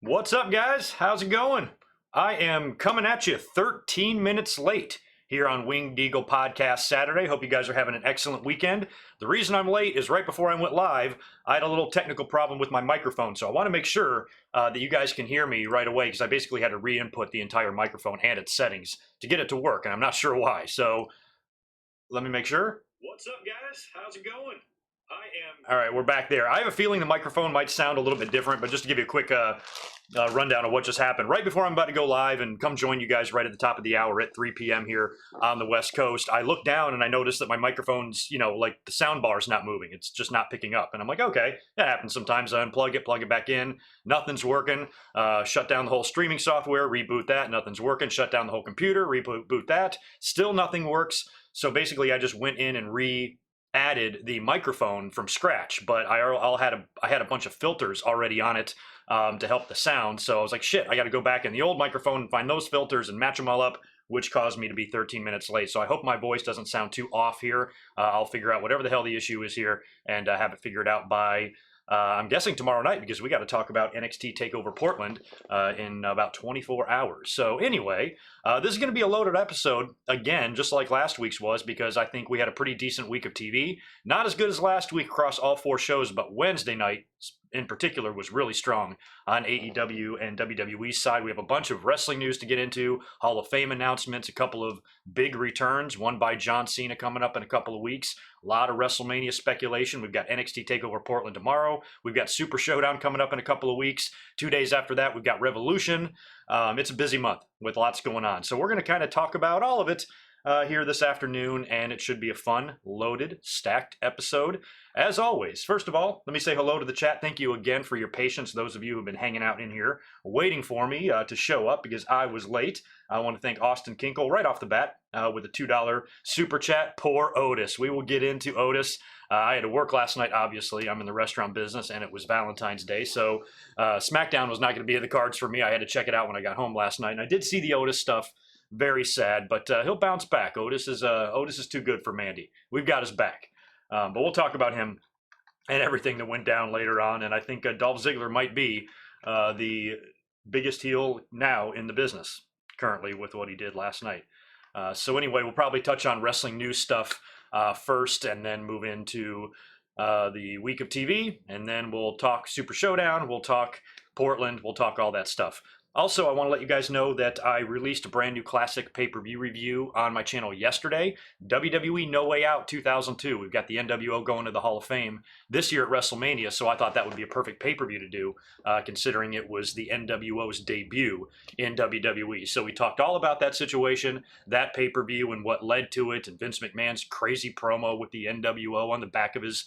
What's up, guys? How's it going? I am coming at you 13 minutes late here on Winged Eagle Podcast Saturday. Hope you guys are having an excellent weekend. The reason I'm late is right before I went live, I had a little technical problem with my microphone, so I want to make sure that you guys can hear me right away because I basically had to re-input the entire microphone and its settings to get it to work, and I'm not sure why. So let me make sure. What's up, guys? How's it going? All right, we're back there. I have a feeling the microphone might sound a little bit different, but just to give you a quick rundown of what just happened. Right before I'm about to go live and come join you guys right at the top of the hour at 3 p.m. here on the West Coast, I looked down and I noticed that my microphone's, like the sound bar's not moving. It's just not picking up. And I'm like, okay, that happens sometimes. I unplug it, plug it back in. Nothing's working. Shut down the whole streaming software, reboot that. Nothing's working. Shut down the whole computer, reboot that. Still nothing works. So basically, I just went in and added the microphone from scratch, but I had a bunch of filters already on it to help the sound. So I was like, shit, I got to go back in the old microphone and find those filters and match them all up, which caused me to be 13 minutes late. So I hope my voice doesn't sound too off here. I'll figure out whatever the hell the issue is here and have it figured out by I'm guessing tomorrow night, because we got to talk about NXT Takeover Portland in about 24 hours. So anyway, this is going to be a loaded episode again, just like last week's was, because I think we had a pretty decent week of TV. Not as good as last week across all four shows, but Wednesday night in particular was really strong on AEW and WWE's side. We have a bunch of wrestling news to get into, Hall of Fame announcements, a couple of big returns, one by John Cena coming up in a couple of weeks. A lot of WrestleMania speculation. We've got NXT Takeover Portland tomorrow. We've got Super Showdown coming up in a couple of weeks. 2 days after that, we've got Revolution. It's a busy month with lots going on. So we're going to kind of talk about all of it here this afternoon, and it should be a fun, loaded, stacked episode. As always, first of all, let me say hello to the chat. Thank you again for your patience, those of you who have been hanging out in here, waiting for me to show up because I was late. I want to thank Austin Kinkle right off the bat with a $2 super chat. Poor Otis. We will get into Otis. I had to work last night, obviously. I'm in the restaurant business, and it was Valentine's Day, so SmackDown was not going to be in the cards for me. I had to check it out when I got home last night, and I did see the Otis stuff. Very sad, but he'll bounce back. Otis is too good for Mandy. We've got his back. But we'll talk about him and everything that went down later on, and I think Dolph Ziggler might be the biggest heel now in the business currently with what he did last night. So anyway, we'll probably touch on wrestling news stuff first and then move into the week of TV, and then we'll talk Super Showdown, we'll talk Portland, we'll talk all that stuff. Also, I want to let you guys know that I released a brand new classic pay-per-view review on my channel yesterday. WWE No Way Out 2002. We've got the NWO going to the Hall of Fame this year at WrestleMania, so I thought that would be a perfect pay-per-view to do, considering it was the NWO's debut in WWE. So we talked all about that situation, that pay-per-view, and what led to it, and Vince McMahon's crazy promo with the NWO on the back of his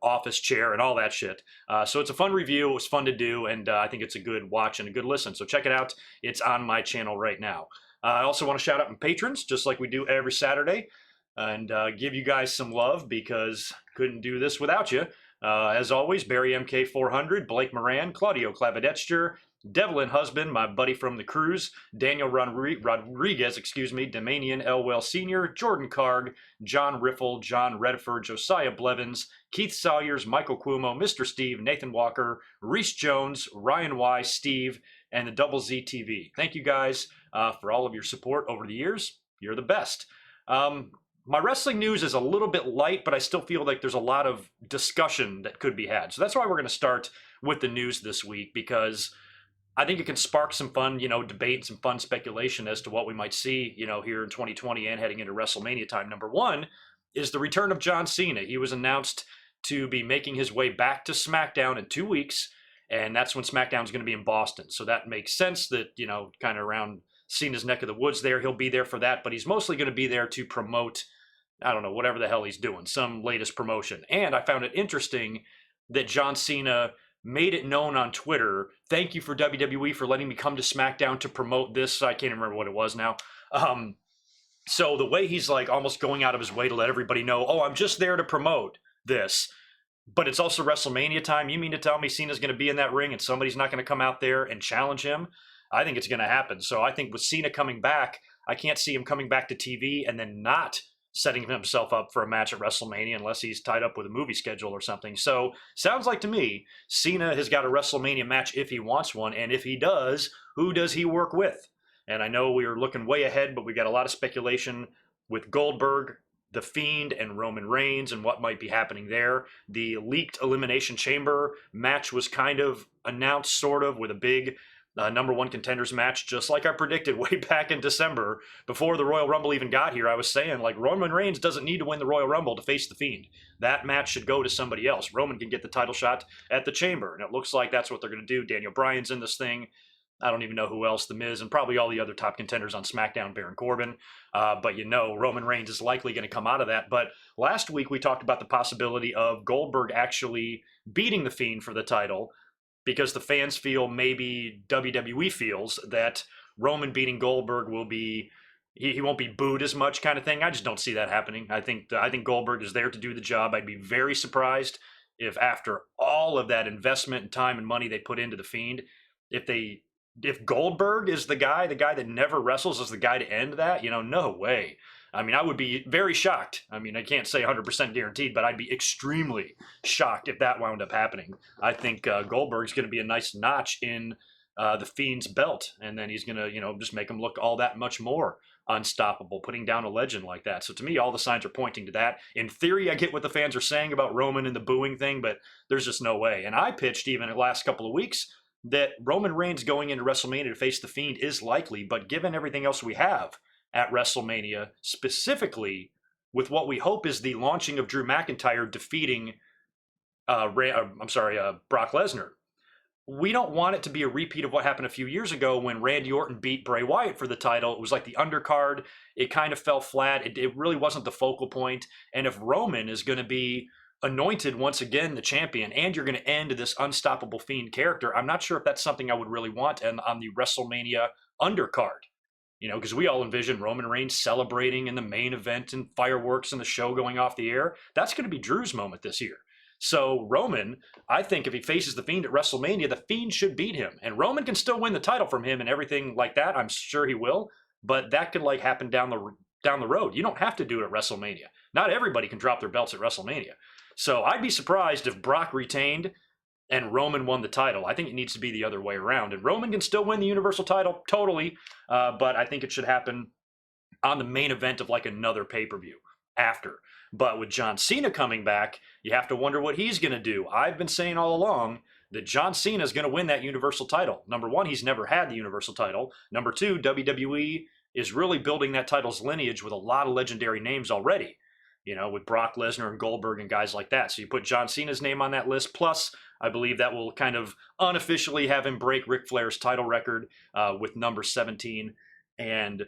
office chair and all that shit. So it's a fun review. It was fun to do, and I think it's a good watch and a good listen. So check it out. It's on my channel right now. I also want to shout out my patrons, just like we do every Saturday, and give you guys some love because couldn't do this without you. As always, Barry MK400, Blake Moran, Claudio Clavedetcher, Devlin Husband, my buddy from the cruise, Daniel Rodriguez, Damanian Elwell Sr., Jordan Karg, John Riffle, John Redford, Josiah Blevins, Keith Sawyers, Michael Cuomo, Mr. Steve, Nathan Walker, Reese Jones, Ryan Y, Steve, and the Double Z TV. Thank you guys for all of your support over the years. You're the best. My wrestling news is a little bit light, but I still feel like there's a lot of discussion that could be had. So that's why we're going to start with the news this week, because I think it can spark some fun, debate, some fun speculation as to what we might see, here in 2020 and heading into WrestleMania time. Number one is the return of John Cena. He was announced to be making his way back to SmackDown in 2 weeks, and that's when SmackDown's going to be in Boston. So that makes sense that, kind of around Cena's neck of the woods there, he'll be there for that, but he's mostly going to be there to promote, I don't know, whatever the hell he's doing, some latest promotion. And I found it interesting that John Cena made it known on Twitter, thank you for WWE for letting me come to SmackDown to promote this. I can't remember what it was now. So the way he's like almost going out of his way to let everybody know, oh, I'm just there to promote this, but it's also WrestleMania time. You mean to tell me Cena's going to be in that ring and somebody's not going to come out there and challenge him? I think it's going to happen. So I think with Cena coming back, I can't see him coming back to TV and then not setting himself up for a match at WrestleMania unless he's tied up with a movie schedule or something. So sounds like to me, Cena has got a WrestleMania match if he wants one, and if he does, who does he work with? And I know we are looking way ahead, but we got a lot of speculation with Goldberg, The Fiend, and Roman Reigns and what might be happening there. The leaked Elimination Chamber match was kind of announced, sort of, with a big number one contenders match, just like I predicted way back in December before the Royal Rumble even got here. I was saying, like, Roman Reigns doesn't need to win the Royal Rumble to face The Fiend. That match should go to somebody else. Roman can get the title shot at the Chamber, and it looks like that's what they're going to do. Daniel Bryan's in this thing. I don't even know who else, The Miz, and probably all the other top contenders on SmackDown, Baron Corbin. But Roman Reigns is likely going to come out of that. But last week we talked about the possibility of Goldberg actually beating The Fiend for the title, because the fans feel, maybe WWE feels, that Roman beating Goldberg will be, he won't be booed as much, kind of thing. I just don't see that happening. I think Goldberg is there to do the job. I'd be very surprised if, after all of that investment and time and money they put into The Fiend, if Goldberg is the guy that never wrestles, is the guy to end that, no way. I mean, I would be very shocked. I mean, I can't say 100% guaranteed, but I'd be extremely shocked if that wound up happening. I think Goldberg's going to be a nice notch in the Fiend's belt, and then he's going to, just make him look all that much more unstoppable, putting down a legend like that. So to me, all the signs are pointing to that. In theory, I get what the fans are saying about Roman and the booing thing, but there's just no way. And I pitched even the last couple of weeks that Roman Reigns going into WrestleMania to face The Fiend is likely, but given everything else we have at WrestleMania, specifically with what we hope is the launching of Drew McIntyre defeating Brock Lesnar, we don't want it to be a repeat of what happened a few years ago when Randy Orton beat Bray Wyatt for the title. It was like the undercard. It kind of fell flat. It really wasn't the focal point. And if Roman is going to be anointed once again the champion, and you're going to end this unstoppable Fiend character, I'm not sure if that's something I would really want on the WrestleMania undercard. Because we all envision Roman Reigns celebrating in the main event and fireworks and the show going off the air. That's going to be Drew's moment this year. So Roman, I think if he faces the Fiend at WrestleMania, the Fiend should beat him. And Roman can still win the title from him and everything like that. I'm sure he will. But that could happen down the road. You don't have to do it at WrestleMania. Not everybody can drop their belts at WrestleMania. So I'd be surprised if Brock retained and Roman won the title. I think it needs to be the other way around. And Roman can still win the Universal title, totally, but I think it should happen on the main event of another pay-per-view after. But with John Cena coming back, you have to wonder what he's going to do. I've been saying all along that John Cena is going to win that Universal title. Number one, he's never had the Universal title. Number two, WWE is really building that title's lineage with a lot of legendary names already. With Brock Lesnar and Goldberg and guys like that. So you put John Cena's name on that list. Plus, I believe that will kind of unofficially have him break Ric Flair's title record with number 17. And,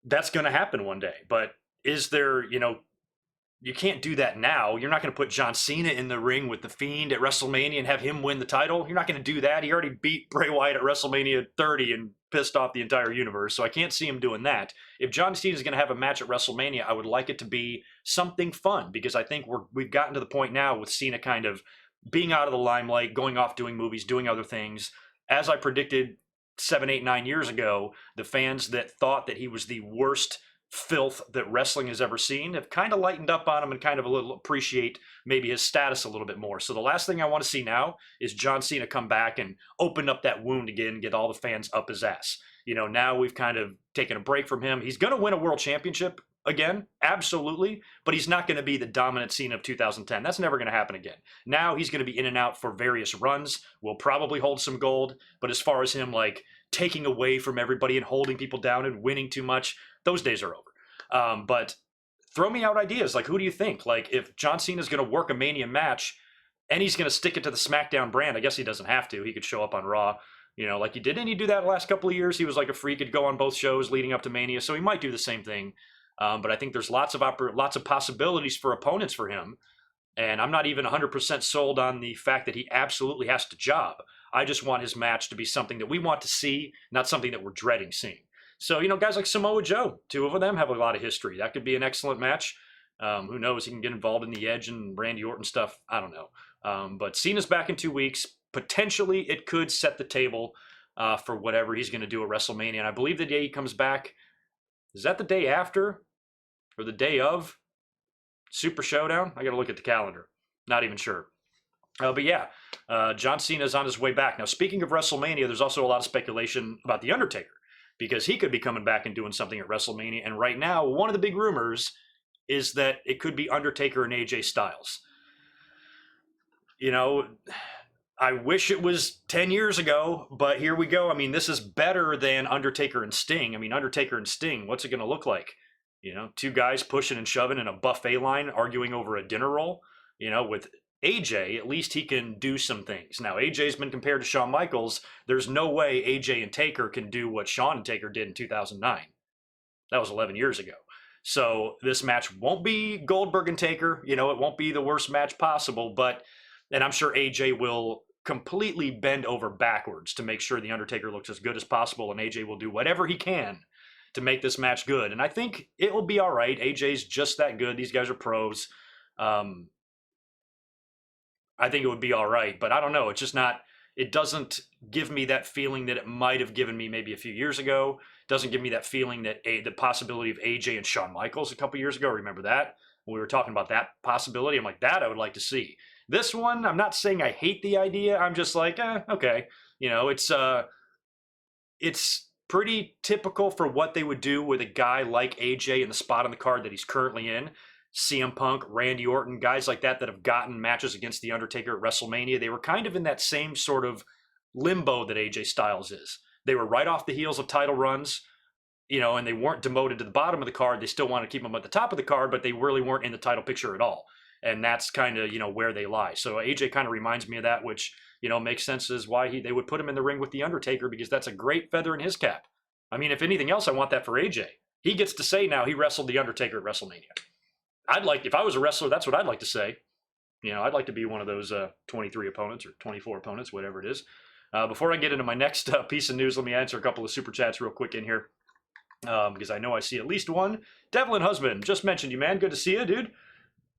that's going to happen one day. But is there, you can't do that now. You're not going to put John Cena in the ring with The Fiend at WrestleMania and have him win the title. You're not going to do that. He already beat Bray Wyatt at WrestleMania 30 and pissed off the entire universe, so I can't see him doing that. If John Cena is going to have a match at WrestleMania, I would like it to be something fun, because I think we've gotten to the point now with Cena kind of being out of the limelight, going off doing movies, doing other things. As I predicted 7, 8, 9 years ago, the fans that thought that he was the worst filth that wrestling has ever seen have kind of lightened up on him and kind of a little appreciate maybe his status a little bit more. So the last thing I want to see now is John Cena come back and open up that wound again and get all the fans up his ass. Now we've kind of taken a break from him. He's going to win a world championship again, absolutely, but he's not going to be the dominant Cena of 2010. That's never going to happen again. Now he's going to be in and out for various runs. We'll probably hold some gold, but as far as him taking away from everybody and holding people down and winning too much, those days are over. But throw me out ideas. Who do you think? If John Cena is going to work a Mania match and he's going to stick it to the SmackDown brand, I guess he doesn't have to. He could show up on Raw, like he did. Didn't he do that the last couple of years? He was like a freak. He'd go on both shows leading up to Mania. So he might do the same thing. But I think there's lots of possibilities for opponents for him. And I'm not even 100% sold on the fact that he absolutely has to job. I just want his match to be something that we want to see, not something that we're dreading seeing. So, guys like Samoa Joe, two of them have a lot of history. That could be an excellent match. Who knows? He can get involved in the Edge and Randy Orton stuff. I don't know. But Cena's back in 2 weeks. Potentially, it could set the table for whatever he's going to do at WrestleMania. And I believe the day he comes back, is that the day after or the day of Super Showdown. I got to look at the calendar. Not even sure. But yeah, John Cena's on his way back. Now, speaking of WrestleMania, there's also a lot of speculation about The Undertaker because he could be coming back and doing something at WrestleMania. And right now, one of the big rumors is that it could be Undertaker and AJ Styles. You know, I wish it was 10 years ago, but here we go. I mean, this is better than Undertaker and Sting. I mean, Undertaker and Sting, what's it going to look like? You know, two guys pushing and shoving in a buffet line, arguing over a dinner roll. You know, with AJ, at least he can do some things. Now, AJ's been compared to Shawn Michaels. There's no way AJ and Taker can do what Shawn and Taker did in 2009. That was 11 years ago. So this match won't be Goldberg and Taker. You know, it won't be the worst match possible, but, and I'm sure AJ will completely bend over backwards to make sure the Undertaker looks as good as possible, and AJ will do whatever he can to make this match good. And I think it will be all right. AJ's just that good. These guys are pros. I think it would be all right, but I don't know. It's just not, it doesn't give me that feeling that it might have given me maybe a few years ago. It doesn't give me that feeling that the possibility of AJ and Shawn Michaels a couple years ago. Remember that? When we were talking about that possibility, I'm like, that I would like to see. This one, I'm not saying I hate the idea. I'm just like, okay. You know, it's pretty typical for what they would do with a guy like AJ in the spot on the card that he's currently in. CM Punk, Randy Orton, guys like that have gotten matches against The Undertaker at WrestleMania. They were kind of in that same sort of limbo that AJ Styles is. They were right off the heels of title runs, you know, and they weren't demoted to the bottom of the card. They still wanted to keep them at the top of the card, but they really weren't in the title picture at all. And that's kind of, you know, where they lie. So AJ kind of reminds me of that, which, you know, makes sense as why they would put him in the ring with The Undertaker, because that's a great feather in his cap. I mean, if anything else, I want that for AJ. He gets to say now he wrestled The Undertaker at WrestleMania. If I was a wrestler, that's what I'd like to say. You know, I'd like to be one of those 23 opponents or 24 opponents, whatever it is. Before I get into my next piece of news, let me answer a couple of super chats real quick in here. Because I know I see at least one. Devlin Husband, just mentioned you, man. Good to see you, dude.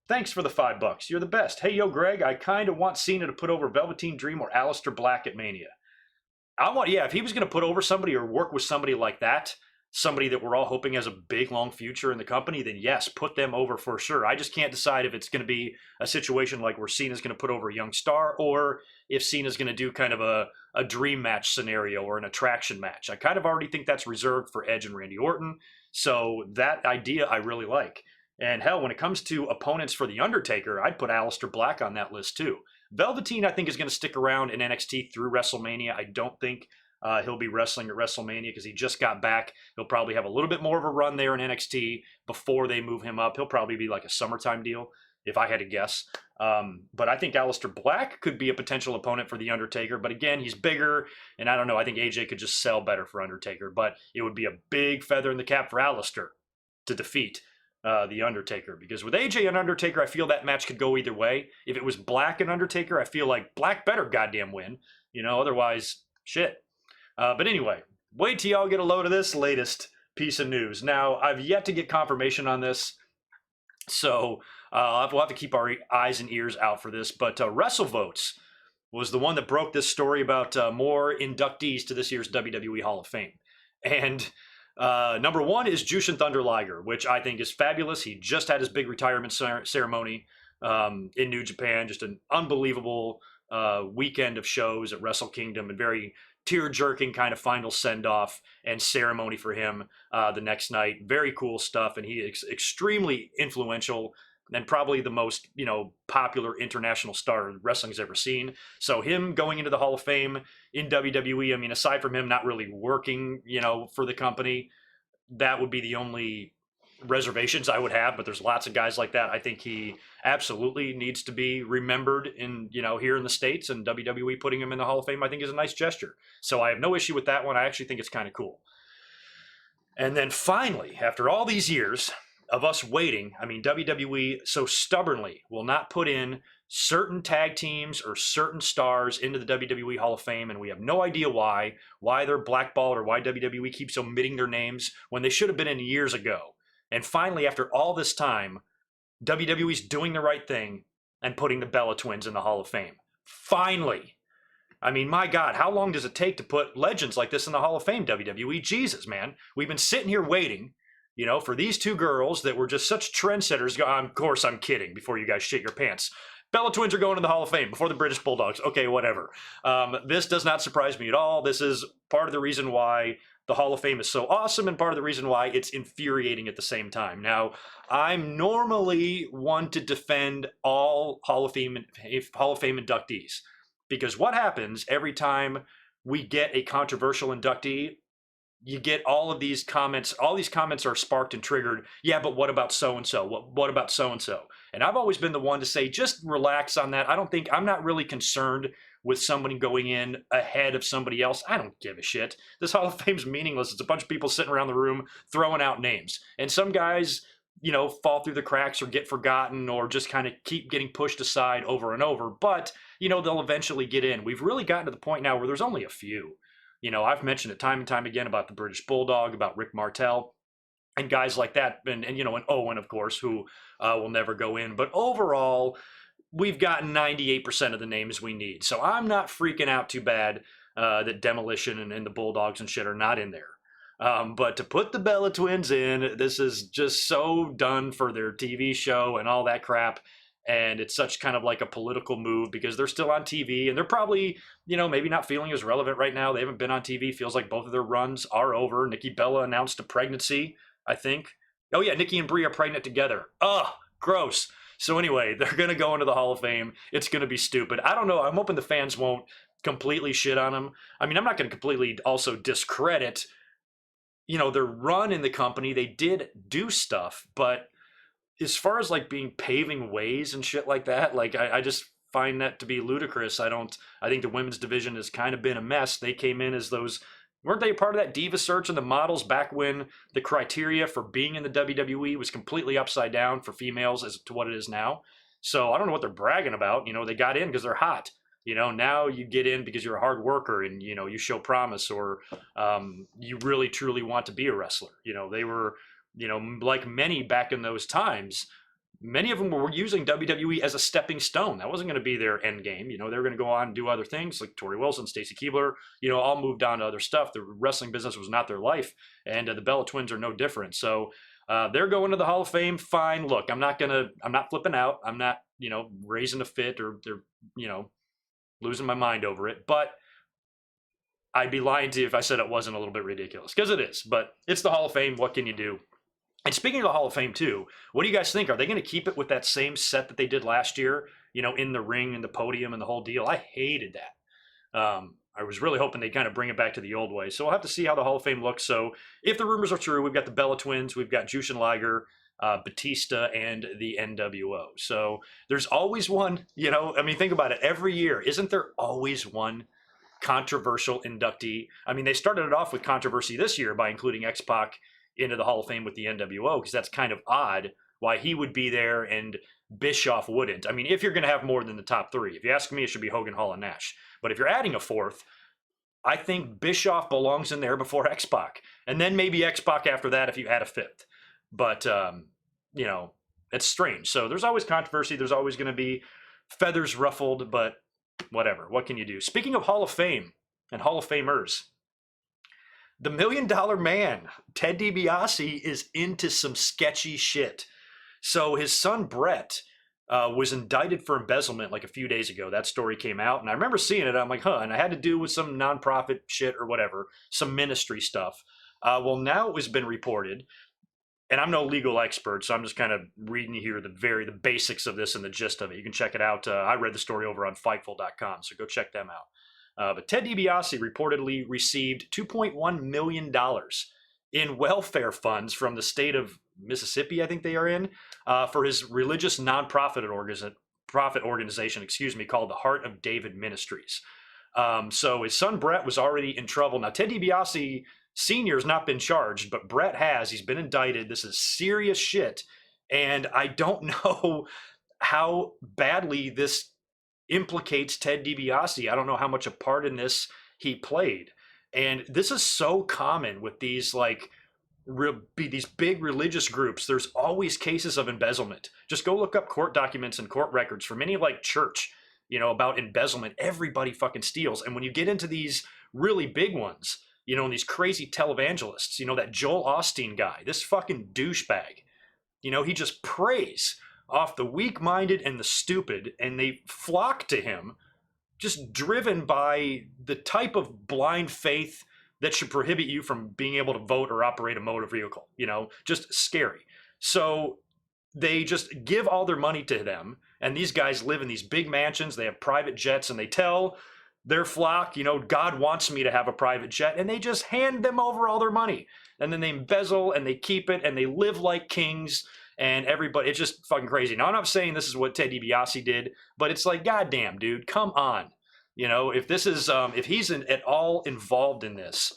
Thanks for the $5. You're the best. Hey, yo, Greg, I kind of want Cena to put over Velveteen Dream or Aleister Black at Mania. If he was going to put over somebody or work with somebody like that, somebody that we're all hoping has a big, long future in the company, then yes, put them over for sure. I just can't decide if it's going to be a situation like where Cena's going to put over a young star, or if Cena's going to do kind of a dream match scenario or an attraction match. I kind of already think that's reserved for Edge and Randy Orton. So that idea I really like. And hell, when it comes to opponents for The Undertaker, I'd put Aleister Black on that list too. Velveteen, I think, is going to stick around in NXT through WrestleMania. I don't think he'll be wrestling at WrestleMania because he just got back. He'll probably have a little bit more of a run there in NXT before they move him up. He'll probably be like a summertime deal, if I had to guess. But I think Aleister Black could be a potential opponent for The Undertaker. But again, he's bigger, and I don't know. I think AJ could just sell better for Undertaker. But it would be a big feather in the cap for Aleister to defeat The Undertaker. Because with AJ and Undertaker, I feel that match could go either way. If it was Black and Undertaker, I feel like Black better goddamn win. You know, otherwise, shit. But anyway, wait till y'all get a load of this latest piece of news. Now, I've yet to get confirmation on this, so we'll have to keep our eyes and ears out for this. But WrestleVotes was the one that broke this story about more inductees to this year's WWE Hall of Fame. And number one is Jushin Thunder Liger, which I think is fabulous. He just had his big retirement ceremony in New Japan. Just an unbelievable weekend of shows at Wrestle Kingdom, and very tear-jerking kind of final send-off and ceremony for him the next night. Very cool stuff, and he is extremely influential and probably the most, you know, popular international star wrestling's ever seen. So him going into the Hall of Fame in WWE, I mean, aside from him not really working, you know, for the company, that would be the only reservations I would have. But there's lots of guys like that. I think he absolutely needs to be remembered in, you know, here in the States, and WWE putting him in the Hall of Fame, I think, is a nice gesture. So I have no issue with that one. I actually think it's kind of cool. And then finally, after all these years of us waiting, I mean, WWE so stubbornly will not put in certain tag teams or certain stars into the WWE Hall of Fame, and we have no idea why they're blackballed or why WWE keeps omitting their names when they should have been in years ago. And finally, after all this time, WWE's doing the right thing and putting the Bella Twins in the Hall of Fame. Finally. I mean, my God, how long does it take to put legends like this in the Hall of Fame, WWE? Jesus, man. We've been sitting here waiting. For these two girls that were just such trendsetters. Of course, I'm kidding before you guys shit your pants. Bella Twins are going to the Hall of Fame before the British Bulldogs. Okay, whatever. This does not surprise me at all. This is part of the reason why the Hall of Fame is so awesome and part of the reason why it's infuriating at the same time. Now, I'm normally one to defend all Hall of Fame inductees, because what happens every time we get a controversial inductee, you get all of these comments. All these comments are sparked and triggered. Yeah, but what about so-and-so? What about so-and-so? And I've always been the one to say, just relax on that. I'm not really concerned with somebody going in ahead of somebody else. I don't give a shit. This Hall of Fame's meaningless. It's a bunch of people sitting around the room throwing out names. And some guys, fall through the cracks or get forgotten or just kind of keep getting pushed aside over and over. But, they'll eventually get in. We've really gotten to the point now where there's only a few. I've mentioned it time and time again about the British Bulldog, about Rick Martel, and guys like that, and Owen, of course, who will never go in. But overall, we've gotten 98% of the names we need. So I'm not freaking out too bad that Demolition and the Bulldogs and shit are not in there. But to put the Bella Twins in, this is just so done for their TV show and all that crap. And it's such kind of like a political move because they're still on TV and they're probably, maybe not feeling as relevant right now. They haven't been on TV. Feels like both of their runs are over. Nikki Bella announced a pregnancy, I think. Oh yeah, Nikki and Brie are pregnant together. Ugh, gross. So anyway, they're going to go into the Hall of Fame. It's going to be stupid. I don't know. I'm hoping the fans won't completely shit on them. I mean, I'm not going to completely also discredit, their run in the company. They did do stuff, but as far as like being paving ways and shit like that, like I just find that to be ludicrous. I think the women's division has kind of been a mess. They came in as weren't they a part of that diva search and the models back when the criteria for being in the WWE was completely upside down for females as to what it is now? So I don't know what they're bragging about. They got in because they're hot. Now you get in because you're a hard worker and, you show promise or you really truly want to be a wrestler. They were, like many back in those times, many of them were using WWE as a stepping stone. That wasn't going to be their end game. They were going to go on and do other things like Tori Wilson, Stacy Keibler, all moved on to other stuff. The wrestling business was not their life. And the Bella Twins are no different. So they're going to the Hall of Fame. Fine. Look, I'm not flipping out. I'm not, raising a fit or they're, losing my mind over it. But I'd be lying to you if I said it wasn't a little bit ridiculous, because it is. But it's the Hall of Fame. What can you do? And speaking of the Hall of Fame, too, what do you guys think? Are they going to keep it with that same set that they did last year, in the ring and the podium and the whole deal? I hated that. I was really hoping they'd kind of bring it back to the old way. So we'll have to see how the Hall of Fame looks. So if the rumors are true, we've got the Bella Twins, we've got Jushin Liger, Batista, and the NWO. So there's always one, think about it. Every year, isn't there always one controversial inductee? I mean, they started it off with controversy this year by including X-Pac into the Hall of Fame with the NWO, because that's kind of odd why he would be there and Bischoff wouldn't. I mean, if you're going to have more than the top three, if you ask me, it should be Hogan, Hall, and Nash. But if you're adding a fourth, I think Bischoff belongs in there before X-Pac. And then maybe X-Pac after that if you add a fifth. But, it's strange. So there's always controversy. There's always going to be feathers ruffled, but whatever. What can you do? Speaking of Hall of Fame and Hall of Famers, the $1 Million Man, Ted DiBiase, is into some sketchy shit. So his son, Brett, was indicted for embezzlement like a few days ago. That story came out, and I remember seeing it. I'm like, and I had to do with some nonprofit shit or whatever, some ministry stuff. Well, now it has been reported, and I'm no legal expert, so I'm just kind of reading you here the basics of this and the gist of it. You can check it out. I read the story over on Fightful.com, so go check them out. But Ted DiBiase reportedly received $2.1 million in welfare funds from the state of Mississippi, I think they are in, for his religious nonprofit organization, called the Heart of David Ministries. So his son Brett was already in trouble. Now, Ted DiBiase Sr. has not been charged, but Brett has. He's been indicted. This is serious shit. And I don't know how badly this implicates Ted DiBiase. I don't know how much a part in this he played. And this is so common with these these big religious groups. There's always cases of embezzlement. Just go look up court documents and court records from any church, about embezzlement. Everybody fucking steals. And when you get into these really big ones, and these crazy televangelists, that Joel Osteen guy, this fucking douchebag, he just preys off the weak-minded and the stupid, and they flock to him, just driven by the type of blind faith that should prohibit you from being able to vote or operate a motor vehicle, just scary. So they just give all their money to them, and these guys live in these big mansions, they have private jets, and they tell their flock, God wants me to have a private jet, and they just hand them over all their money. And then they embezzle, and they keep it, and they live like kings, and everybody, it's just fucking crazy. Now, I'm not saying this is what Ted DiBiase did, but it's like, goddamn, dude, come on. If this is, if he's at all involved in this,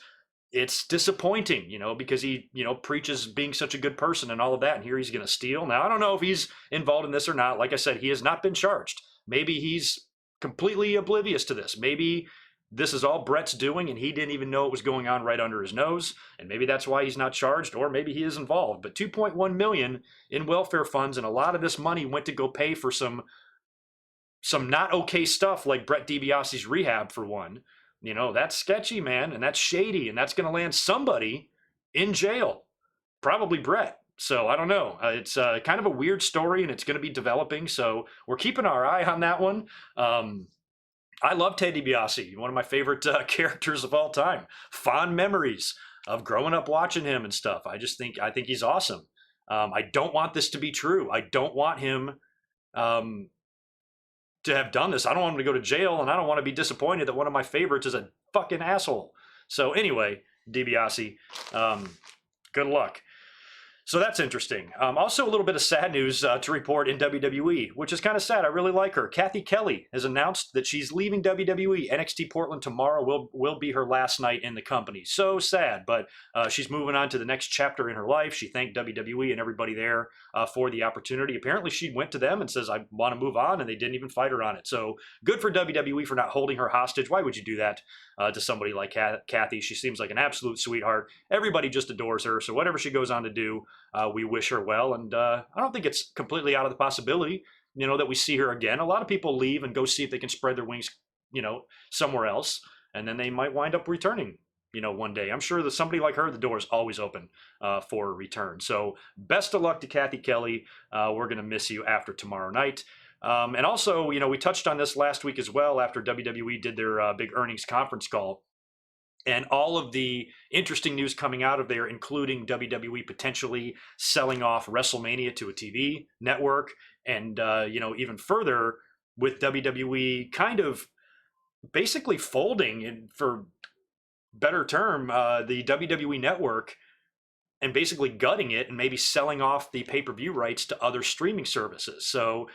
it's disappointing, because he, preaches being such a good person and all of that, and here he's going to steal. Now, I don't know if he's involved in this or not. Like I said, he has not been charged. Maybe he's completely oblivious to this. Maybe this is all Brett's doing, and he didn't even know it was going on right under his nose, and maybe that's why he's not charged, or maybe he is involved. But $2.1 million in welfare funds, and a lot of this money went to go pay for some not okay stuff like Britt DiBiase's rehab, for one. That's sketchy, man, and that's shady, and that's going to land somebody in jail, probably Brett. So I don't know. It's kind of a weird story, and it's going to be developing. So we're keeping our eye on that one. I love Ted DiBiase, one of my favorite characters of all time. Fond memories of growing up watching him and stuff. I think he's awesome. I don't want this to be true. I don't want him to have done this. I don't want him to go to jail, and I don't want to be disappointed that one of my favorites is a fucking asshole. So anyway, DiBiase, good luck. So that's interesting. Also, a little bit of sad news to report in WWE, which is kind of sad. I really like her. Cathy Kelley has announced that she's leaving WWE. NXT Portland tomorrow will be her last night in the company. So sad, but she's moving on to the next chapter in her life. She thanked WWE and everybody there for the opportunity. Apparently, she went to them and says, I want to move on, and they didn't even fight her on it. So good for WWE for not holding her hostage. Why would you do that to somebody like Cathy? She seems like an absolute sweetheart. Everybody just adores her. So whatever she goes on to do, we wish her well, and I don't think it's completely out of the possibility, that we see her again. A lot of people leave and go see if they can spread their wings, somewhere else, and then they might wind up returning, one day. I'm sure that somebody like her, the door is always open for a return. So best of luck to Cathy Kelley. We're going to miss you after tomorrow night. And also, we touched on this last week as well after WWE did their big earnings conference call. And all of the interesting news coming out of there, including WWE potentially selling off WrestleMania to a TV network, and even further with WWE kind of basically folding, and for better term, the WWE Network, and basically gutting it and maybe selling off the pay-per-view rights to other streaming services. So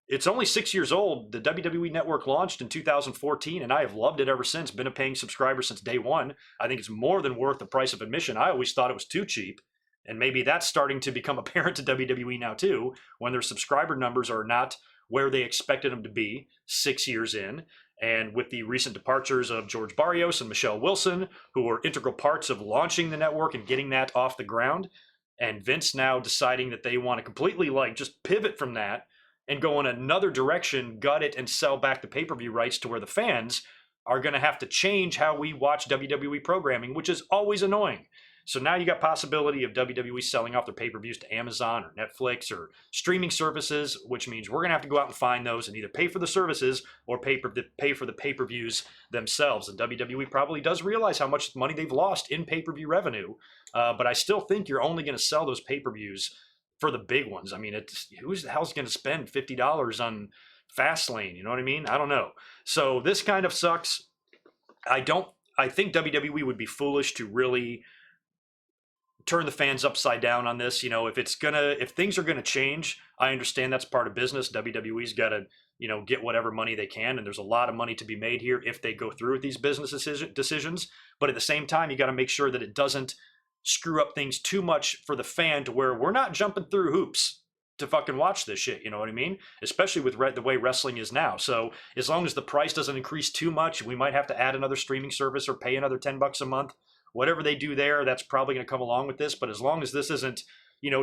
it's only 6 years old. The WWE Network launched in 2014, and I have loved it ever since. Been a paying subscriber since day one. I think it's more than worth the price of admission. I always thought it was too cheap, and maybe that's starting to become apparent to WWE now too, when their subscriber numbers are not where they expected them to be 6 years in. And with the recent departures of George Barrios and Michelle Wilson, who were integral parts of launching the network and getting that off the ground, and Vince now deciding that they want to completely just pivot from that and go in another direction, gut it, and sell back the pay-per-view rights to where the fans are going to have to change how we watch WWE programming, which is always annoying. So now you got possibility of WWE selling off their pay-per-views to Amazon or Netflix or streaming services, which means we're going to have to go out and find those and either pay for the services or pay for the pay-per-views themselves. And WWE probably does realize how much money they've lost in pay-per-view revenue, but I still think you're only going to sell those pay-per-views for the big ones. I mean, who's the hell's going to spend $50 on Fastlane? You know what I mean? I don't know. So this kind of sucks. I think WWE would be foolish to really turn the fans upside down on this. If things are gonna change, I understand that's part of business. WWE's got to, get whatever money they can, and there's a lot of money to be made here if they go through with these business decisions. But at the same time, you got to make sure that it doesn't screw up things too much for the fan to where we're not jumping through hoops to fucking watch this shit, you know what I mean? Especially with the way wrestling is now. So as long as the price doesn't increase too much, we might have to add another streaming service or pay another $10 a month. Whatever they do there, that's probably going to come along with this. But as long as this isn't,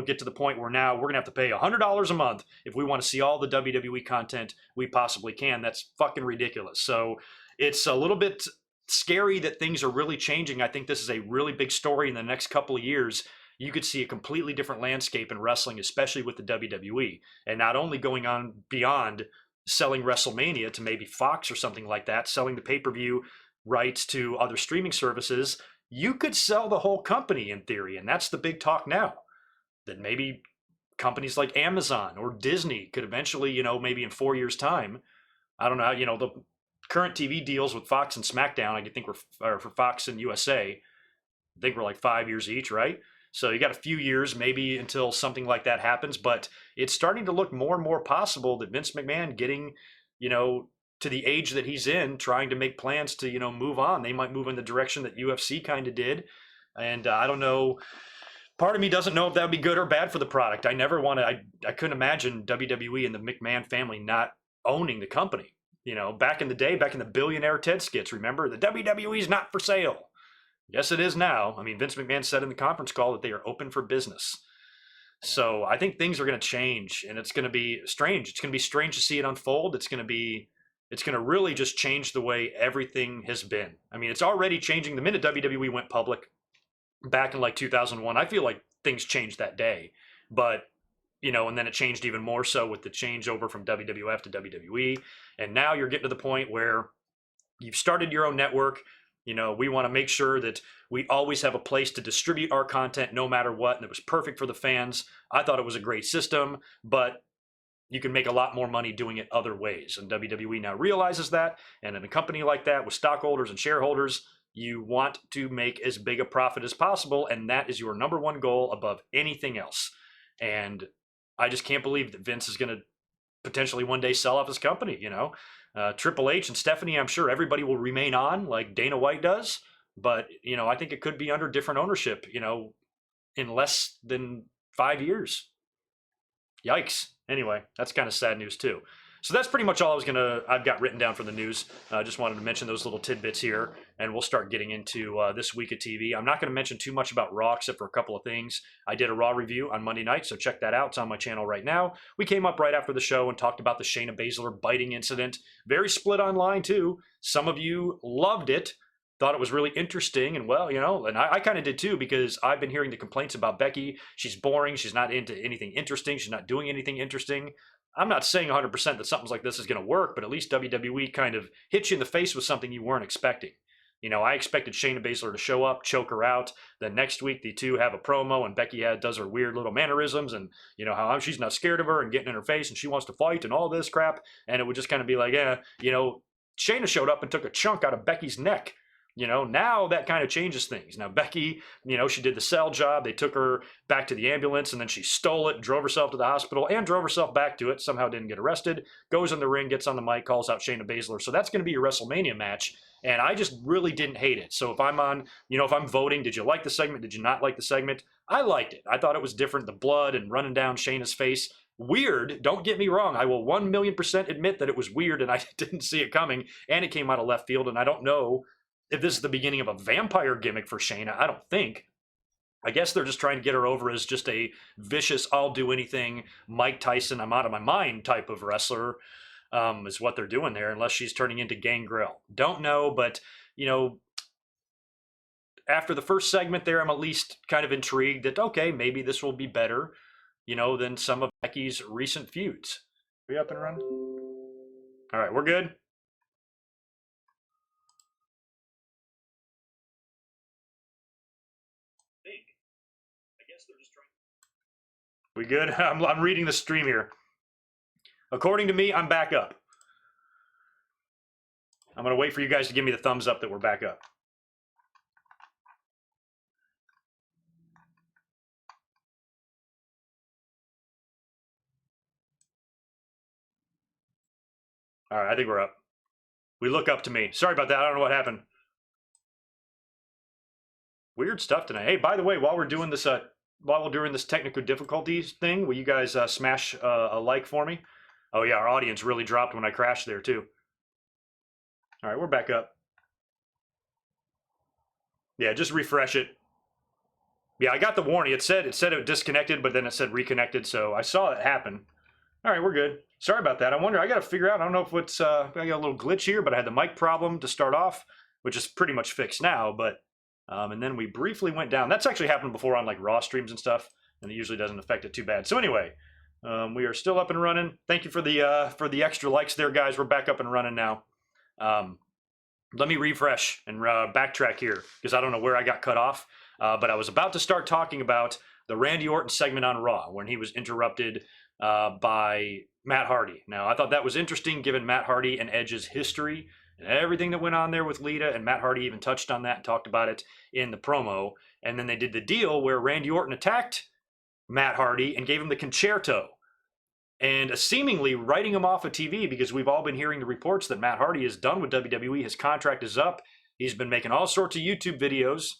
get to the point where now we're going to have to pay $100 a month if we want to see all the WWE content we possibly can, that's fucking ridiculous. So it's a little bit scary that things are really changing. I think this is a really big story in the next couple of years. You could see a completely different landscape in wrestling, especially with the WWE. And not only going on beyond selling WrestleMania to maybe Fox or something like that, selling the pay-per-view rights to other streaming services, you could sell the whole company in theory. And that's the big talk now. That maybe companies like Amazon or Disney could eventually, maybe in 4 years' time, I don't know, the current TV deals with Fox and SmackDown, I think or for Fox and USA, I think we're like 5 years each, right? So you got a few years maybe until something like that happens, but it's starting to look more and more possible that Vince McMahon getting, to the age that he's in, trying to make plans to, move on. They might move in the direction that UFC kind of did. And I don't know. Part of me doesn't know if that would be good or bad for the product. I couldn't imagine WWE and the McMahon family not owning the company. Back in the day, back in the billionaire Ted skits, remember? The WWE is not for sale. Yes, it is now. I mean, Vince McMahon said in the conference call that they are open for business. So I think things are going to change, and it's going to be strange. It's going to be strange to see it unfold. It's going to really just change the way everything has been. I mean, it's already changing. The minute WWE went public back in like 2001, I feel like things changed that day. But, and then it changed even more so with the changeover from WWF to WWE. And now you're getting to the point where you've started your own network. We want to make sure that we always have a place to distribute our content no matter what. And it was perfect for the fans. I thought it was a great system, but you can make a lot more money doing it other ways. And WWE now realizes that. And in a company like that with stockholders and shareholders, you want to make as big a profit as possible. And that is your number one goal above anything else. And I just can't believe that Vince is going to potentially one day sell off his company, Triple H and Stephanie, I'm sure everybody will remain on like Dana White does. But, I think it could be under different ownership, in less than 5 years. Yikes. Anyway, that's kind of sad news too. So that's pretty much all I've got written down for the news. I just wanted to mention those little tidbits here, and we'll start getting into this week of TV. I'm not going to mention too much about Raw except for a couple of things. I did a Raw review on Monday night, so check that out. It's on my channel right now. We came up right after the show and talked about the Shayna Baszler biting incident. Very split online too. Some of you loved it, thought it was really interesting, and and I kind of did too, because I've been hearing the complaints about Becky. She's boring. She's not into anything interesting. She's not doing anything interesting. I'm not saying 100% that something like this is going to work, but at least WWE kind of hits you in the face with something you weren't expecting. I expected Shayna Baszler to show up, choke her out. Then next week, the two have a promo, and Becky does her weird little mannerisms, and how she's not scared of her and getting in her face, and she wants to fight and all this crap. And it would just kind of be like, Shayna showed up and took a chunk out of Becky's neck. Now that kind of changes things. Now, Becky, she did the cell job. They took her back to the ambulance, and then she stole it, drove herself to the hospital, and drove herself back to it. Somehow didn't get arrested. Goes in the ring, gets on the mic, calls out Shayna Baszler. So that's going to be your WrestleMania match. And I just really didn't hate it. So if I'm voting, did you like the segment? Did you not like the segment? I liked it. I thought it was different. The blood and running down Shayna's face. Weird, don't get me wrong. I will 1,000,000% admit that it was weird, and I didn't see it coming. And it came out of left field, and I don't know if this is the beginning of a vampire gimmick for Shayna. I don't think. I guess they're just trying to get her over as just a vicious, I'll do anything, Mike Tyson, I'm out of my mind type of wrestler, is what they're doing there, unless she's turning into Gangrel. Don't know, but, after the first segment there, I'm at least kind of intrigued that, okay, maybe this will be better, than some of Becky's recent feuds. Are we up and running? All right, we're good. We good? I'm reading the stream here. According to me, I'm back up. I'm going to wait for you guys to give me the thumbs up that we're back up. All right, I think we're up. We look up to me. Sorry about that. I don't know what happened. Weird stuff tonight. Hey, by the way, while we're doing this technical difficulties thing, will you guys smash a like for me? Oh yeah, our audience really dropped when I crashed there too. All right, we're back up. Yeah, just refresh it. Yeah, I got the warning. It said it disconnected, but then it said reconnected, so I saw it happen. All right, we're good. Sorry about that. I got to figure out, I don't know if I got a little glitch here, but I had the mic problem to start off. which is pretty much fixed now. But and then we briefly went down. That's actually happened before on like Raw streams and stuff, and it usually doesn't affect it too bad. So anyway, we are still up and running. Thank you for the extra likes there, guys. We're back up and running now. Let me refresh and backtrack here because I don't know where I got cut off. But I was about to start talking about the Randy Orton segment on Raw when he was interrupted by Matt Hardy. Now, I thought that was interesting given Matt Hardy and Edge's history and everything that went on there with Lita, and Matt Hardy even touched on that and talked about it in the promo. And then they did the deal where Randy Orton attacked Matt Hardy and gave him the concerto, and seemingly writing him off of TV because we've all been hearing the reports that Matt Hardy is done with WWE. His contract is up. He's been making all sorts of YouTube videos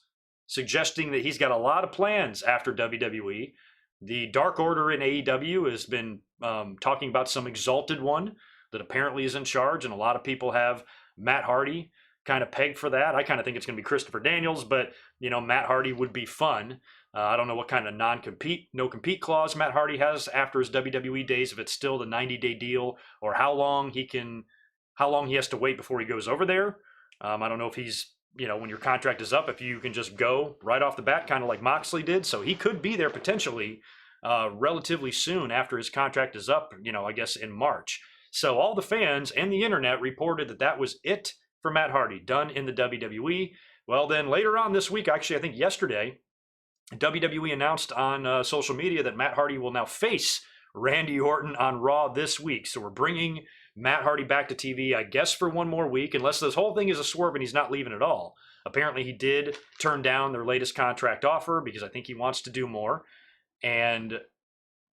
suggesting that he's got a lot of plans after WWE. The Dark Order in AEW has been talking about some exalted one that apparently is in charge, and a lot of people have Matt Hardy kind of pegged for that. I kind of think it's going to be Christopher Daniels, but, Matt Hardy would be fun. I don't know what kind of no compete clause Matt Hardy has after his WWE days, if it's still the 90-day deal or how long he has to wait before he goes over there. I don't know if he's, when your contract is up, if you can just go right off the bat, kind of like Moxley did. So he could be there potentially relatively soon after his contract is up, I guess in March. So all the fans and the internet reported that that was it for Matt Hardy, done in the WWE. Well, then later on this week, actually, I think yesterday, WWE announced on social media that Matt Hardy will now face Randy Orton on Raw this week. So we're bringing Matt Hardy back to TV, I guess, for one more week, unless this whole thing is a swerve and he's not leaving at all. Apparently, he did turn down their latest contract offer because I think he wants to do more. And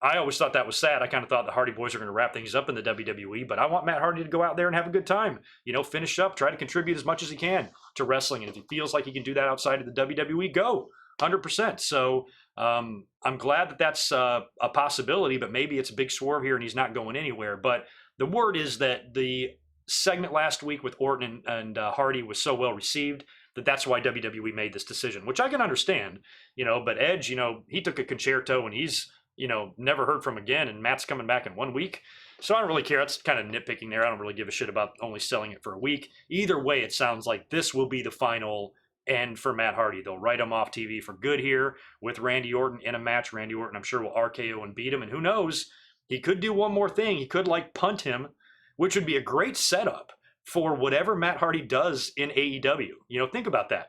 I always thought that was sad. I kind of thought the Hardy Boys are going to wrap things up in the WWE, but I want Matt Hardy to go out there and have a good time. Finish up, try to contribute as much as he can to wrestling. And if he feels like he can do that outside of the WWE, go. 100%. So I'm glad that that's a possibility, but maybe it's a big swerve here and he's not going anywhere. But the word is that the segment last week with Orton and Hardy was so well received that that's why WWE made this decision, which I can understand, but Edge, he took a concerto and he's, never heard from again, and Matt's coming back in 1 week. So I don't really care. That's kind of nitpicking there. I don't really give a shit about only selling it for a week. Either way, it sounds like this will be the final end for Matt Hardy. They'll write him off TV for good here with Randy Orton in a match. Randy Orton, I'm sure, will RKO and beat him. And who knows, he could do one more thing. He could punt him, which would be a great setup for whatever Matt Hardy does in AEW. Think about that.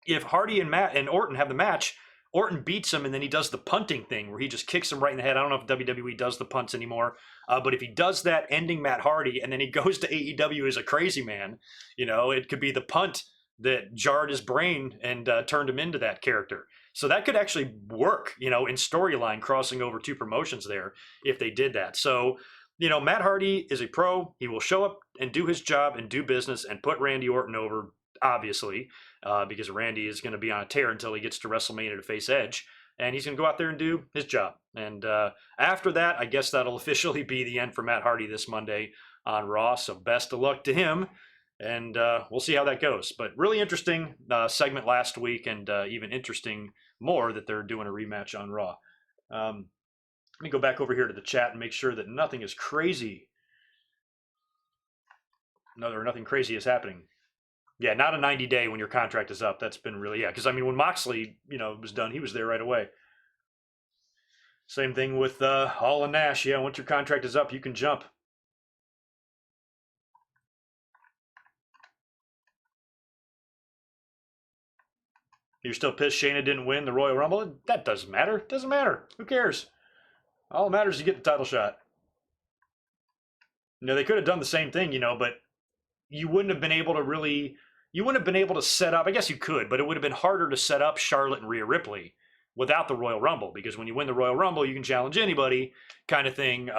If Hardy and Matt and Orton have the match, Orton beats him and then he does the punting thing where he just kicks him right in the head. I don't know if WWE does the punts anymore, but if he does that, ending Matt Hardy, and then he goes to AEW as a crazy man, it could be the punt that jarred his brain and turned him into that character. So that could actually work, in storyline, crossing over two promotions there if they did that. So, Matt Hardy is a pro. He will show up and do his job and do business and put Randy Orton over, obviously, because Randy is going to be on a tear until he gets to WrestleMania to face Edge. And he's going to go out there and do his job. And after that, I guess that'll officially be the end for Matt Hardy this Monday on Raw. So best of luck to him. And we'll see how that goes. But really interesting segment last week, and even interesting more that they're doing a rematch on Raw. Let me go back over here to the chat and make sure that nothing is crazy. Nothing crazy is happening. Yeah, not a 90-day when your contract is up. That's been really, because when Moxley, was done, he was there right away. Same thing with Hall and Nash. Yeah, once your contract is up, you can jump. You're still pissed Shayna didn't win the Royal Rumble? That doesn't matter. It doesn't matter. Who cares? All that matters is you get the title shot. They could have done the same thing, but you wouldn't have been able to set up, I guess you could, but it would have been harder to set up Charlotte and Rhea Ripley without the Royal Rumble, because when you win the Royal Rumble, you can challenge anybody kind of thing.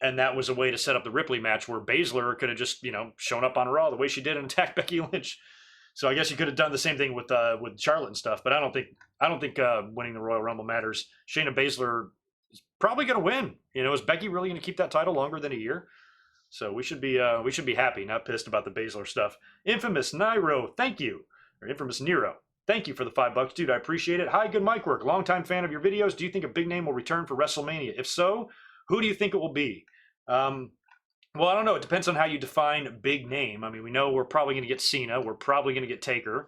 And that was a way to set up the Ripley match where Baszler could have just, shown up on Raw the way she did and attacked Becky Lynch. So I guess you could have done the same thing with Charlotte and stuff, but I don't think winning the Royal Rumble matters. Shayna Baszler is probably going to win. Is Becky really going to keep that title longer than a year? So we should be happy, not pissed about the Baszler stuff. Infamous Nero, thank you. Or Infamous Nero, thank you for the $5, dude. I appreciate it. Hi, GoodMicWork, longtime fan of your videos. Do you think a big name will return for WrestleMania? If so, who do you think it will be? Well, I don't know. It depends on how you define big name. I mean, we know we're probably going to get Cena. We're probably going to get Taker.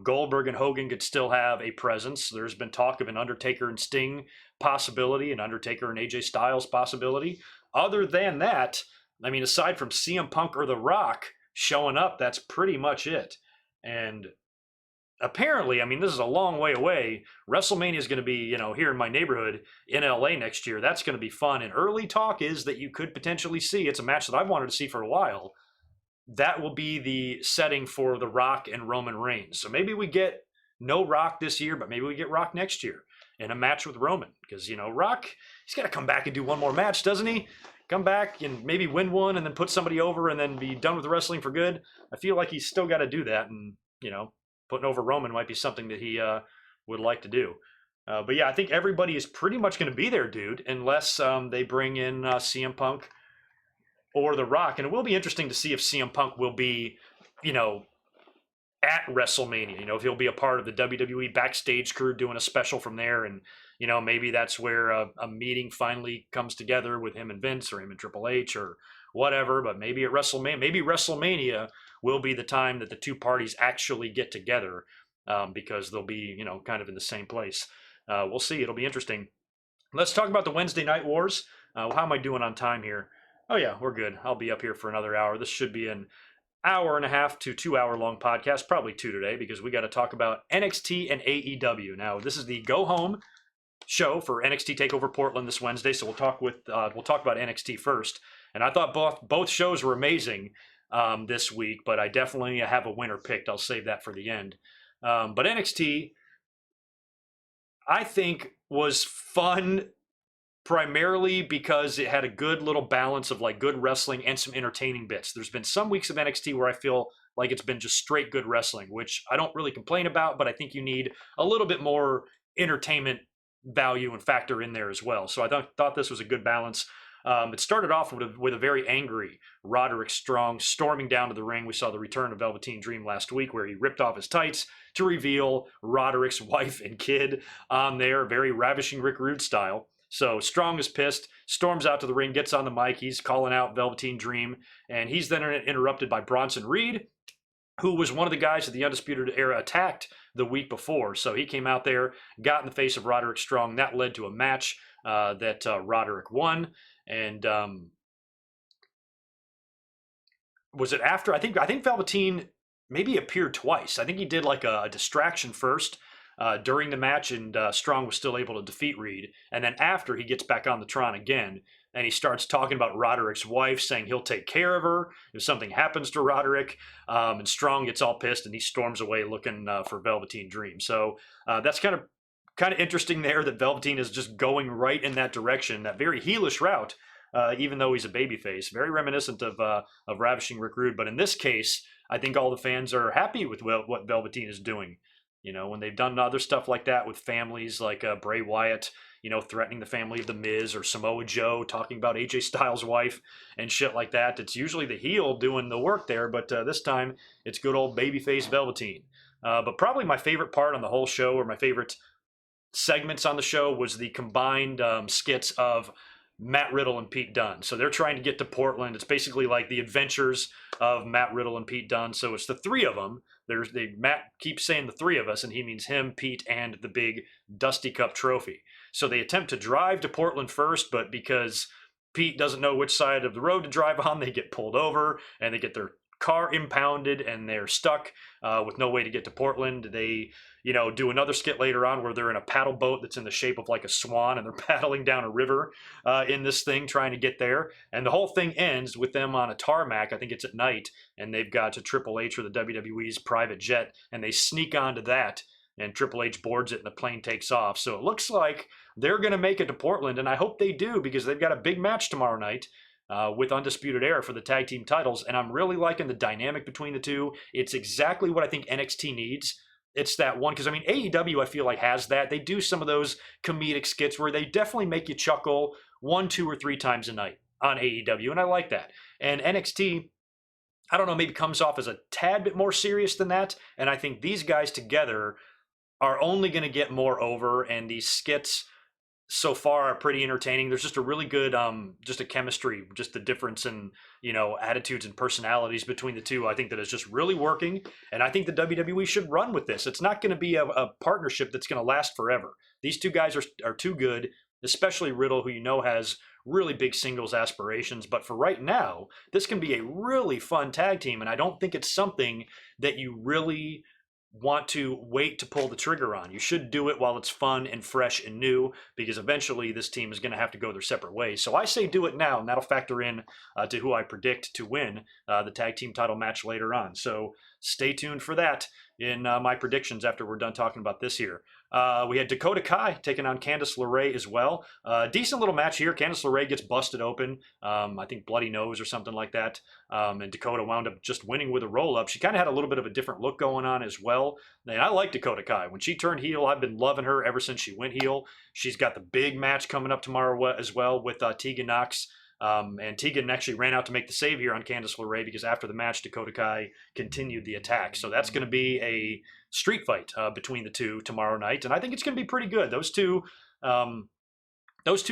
Goldberg and Hogan could still have a presence. There's been talk of an Undertaker and Sting possibility, an Undertaker and AJ Styles possibility. Other than that, I mean, aside from CM Punk or The Rock showing up, that's pretty much it. And apparently, I mean, this is a long way away. WrestleMania is going to be, here in my neighborhood in LA next year. That's going to be fun. And early talk is that you could potentially see, it's a match that I've wanted to see for a while. That will be the setting for The Rock and Roman Reigns. So maybe we get no Rock this year, but maybe we get Rock next year in a match with Roman. Because, Rock, he's got to come back and do one more match, doesn't he? Come back and maybe win one and then put somebody over and then be done with the wrestling for good. I feel like he's still got to do that. And, putting over Roman might be something that he would like to do. But yeah, I think everybody is pretty much going to be there, dude, unless they bring in CM Punk or The Rock. And it will be interesting to see if CM Punk will be, at WrestleMania, if he'll be a part of the WWE backstage crew doing a special from there. And, maybe that's where a meeting finally comes together with him and Vince or him and Triple H or whatever. But maybe at WrestleMania will be the time that the two parties actually get together because they'll be, kind of in the same place. We'll see. It'll be interesting. Let's talk about the Wednesday Night Wars. How am I doing on time here? Oh, yeah, we're good. I'll be up here for another hour. This should be an hour and a half to 2 hour long podcast, probably two today, because we got to talk about NXT and AEW. Now, this is the go home show for NXT Takeover Portland this Wednesday, so we'll talk about NXT first. And I thought both shows were amazing this week, but I definitely have a winner picked. I'll save that for the end. But NXT, I think, was fun primarily because it had a good little balance of like good wrestling and some entertaining bits. There's been some weeks of NXT where I feel like it's been just straight good wrestling, which I don't really complain about, but I think you need a little bit more entertainment value and factor in there as well. So I thought this was a good balance. It started off with a very angry Roderick Strong storming down to the ring. We saw the return of Velveteen Dream last week where he ripped off his tights to reveal Roderick's wife and kid on there, very ravishing Rick Rude style. So Strong is pissed, storms out to the ring, gets on the mic. He's calling out Velveteen Dream, and he's then interrupted by Bronson Reed, who was one of the guys that the Undisputed Era attacked the week before. So he came out there, got in the face of Roderick Strong. That led to a match that Roderick won. And was it after? I think Velveteen maybe appeared twice. I think he did like a distraction first during the match, and Strong was still able to defeat Reed. And then after, he gets back on the Tron again, and he starts talking about Roderick's wife, saying he'll take care of her if something happens to Roderick. And Strong gets all pissed, and he storms away looking for Velveteen Dream. So that's kind of interesting there that Velveteen is just going right in that direction, that very heelish route, even though he's a babyface. Very reminiscent of Ravishing Rick Rude. But in this case, I think all the fans are happy with what Velveteen is doing. When they've done other stuff like that with families like Bray Wyatt, threatening the family of The Miz, or Samoa Joe talking about AJ Styles' wife and shit like that. It's usually the heel doing the work there, but this time it's good old babyface Velveteen. But probably my favorite part on the whole show, or my favorite segments on the show, was the combined skits of Matt Riddle and Pete Dunne. So they're trying to get to Portland. It's basically like the adventures of Matt Riddle and Pete Dunne. So it's the three of them. Matt keeps saying the three of us, and he means him, Pete, and the big Dusty Cup trophy. So they attempt to drive to Portland first, but because Pete doesn't know which side of the road to drive on, they get pulled over and they get their car impounded and they're stuck with no way to get to Portland. They, do another skit later on where they're in a paddle boat that's in the shape of like a swan, and they're paddling down a river in this thing trying to get there. And the whole thing ends with them on a tarmac. I think it's at night, and they've got to Triple H or the WWE's private jet, and they sneak onto that, and Triple H boards it and the plane takes off. So it looks like they're going to make it to Portland, and I hope they do, because they've got a big match tomorrow night with Undisputed Era for the tag team titles, and I'm really liking the dynamic between the two. It's exactly what I think NXT needs. It's that one, because AEW, I feel like, has that. They do some of those comedic skits where they definitely make you chuckle 1, 2, or 3 times a night on AEW, and I like that. And NXT, I don't know, maybe comes off as a tad bit more serious than that, and I think these guys together are only going to get more over, and these skits so far are pretty entertaining. There's just a really good just a chemistry, just the difference in, attitudes and personalities between the two. I think that is just really working, and I think the WWE should run with this. It's not going to be a partnership that's going to last forever. These two guys are too good, especially Riddle, who has really big singles aspirations. But for right now, this can be a really fun tag team, and I don't think it's something that you really want to wait to pull the trigger on. You should do it while it's fun and fresh and new, because eventually this team is going to have to go their separate ways. So I say do it now, and that'll factor in to who I predict to win the tag team title match later on. So stay tuned for that in my predictions after we're done talking about this here. We had Dakota Kai taking on Candice LeRae as well. Decent little match here. Candice LeRae gets busted open. I think bloody nose or something like that. And Dakota wound up just winning with a roll-up. She kind of had a little bit of a different look going on as well. And I like Dakota Kai. When she turned heel, I've been loving her ever since she went heel. She's got the big match coming up tomorrow as well with Tegan Nox. And Tegan actually ran out to make the save here on Candice LeRae, because after the match, Dakota Kai continued the attack. So that's going to be a street fight between the two tomorrow night, and I think it's going to be pretty good. Those two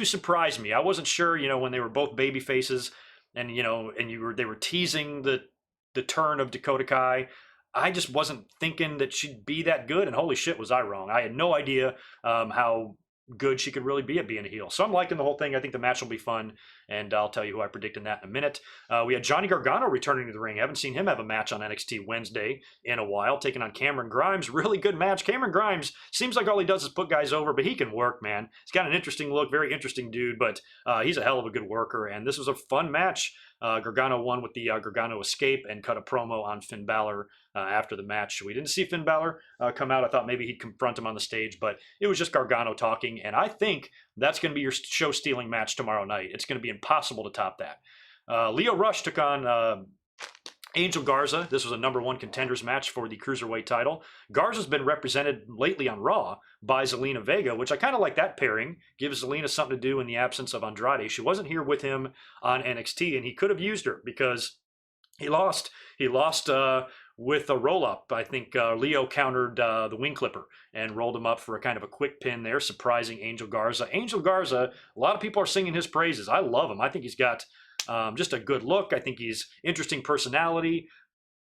surprised me. I wasn't sure, when they were both baby faces, and they were teasing the turn of Dakota Kai. I just wasn't thinking that she'd be that good, and holy shit, was I wrong. I had no idea how good she could really be at being a heel. So I'm liking the whole thing. I think the match will be fun, and I'll tell you who I predict in that in a minute. We had Johnny Gargano returning to the ring. I haven't seen him have a match on NXT Wednesday in a while, taking on Cameron Grimes. Really good match. Cameron Grimes seems like all he does is put guys over, but he can work, man. He's got an interesting look, very interesting dude, but he's a hell of a good worker, and this was a fun match. Gargano won with the Gargano escape and cut a promo on Finn Balor after the match. We didn't see Finn Balor come out. I thought maybe he'd confront him on the stage, but it was just Gargano talking, and I think that's going to be your show-stealing match tomorrow night. It's going to be impossible to top that. Lio Rush took on Angel Garza. This was a number one contenders match for the Cruiserweight title. Garza's been represented lately on Raw by Zelina Vega, which I kind of like that pairing. Gives Zelina something to do in the absence of Andrade. She wasn't here with him on NXT, and he could have used her because he lost. He lost with a roll-up. I think Leo countered the wing clipper and rolled him up for a kind of a quick pin there, surprising Angel Garza. Angel Garza, a lot of people are singing his praises. I love him. I think he's got just a good look. I think he's interesting personality,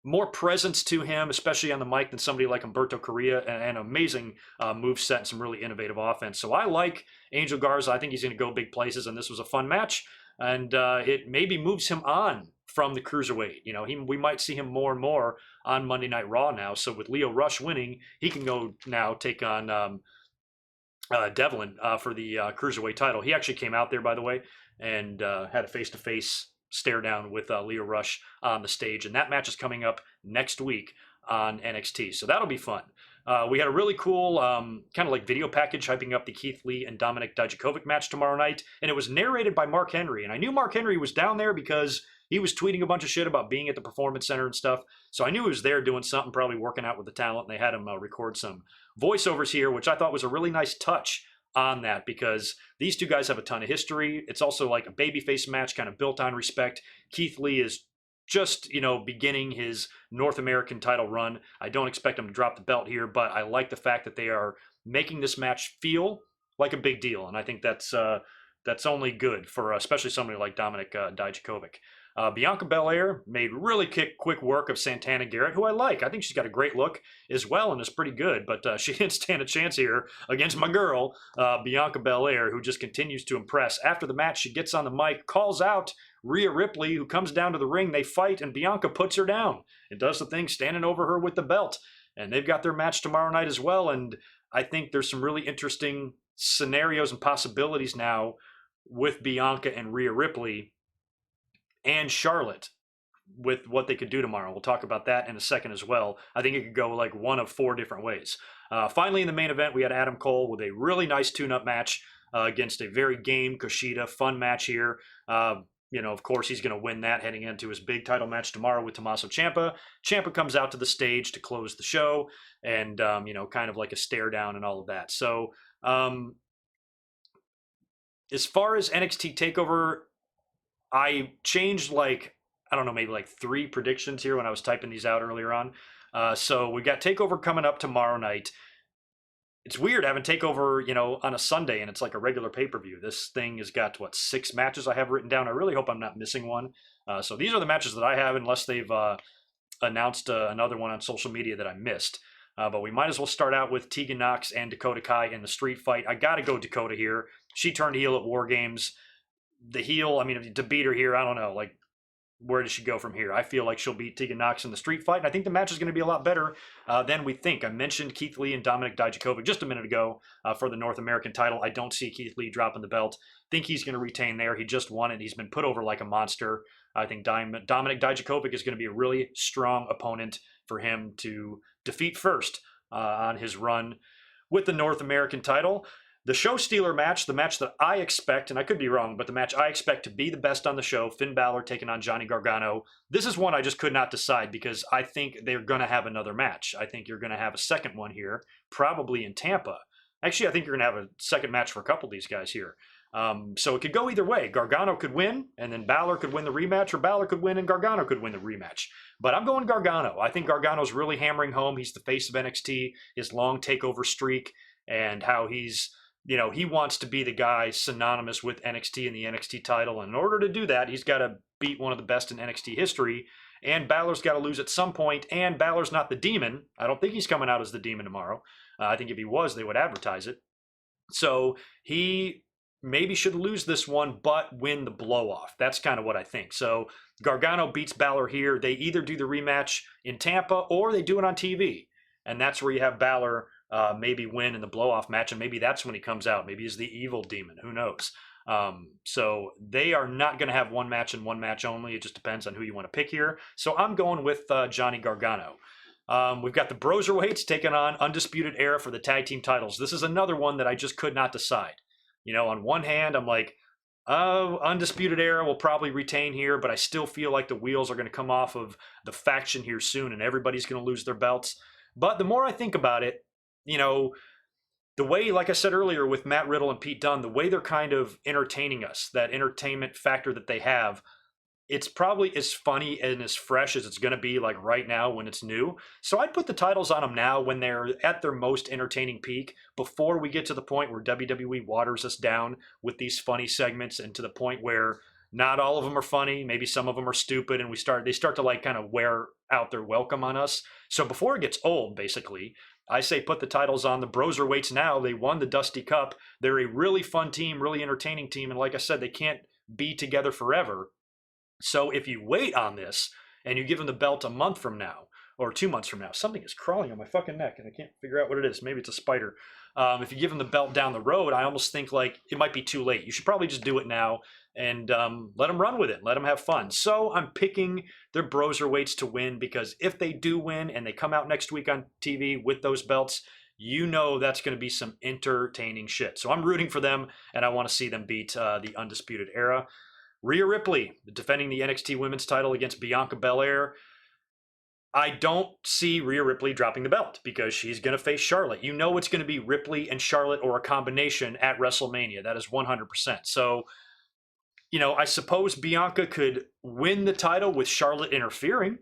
more presence to him, especially on the mic, than somebody like Humberto Carrillo, and an amazing move set and some really innovative offense. So I like Angel Garza. I think he's going to go big places, and this was a fun match. And it maybe moves him on from the Cruiserweight. We might see him more and more on Monday Night Raw now. So with Lio Rush winning, he can go now take on Devlin for the Cruiserweight title. He actually came out there, by the way, and had a face-to-face stare down with Lio Rush on the stage. And that match is coming up next week on NXT. So that'll be fun. We had a really cool kind of like video package hyping up the Keith Lee and Dominik Dijakovic match tomorrow night. And it was narrated by Mark Henry. And I knew Mark Henry was down there because he was tweeting a bunch of shit about being at the Performance Center and stuff. So I knew he was there doing something, probably working out with the talent. And they had him record some voiceovers here, which I thought was a really nice touch on that, because these two guys have a ton of history. It's also like a babyface match kind of built on respect. Keith Lee is just, beginning his North American title run. I don't expect him to drop the belt here, but I like the fact that they are making this match feel like a big deal. And I think that's only good for especially somebody like Dominik Dijakovic. Bianca Belair made really quick work of Santana Garrett, who I like. I think she's got a great look as well and is pretty good, but she didn't stand a chance here against my girl, Bianca Belair, who just continues to impress. After the match, she gets on the mic, calls out Rhea Ripley, who comes down to the ring. They fight, and Bianca puts her down and does the thing, standing over her with the belt. And they've got their match tomorrow night as well, and I think there's some really interesting scenarios and possibilities now with Bianca and Rhea Ripley and Charlotte with what they could do tomorrow. We'll talk about that in a second as well. I think it could go like one of 4 different ways. Finally, in the main event, we had Adam Cole with a really nice tune-up match against a very game Kushida. Fun match here. Of course, he's going to win that heading into his big title match tomorrow with Tommaso Ciampa. Ciampa comes out to the stage to close the show, and, kind of like a stare down and all of that. So, as far as NXT TakeOver, I changed maybe 3 predictions here when I was typing these out earlier on. So we got TakeOver coming up tomorrow night. it's weird having Takeover, on a Sunday and it's like a regular pay-per-view. This thing has got, 6 matches I have written down. I really hope I'm not missing one. So these are the matches that I have, unless they've announced another one on social media that I missed. But we might as well start out with Tegan Nox and Dakota Kai in the street fight. I got to go Dakota here. She turned heel at War Games. The heel, to beat her here, I don't know. Like, where does she go from here? I feel like she'll beat Tegan Nox in the street fight, and I think the match is going to be a lot better than we think. I mentioned Keith Lee and Dominik Dijakovic just a minute ago for the North American title. I don't see Keith Lee dropping the belt. Think he's going to retain there. He just won it. He's been put over like a monster. I think Dominik Dijakovic is going to be a really strong opponent for him to defeat first on his run with the North American title. The show stealer match, the match that I expect, and I could be wrong, but the match I expect to be the best on the show, Finn Balor taking on Johnny Gargano. This is one I just could not decide because I think they're going to have another match. I think you're going to have a second one here, probably in Tampa. Actually, I think you're going to have a second match for a couple of these guys here. So it could go either way. Gargano could win, and then Balor could win the rematch, or Balor could win and Gargano could win the rematch. But I'm going Gargano. I think Gargano's really hammering home. He's the face of NXT, his long takeover streak, and how he's... he wants to be the guy synonymous with NXT and the NXT title. And in order to do that, he's got to beat one of the best in NXT history. And Balor's got to lose at some point. And Balor's not the Demon. I don't think he's coming out as the Demon tomorrow. I think if he was, they would advertise it. So he maybe should lose this one, but win the blow-off. That's kind of what I think. So Gargano beats Balor here. They either do the rematch in Tampa or they do it on TV. And that's where you have Balor maybe win in the blow-off match, and maybe that's when he comes out. Maybe he's the evil demon. Who knows? So they are not going to have one match and one match only. It just depends on who you want to pick here. So I'm going with Johnny Gargano. We've got the Broserweights taking on Undisputed Era for the tag team titles. This is another one that I just could not decide. On one hand, I'm like, Undisputed Era will probably retain here, but I still feel like the wheels are going to come off of the faction here soon, and everybody's going to lose their belts. But the more I think about it, the way, like I said earlier with Matt Riddle and Pete Dunne, the way they're kind of entertaining us, that entertainment factor that they have, it's probably as funny and as fresh as it's going to be like right now when it's new. So I'd put the titles on them now when they're at their most entertaining peak, before we get to the point where WWE waters us down with these funny segments, and to the point where not all of them are funny. Maybe some of them are stupid, and they start to like kind of wear out their welcome on us. So before it gets old, basically, I say put the titles on the Broserweights now. They won the Dusty Cup. They're a really fun team, really entertaining team. And like I said, they can't be together forever. So if you wait on this and you give them the belt a month from now or 2 months from now, something is crawling on my fucking neck and I can't figure out what it is. Maybe it's a spider. If you give them the belt down the road, I almost think like it might be too late. You should probably just do it now and let them run with it. Let them have fun. So I'm picking their Broserweights to win, because if they do win and they come out next week on TV with those belts, that's going to be some entertaining shit. So I'm rooting for them, and I want to see them beat the Undisputed Era. Rhea Ripley defending the NXT Women's title against Bianca Belair. I don't see Rhea Ripley dropping the belt, because she's going to face Charlotte. It's going to be Ripley and Charlotte, or a combination, at WrestleMania. That is 100%. So, I suppose Bianca could win the title with Charlotte interfering.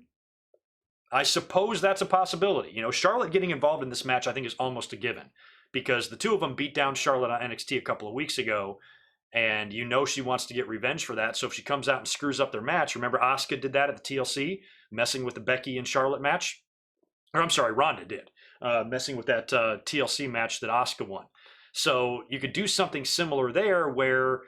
I suppose that's a possibility. Charlotte getting involved in this match, I think, is almost a given, because the two of them beat down Charlotte on NXT a couple of weeks ago, and she wants to get revenge for that. So if she comes out and screws up their match, remember Asuka did that at the TLC, messing with the Becky and Charlotte match? Or I'm sorry, Ronda did, messing with that TLC match that Asuka won. So you could do something similar there, where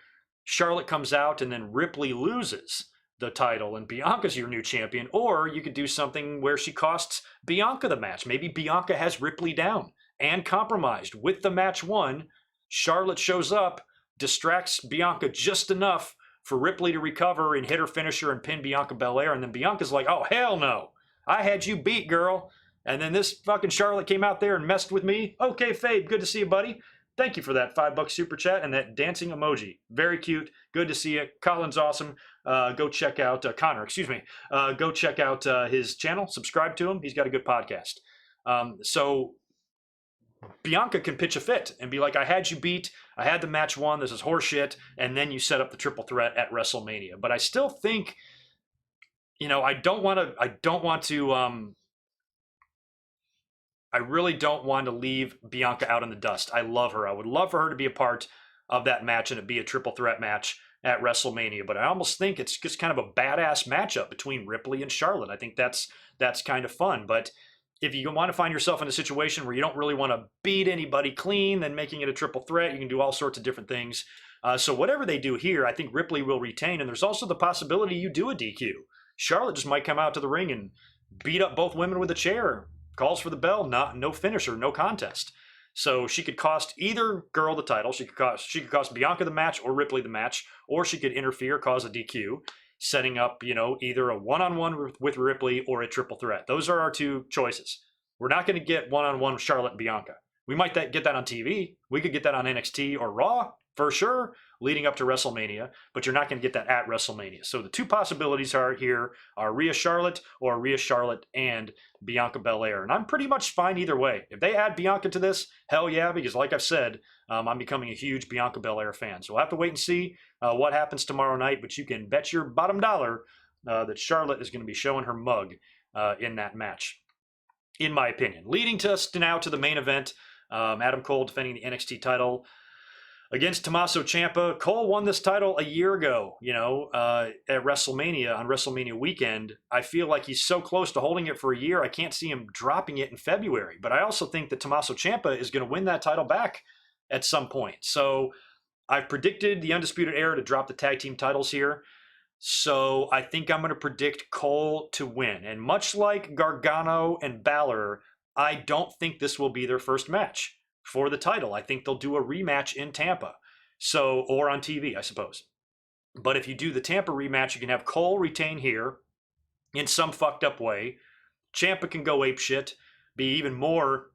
Charlotte comes out and then Ripley loses the title and Bianca's your new champion. Or you could do something where she costs Bianca the match. Maybe Bianca has Ripley down and compromised with the match won. Charlotte shows up, distracts Bianca just enough for Ripley to recover and hit her finisher and pin Bianca Belair. And then Bianca's like, oh, hell no. I had you beat, girl. And then this fucking Charlotte came out there and messed with me. Okay, Fabe, good to see you, buddy. Thank you for that $5 super chat and that dancing emoji. Very cute. Good to see you. Colin's awesome. Go check out Connor. Go check out his channel. Subscribe to him. He's got a good podcast. So Bianca can pitch a fit and be like, I had you beat. I had the match won. This is horseshit. And then you set up the triple threat at WrestleMania. But I still think, I don't want to I really don't want to leave Bianca out in the dust. I love her. I would love for her to be a part of that match and it be a triple threat match at WrestleMania. But I almost think it's just kind of a badass matchup between Ripley and Charlotte. I think that's kind of fun. But if you want to find yourself in a situation where you don't really want to beat anybody clean, then making it a triple threat, you can do all sorts of different things. So whatever they do here, I think Ripley will retain. And there's also the possibility you do a DQ. Charlotte just might come out to the ring and beat up both women with a chair, calls for the bell, no finisher, no contest. So she could cost either girl the title. She could cost Bianca the match or Ripley the match, or she could interfere, cause a DQ, setting up, either a one-on-one with Ripley or a triple threat. Those are our two choices. We're not going to get one-on-one with Charlotte and Bianca. We might get that on TV. We could get that on NXT or Raw for sure, leading up to WrestleMania, but you're not going to get that at WrestleMania. So the two possibilities here are Rhea Charlotte or Rhea Charlotte and Bianca Belair. And I'm pretty much fine either way. If they add Bianca to this, hell yeah, because like I've said, I'm becoming a huge Bianca Belair fan. So we'll have to wait and see what happens tomorrow night, but you can bet your bottom dollar that Charlotte is going to be showing her mug in that match, in my opinion. Leading us now to the main event, Adam Cole defending the NXT title against Tommaso Ciampa. Cole won this title a year ago, at WrestleMania, on WrestleMania weekend. I feel like he's so close to holding it for a year, I can't see him dropping it in February. But I also think that Tommaso Ciampa is going to win that title back at some point. So I've predicted the Undisputed Era to drop the tag team titles here. So I think I'm going to predict Cole to win. And much like Gargano and Balor, I don't think this will be their first match for the title. I think they'll do a rematch in Tampa, or on TV, I suppose. But if you do the Tampa rematch, you can have Cole retain here in some fucked up way. Ciampa can go apeshit, be even more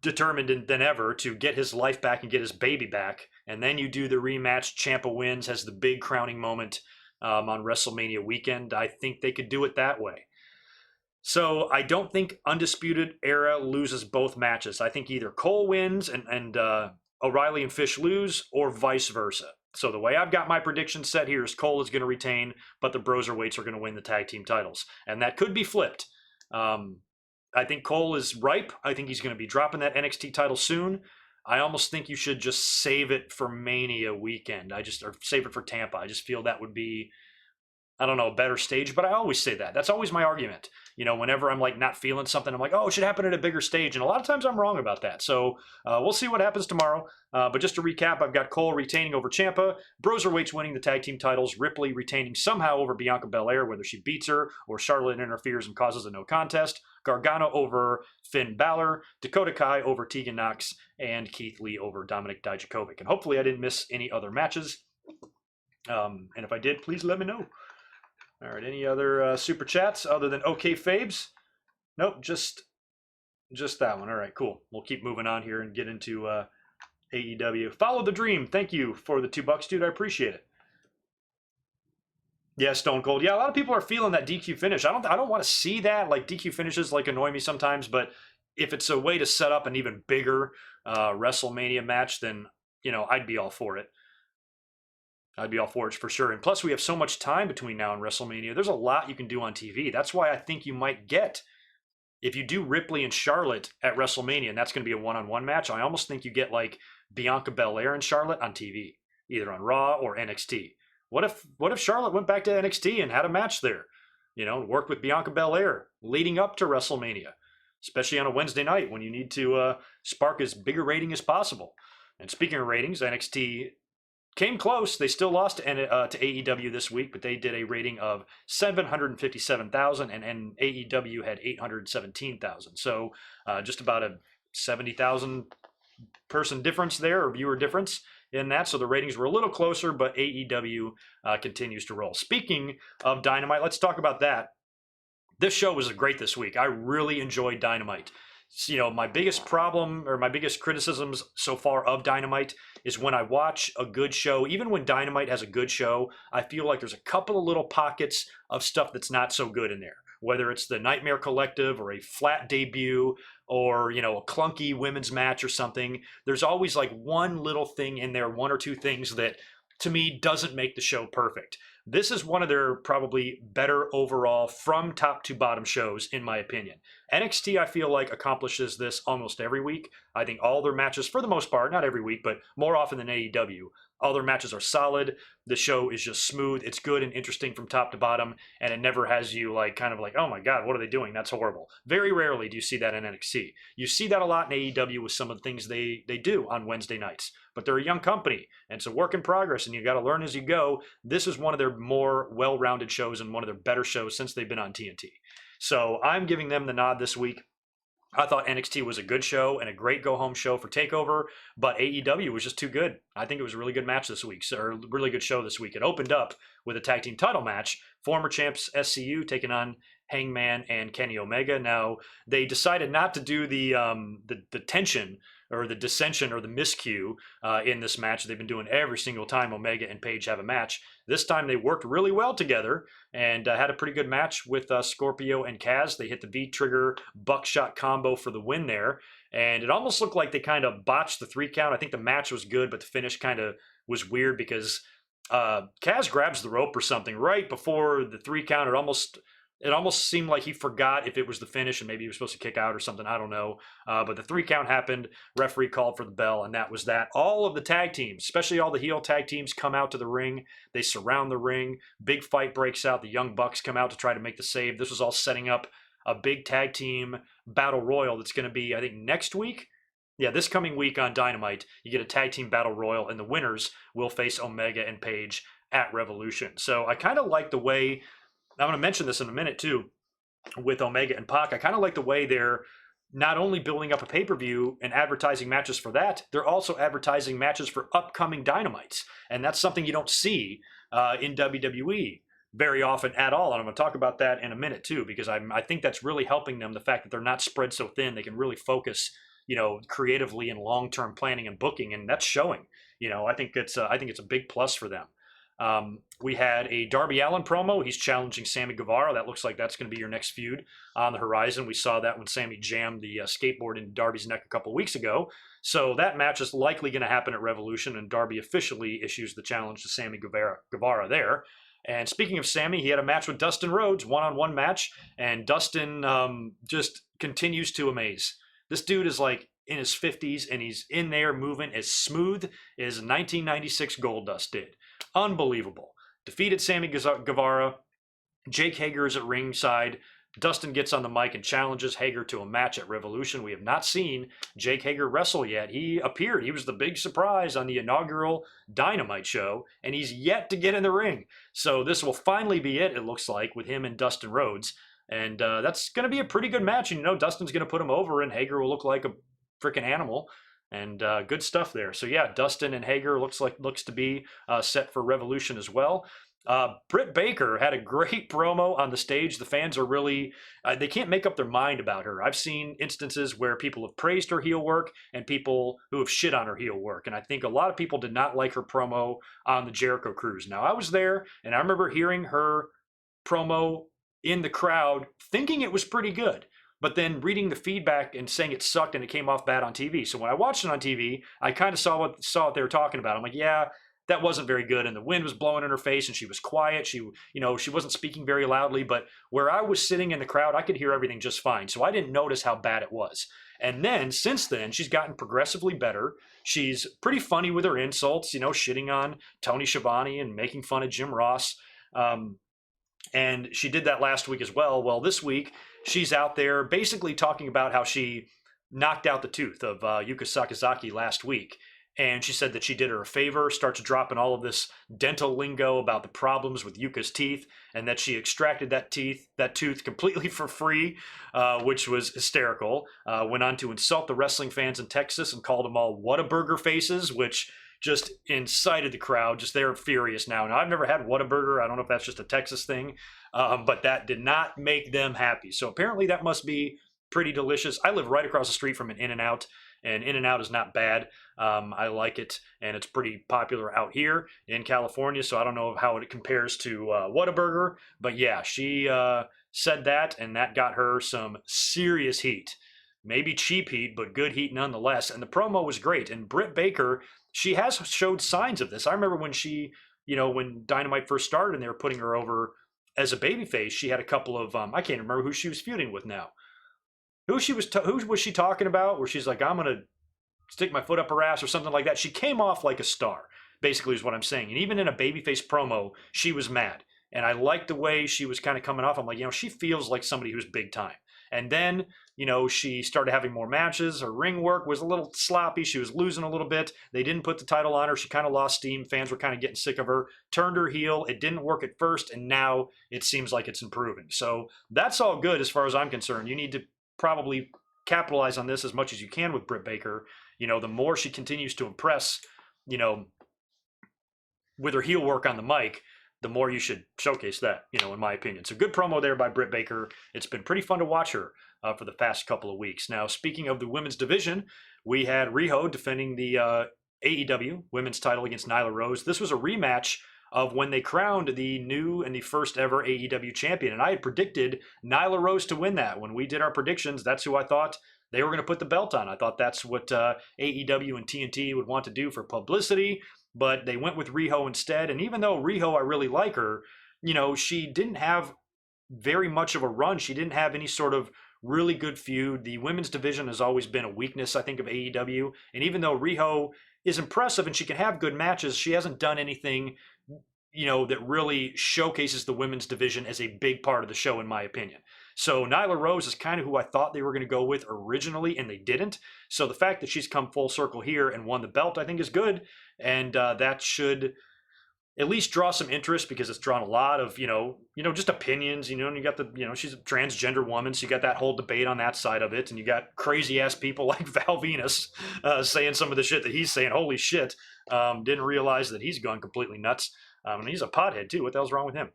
determined than ever to get his life back and get his baby back. And then you do the rematch. Ciampa wins, has the big crowning moment on WrestleMania weekend. I think they could do it that way. So I don't think Undisputed Era loses both matches. I think either Cole wins and O'Reilly and Fish lose, or vice versa. So the way I've got my prediction set here is Cole is going to retain, but the Broserweights are going to win the tag team titles. And that could be flipped. I think Cole is ripe. I think he's going to be dropping that NXT title soon. I almost think you should just save it for Mania weekend. Or save it for Tampa. I just feel that would be, I don't know, a better stage, but I always say that. That's always my argument. Whenever I'm like not feeling something, I'm like, oh, it should happen at a bigger stage. And a lot of times I'm wrong about that. So we'll see what happens tomorrow. But just to recap, I've got Cole retaining over Ciampa, Broserweights winning the tag team titles, Ripley retaining somehow over Bianca Belair, whether she beats her or Charlotte interferes and causes a no contest, Gargano over Finn Balor, Dakota Kai over Tegan Nox, and Keith Lee over Dominik Dijakovic. And hopefully I didn't miss any other matches. And if I did, please let me know. All right, any other super chats other than OK Fabes? Nope, just that one. All right, cool. We'll keep moving on here and get into AEW. Follow the Dream. Thank you for the $2, dude. I appreciate it. Yeah, Stone Cold. Yeah, a lot of people are feeling that DQ finish. I don't want to see that. Like, DQ finishes annoy me sometimes, but if it's a way to set up an even bigger WrestleMania match, then I'd be all for it. I'd be all for it for sure. And plus, we have so much time between now and WrestleMania. There's a lot you can do on TV. That's why I think you might get, if you do Ripley and Charlotte at WrestleMania, and that's going to be a one-on-one match, I almost think you get like Bianca Belair and Charlotte on TV, either on Raw or NXT. What if Charlotte went back to NXT and had a match there? Worked with Bianca Belair leading up to WrestleMania, especially on a Wednesday night when you need to spark as big a rating as possible. And speaking of ratings, NXT came close. They still lost to AEW this week, but they did a rating of 757,000, and AEW had 817,000. So just about a 70,000 person difference there, or viewer difference in that. So the ratings were a little closer, but AEW continues to roll. Speaking of Dynamite, let's talk about that. This show was great this week. I really enjoyed Dynamite. My biggest problem, or my biggest criticisms so far of Dynamite, is when I watch a good show, even when Dynamite has a good show, I feel like there's a couple of little pockets of stuff that's not so good in there. Whether it's the Nightmare Collective or a flat debut or, a clunky women's match or something, there's always like one little thing in there, one or two things that to me doesn't make the show perfect. This is one of their probably better overall from top to bottom shows, in my opinion. NXT, I feel like, accomplishes this almost every week. I think all their matches, for the most part, not every week, but more often than AEW, all their matches are solid. The show is just smooth. It's good and interesting from top to bottom, and it never has you like kind of like, oh my God, what are they doing? That's horrible. Very rarely do you see that in NXT. You see that a lot in AEW with some of the things they do on Wednesday nights. But they're a young company, and it's a work in progress, and you got to learn as you go. This is one of their more well-rounded shows and one of their better shows since they've been on TNT. So I'm giving them the nod this week. I thought NXT was a good show and a great go-home show for TakeOver, but AEW was just too good. I think it was a really good match this week, or a really good show this week. It opened up with a tag team title match, former champs SCU taking on Hangman and Kenny Omega. Now, they decided not to do the tension or the dissension or the miscue in this match they've been doing every single time Omega and Page have a match. This time they worked really well together and had a pretty good match with Scorpio and Kaz. They hit the V-trigger buckshot combo for the win there. And it almost looked like they kind of botched the 3 count. I think the match was good, but the finish kind of was weird because Kaz grabs the rope or something right before the 3 count. It almost seemed like he forgot if it was the finish and maybe he was supposed to kick out or something. I don't know. But the 3 count happened. Referee called for the bell, and that was that. All of the tag teams, especially all the heel tag teams, come out to the ring. They surround the ring. Big fight breaks out. The Young Bucks come out to try to make the save. This was all setting up a big tag team battle royal that's going to be, I think, next week. Yeah, this coming week on Dynamite, you get a tag team battle royal, and the winners will face Omega and Page at Revolution. So I kind of like the way... I'm going to mention this in a minute, too, with Omega and Pac. I kind of like the way they're not only building up a pay-per-view and advertising matches for that, they're also advertising matches for upcoming Dynamites. And that's something you don't see in WWE very often at all. And I'm going to talk about that in a minute, too, because I think that's really helping them, the fact that they're not spread so thin. They can really focus, creatively and long-term planning and booking, and that's showing. I think it's a big plus for them. We had a Darby Allin promo. He's challenging Sammy Guevara. That looks like that's going to be your next feud on the horizon. We saw that when Sammy jammed the skateboard in Darby's neck a couple of weeks ago. So that match is likely going to happen at Revolution, and Darby officially issues the challenge to Sammy Guevara there. And speaking of Sammy, he had a match with Dustin Rhodes, one-on-one match, and Dustin just continues to amaze. This dude is like in his 50s, and he's in there moving as smooth as 1996 Goldust did. Unbelievable. Defeated Sammy Guevara. Jake Hager is at ringside. Dustin gets on the mic and challenges Hager to a match at Revolution. We have not seen Jake Hager wrestle yet. He appeared. He was the big surprise on the inaugural Dynamite show, and he's yet to get in the ring. So this will finally be it looks like, with him and Dustin Rhodes. And that's going to be a pretty good match. And, Dustin's going to put him over, and Hager will look like a freaking animal. And good stuff there. So yeah, Dustin and Hager looks to be set for Revolution as well. Britt Baker had a great promo on the stage. The fans are really, they can't make up their mind about her. I've seen instances where people have praised her heel work and people who have shit on her heel work. And I think a lot of people did not like her promo on the Jericho Cruise. Now, I was there, and I remember hearing her promo in the crowd thinking it was pretty good, but then reading the feedback and saying it sucked and it came off bad on TV. So when I watched it on TV, I kind of saw what they were talking about. I'm like, yeah, that wasn't very good. And the wind was blowing in her face and she was quiet. She wasn't speaking very loudly, but where I was sitting in the crowd, I could hear everything just fine. So I didn't notice how bad it was. And then since then, she's gotten progressively better. She's pretty funny with her insults, shitting on Tony Schiavone and making fun of Jim Ross. And she did that last week as well. Well, this week, she's out there basically talking about how she knocked out the tooth of Yuka Sakazaki last week. And she said that she did her a favor, starts dropping all of this dental lingo about the problems with Yuka's teeth, and that she extracted that tooth completely for free, which was hysterical. Went on to insult the wrestling fans in Texas and called them all Whataburger faces, which just incited the crowd. Just they're furious now. Now, I've never had Whataburger. I don't know if that's just a Texas thing, but that did not make them happy. So apparently that must be pretty delicious. I live right across the street from an In-N-Out, and In-N-Out is not bad. I like it, and it's pretty popular out here in California, so I don't know how it compares to Whataburger, but yeah, she said that, and that got her some serious heat. Maybe cheap heat, but good heat nonetheless, and the promo was great. And Britt Baker, she has showed signs of this. I remember when she when Dynamite first started and they were putting her over as a babyface, she had a couple of I can't remember who she was feuding with now. Who was she talking about? Where she's like, I'm gonna stick my foot up her ass or something like that. She came off like a star, basically, is what I'm saying. And even in a babyface promo, she was mad. And I liked the way she was kind of coming off. I'm like, she feels like somebody who's big time. And then, she started having more matches. Her ring work was a little sloppy. She was losing a little bit. They didn't put the title on her. She kind of lost steam. Fans were kind of getting sick of her. Turned her heel. It didn't work at first. And now it seems like it's improving. So that's all good as far as I'm concerned. You need to probably capitalize on this as much as you can with Britt Baker. The more she continues to impress, with her heel work on the mic, the more you should showcase that, in my opinion. So good promo there by Britt Baker. It's been pretty fun to watch her for the past couple of weeks. Now, speaking of the women's division, we had Riho defending the AEW women's title against Nyla Rose. This was a rematch of when they crowned the new and the first ever AEW champion. And I had predicted Nyla Rose to win that. When we did our predictions, that's who I thought they were going to put the belt on. I thought that's what AEW and TNT would want to do for publicity. But they went with Riho instead. And even though Riho, I really like her, she didn't have very much of a run. She didn't have any sort of really good feud. The women's division has always been a weakness, I think, of AEW. And even though Riho is impressive and she can have good matches, she hasn't done anything, that really showcases the women's division as a big part of the show, in my opinion. So Nyla Rose is kind of who I thought they were going to go with originally, and they didn't. So the fact that she's come full circle here and won the belt, I think, is good. And that should at least draw some interest, because it's drawn a lot of, just opinions, and you got she's a transgender woman. So you got that whole debate on that side of it. And you got crazy ass people like Val Venus saying some of the shit that he's saying. Holy shit. Didn't realize that he's gone completely nuts. And he's a pothead too. What the hell's wrong with him?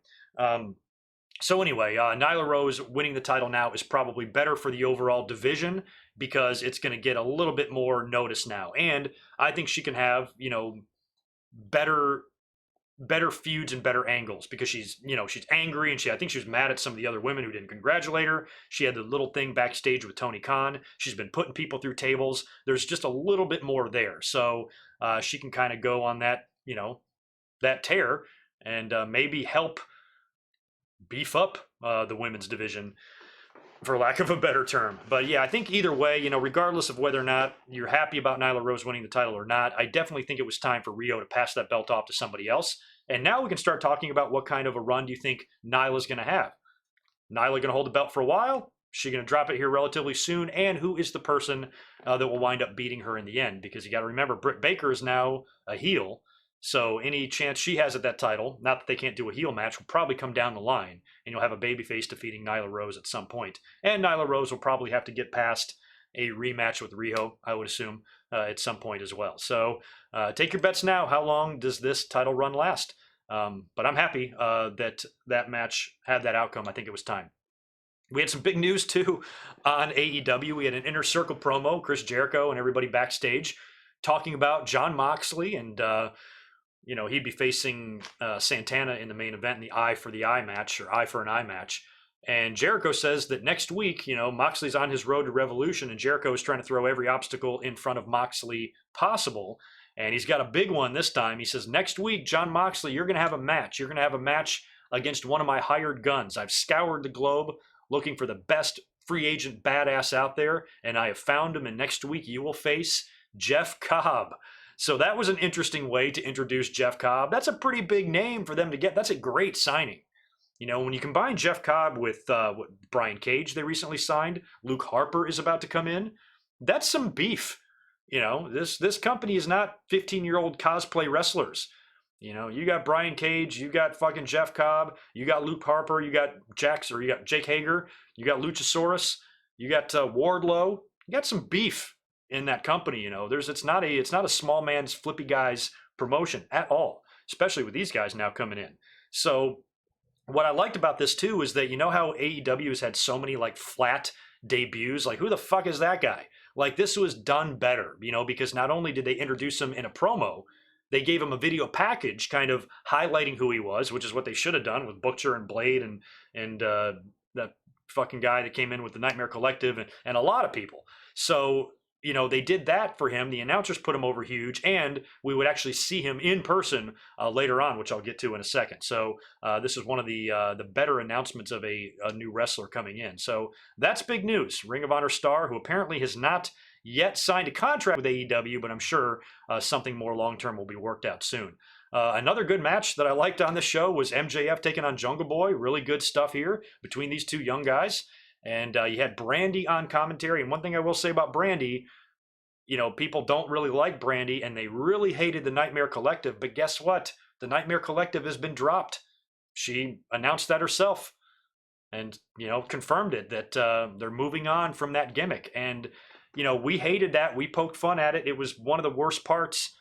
So anyway, Nyla Rose winning the title now is probably better for the overall division, because it's going to get a little bit more notice now. And I think she can have, better feuds and better angles, because she's angry, and I think she was mad at some of the other women who didn't congratulate her. She had the little thing backstage with Tony Khan. She's been putting people through tables. There's just a little bit more there. So she can kind of go on that, that tear, and maybe help beef up the women's division, for lack of a better term. But yeah, I think either way, regardless of whether or not you're happy about Nyla Rose winning the title or not, I definitely think it was time for Riho to pass that belt off to somebody else. And now we can start talking about what kind of a run do you think Nyla's going to have? Nyla going to hold the belt for a while? She going to drop it here relatively soon? And who is the person that will wind up beating her in the end? Because you got to remember, Britt Baker is now a heel. So any chance she has at that title, not that they can't do a heel match, will probably come down the line, and you'll have a babyface defeating Nyla Rose at some point. And Nyla Rose will probably have to get past a rematch with Riho, I would assume, at some point as well. So take your bets now. How long does this title run last? But I'm happy that match had that outcome. I think it was time. We had some big news, too, on AEW. We had an Inner Circle promo, Chris Jericho and everybody backstage, talking about Jon Moxley and he'd be facing Santana in the main event in the Eye for the Eye match, or Eye for an Eye match. And Jericho says that next week, Moxley's on his road to Revolution, and Jericho is trying to throw every obstacle in front of Moxley possible. And he's got a big one this time. He says, next week, Jon Moxley, you're going to have a match. You're going to have a match against one of my hired guns. I've scoured the globe looking for the best free agent badass out there, and I have found him. And next week, you will face Jeff Cobb. So that was an interesting way to introduce Jeff Cobb. That's a pretty big name for them to get. That's a great signing. When you combine Jeff Cobb with Brian Cage they recently signed, Luke Harper is about to come in. That's some beef. This company is not 15-year-old cosplay wrestlers. You got Brian Cage, you got fucking Jeff Cobb, you got Luke Harper, you got you got Jake Hager, you got Luchasaurus, you got Wardlow. You got some beef in that company. It's not a small man's flippy guys promotion at all, especially with these guys now coming in. So what I liked about this too is that how AEW has had so many like flat debuts, like who the fuck is that guy? Like this was done better, because not only did they introduce him in a promo, they gave him a video package kind of highlighting who he was, which is what they should have done with Butcher and Blade and that fucking guy that came in with the Nightmare Collective and a lot of people. So they did that for him. The announcers put him over huge, and we would actually see him in person later on, which I'll get to in a second. So this is one of the better announcements of a new wrestler coming in. So that's big news. Ring of Honor star, who apparently has not yet signed a contract with AEW, but I'm sure something more long-term will be worked out soon. Another good match that I liked on this show was MJF taking on Jungle Boy. Really good stuff here between these two young guys. And you had Brandy on commentary. And one thing I will say about Brandy, people don't really like Brandy, and they really hated the Nightmare Collective. But guess what? The Nightmare Collective has been dropped. She announced that herself and, confirmed it, that they're moving on from that gimmick. And, we hated that. We poked fun at it. It was one of the worst parts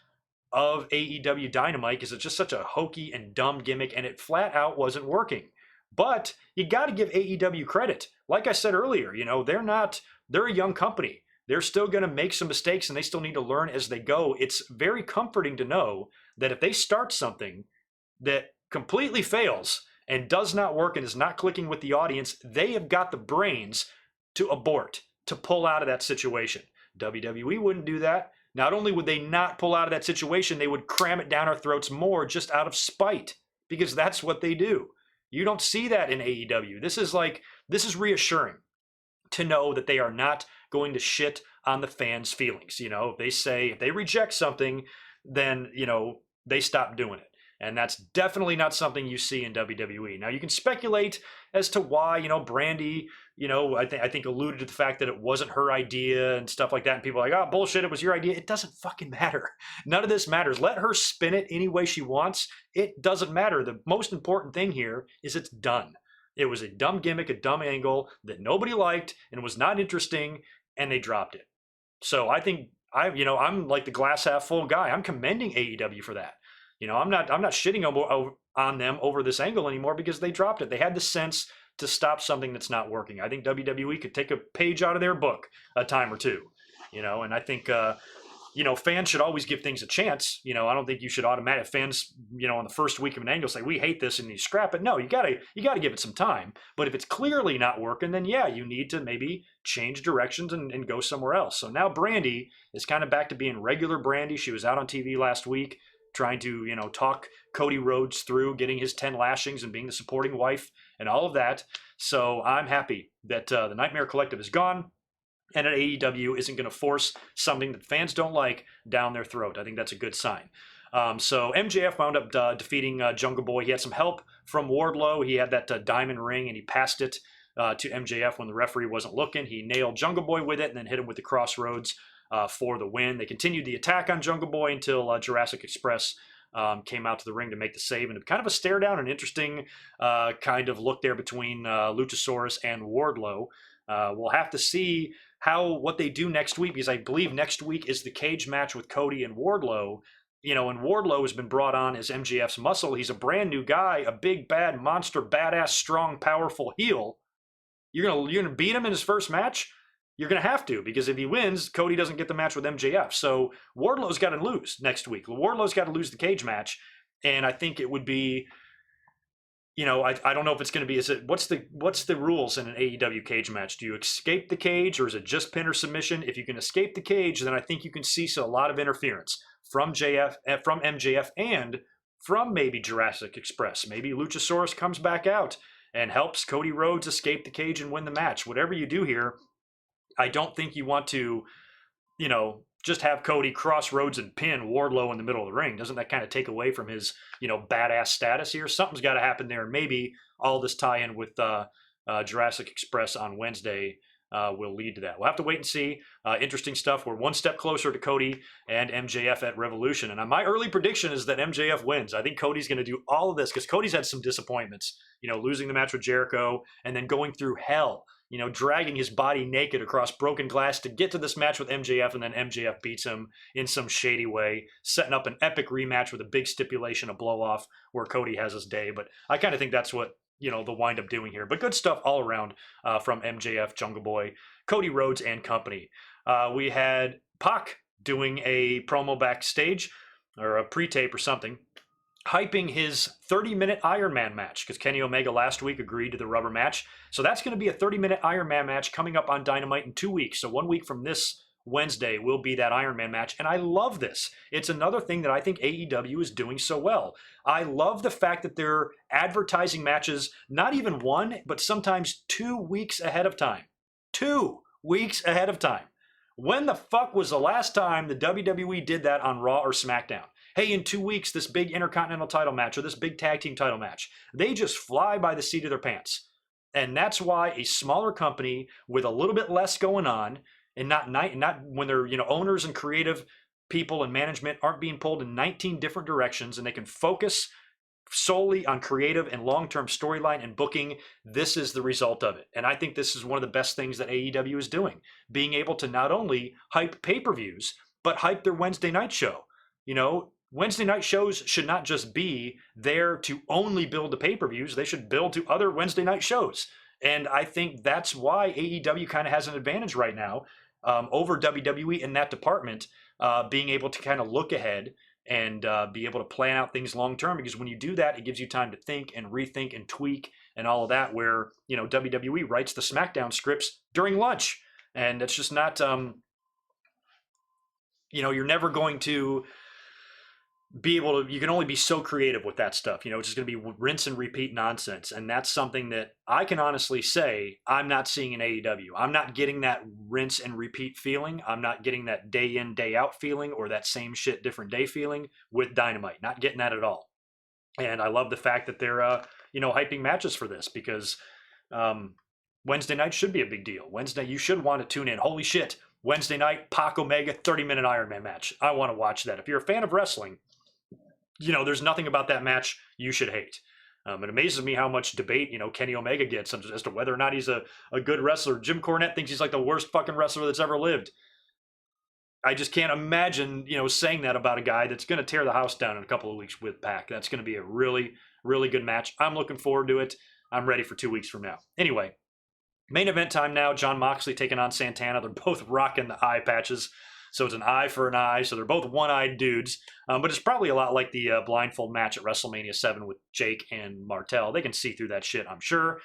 of AEW Dynamite because it's just such a hokey and dumb gimmick, and it flat out wasn't working. But you got to give AEW credit. Like I said earlier, they're a young company. They're still going to make some mistakes, and they still need to learn as they go. It's very comforting to know that if they start something that completely fails and does not work and is not clicking with the audience, they have got the brains to abort, to pull out of that situation. WWE wouldn't do that. Not only would they not pull out of that situation, they would cram it down our throats more just out of spite, because that's what they do. You don't see that in AEW. This is reassuring to know that they are not going to shit on the fans' feelings. If they reject something, then, they stop doing it. And that's definitely not something you see in WWE. Now, you can speculate as to why, Brandy, I think alluded to the fact that it wasn't her idea and stuff like that. And people are like, oh, bullshit, it was your idea. It doesn't fucking matter. None of this matters. Let her spin it any way she wants. It doesn't matter. The most important thing here is it's done. It was a dumb gimmick, a dumb angle that nobody liked and was not interesting, and they dropped it. So I think I'm like the glass half full guy. I'm commending AEW for that. I'm not shitting on them over this angle anymore because they dropped it. They had the sense to stop something that's not working. I think WWE could take a page out of their book a time or two, and I think, fans should always give things a chance. I don't think you should automatically, fans, on the first week of an angle say, we hate this and you scrap it. No, you gotta give it some time. But if it's clearly not working, then yeah, you need to maybe change directions and go somewhere else. So now Brandy is kind of back to being regular Brandy. She was out on TV last week trying to, talk Cody Rhodes through getting his 10 lashings and being the supporting wife and all of that. So I'm happy that the Nightmare Collective is gone and that AEW isn't going to force something that fans don't like down their throat. I think that's a good sign. So MJF wound up defeating Jungle Boy. He had some help from Wardlow. He had that diamond ring and he passed it to MJF when the referee wasn't looking. He nailed Jungle Boy with it and then hit him with the crossroads for the win. They continued the attack on Jungle Boy until Jurassic Express came out to the ring to make the save. And kind of a stare down, an interesting kind of look there between Luchasaurus and Wardlow. We'll have to see what they do next week, because I believe next week is the cage match with Cody and Wardlow. And Wardlow has been brought on as MJF's muscle. He's a brand new guy, a big, bad, monster, badass, strong, powerful heel. You're gonna beat him in his first match? You're going to have to, because if he wins, Cody doesn't get the match with MJF. So Wardlow's got to lose next week. Wardlow's got to lose the cage match. And I think it would be, I don't know if it's going to be, what's the rules in an AEW cage match? Do you escape the cage, or is it just pin or submission? If you can escape the cage, then I think you can see a lot of interference from MJF and from maybe Jurassic Express. Maybe Luchasaurus comes back out and helps Cody Rhodes escape the cage and win the match. Whatever you do here, I don't think you want to, just have Cody cross Rhodes and pin Wardlow in the middle of the ring. Doesn't that kind of take away from his, badass status here? Something's got to happen there. Maybe all this tie-in with Jurassic Express on Wednesday will lead to that. We'll have to wait and see. Interesting stuff. We're one step closer to Cody and MJF at Revolution. And my early prediction is that MJF wins. I think Cody's going to do all of this because Cody's had some disappointments, losing the match with Jericho and then going through hell, dragging his body naked across broken glass to get to this match with MJF, and then MJF beats him in some shady way, setting up an epic rematch with a big stipulation, a blow-off, where Cody has his day. But I kind of think that's what, they'll wind up doing here. But good stuff all around from MJF, Jungle Boy, Cody Rhodes, and company. We had Pac doing a promo backstage, or a pre-tape or something, hyping his 30-minute Iron Man match, because Kenny Omega last week agreed to the rubber match. So that's going to be a 30-minute Iron Man match coming up on Dynamite in 2 weeks. So 1 week from this Wednesday will be that Iron Man match. And I love this. It's another thing that I think AEW is doing so well. I love the fact that they're advertising matches not even 1, but sometimes 2 weeks ahead of time. 2 weeks ahead of time. When the fuck was the last time the WWE did that on Raw or SmackDown? Hey, in 2 weeks, this big Intercontinental title match or this big tag team title match. They just fly by the seat of their pants. And that's why a smaller company with a little bit less going on, and not when they're, owners and creative people and management aren't being pulled in 19 different directions, and they can focus solely on creative and long-term storyline and booking. This is the result of it. And I think this is one of the best things that AEW is doing, being able to not only hype pay-per-views, but hype their Wednesday night show. Wednesday night shows should not just be there to only build the pay-per-views. They should build to other Wednesday night shows. And I think that's why AEW kind of has an advantage right now over WWE in that department, being able to kind of look ahead and be able to plan out things long-term. Because when you do that, it gives you time to think and rethink and tweak and all of that, where, WWE writes the SmackDown scripts during lunch. And it's just not, you're never going to be able to, you can only be so creative with that stuff. It's just going to be rinse and repeat nonsense. And that's something that I can honestly say I'm not seeing in AEW. I'm not getting that rinse and repeat feeling. I'm not getting that day in, day out feeling, or that same shit, different day feeling with Dynamite. Not getting that at all. And I love the fact that they're, hyping matches for this, because Wednesday night should be a big deal. Wednesday, you should want to tune in. Holy shit. Wednesday night, Pac Omega, 30-minute Iron Man match. I want to watch that. If you're a fan of wrestling, there's nothing about that match you should hate. It amazes me how much debate, Kenny Omega gets as to whether or not he's a good wrestler. Jim Cornette thinks he's like the worst fucking wrestler that's ever lived. I just can't imagine, saying that about a guy that's going to tear the house down in a couple of weeks with Pac. That's going to be a really, really good match. I'm looking forward to it. I'm ready for 2 weeks from now. Anyway, main event time now. John Moxley taking on Santana. They're both rocking the eye patches. So it's an eye for an eye. So they're both one-eyed dudes. But it's probably a lot like the blindfold match at WrestleMania 7 with Jake and Martel. They can see through that shit, I'm sure.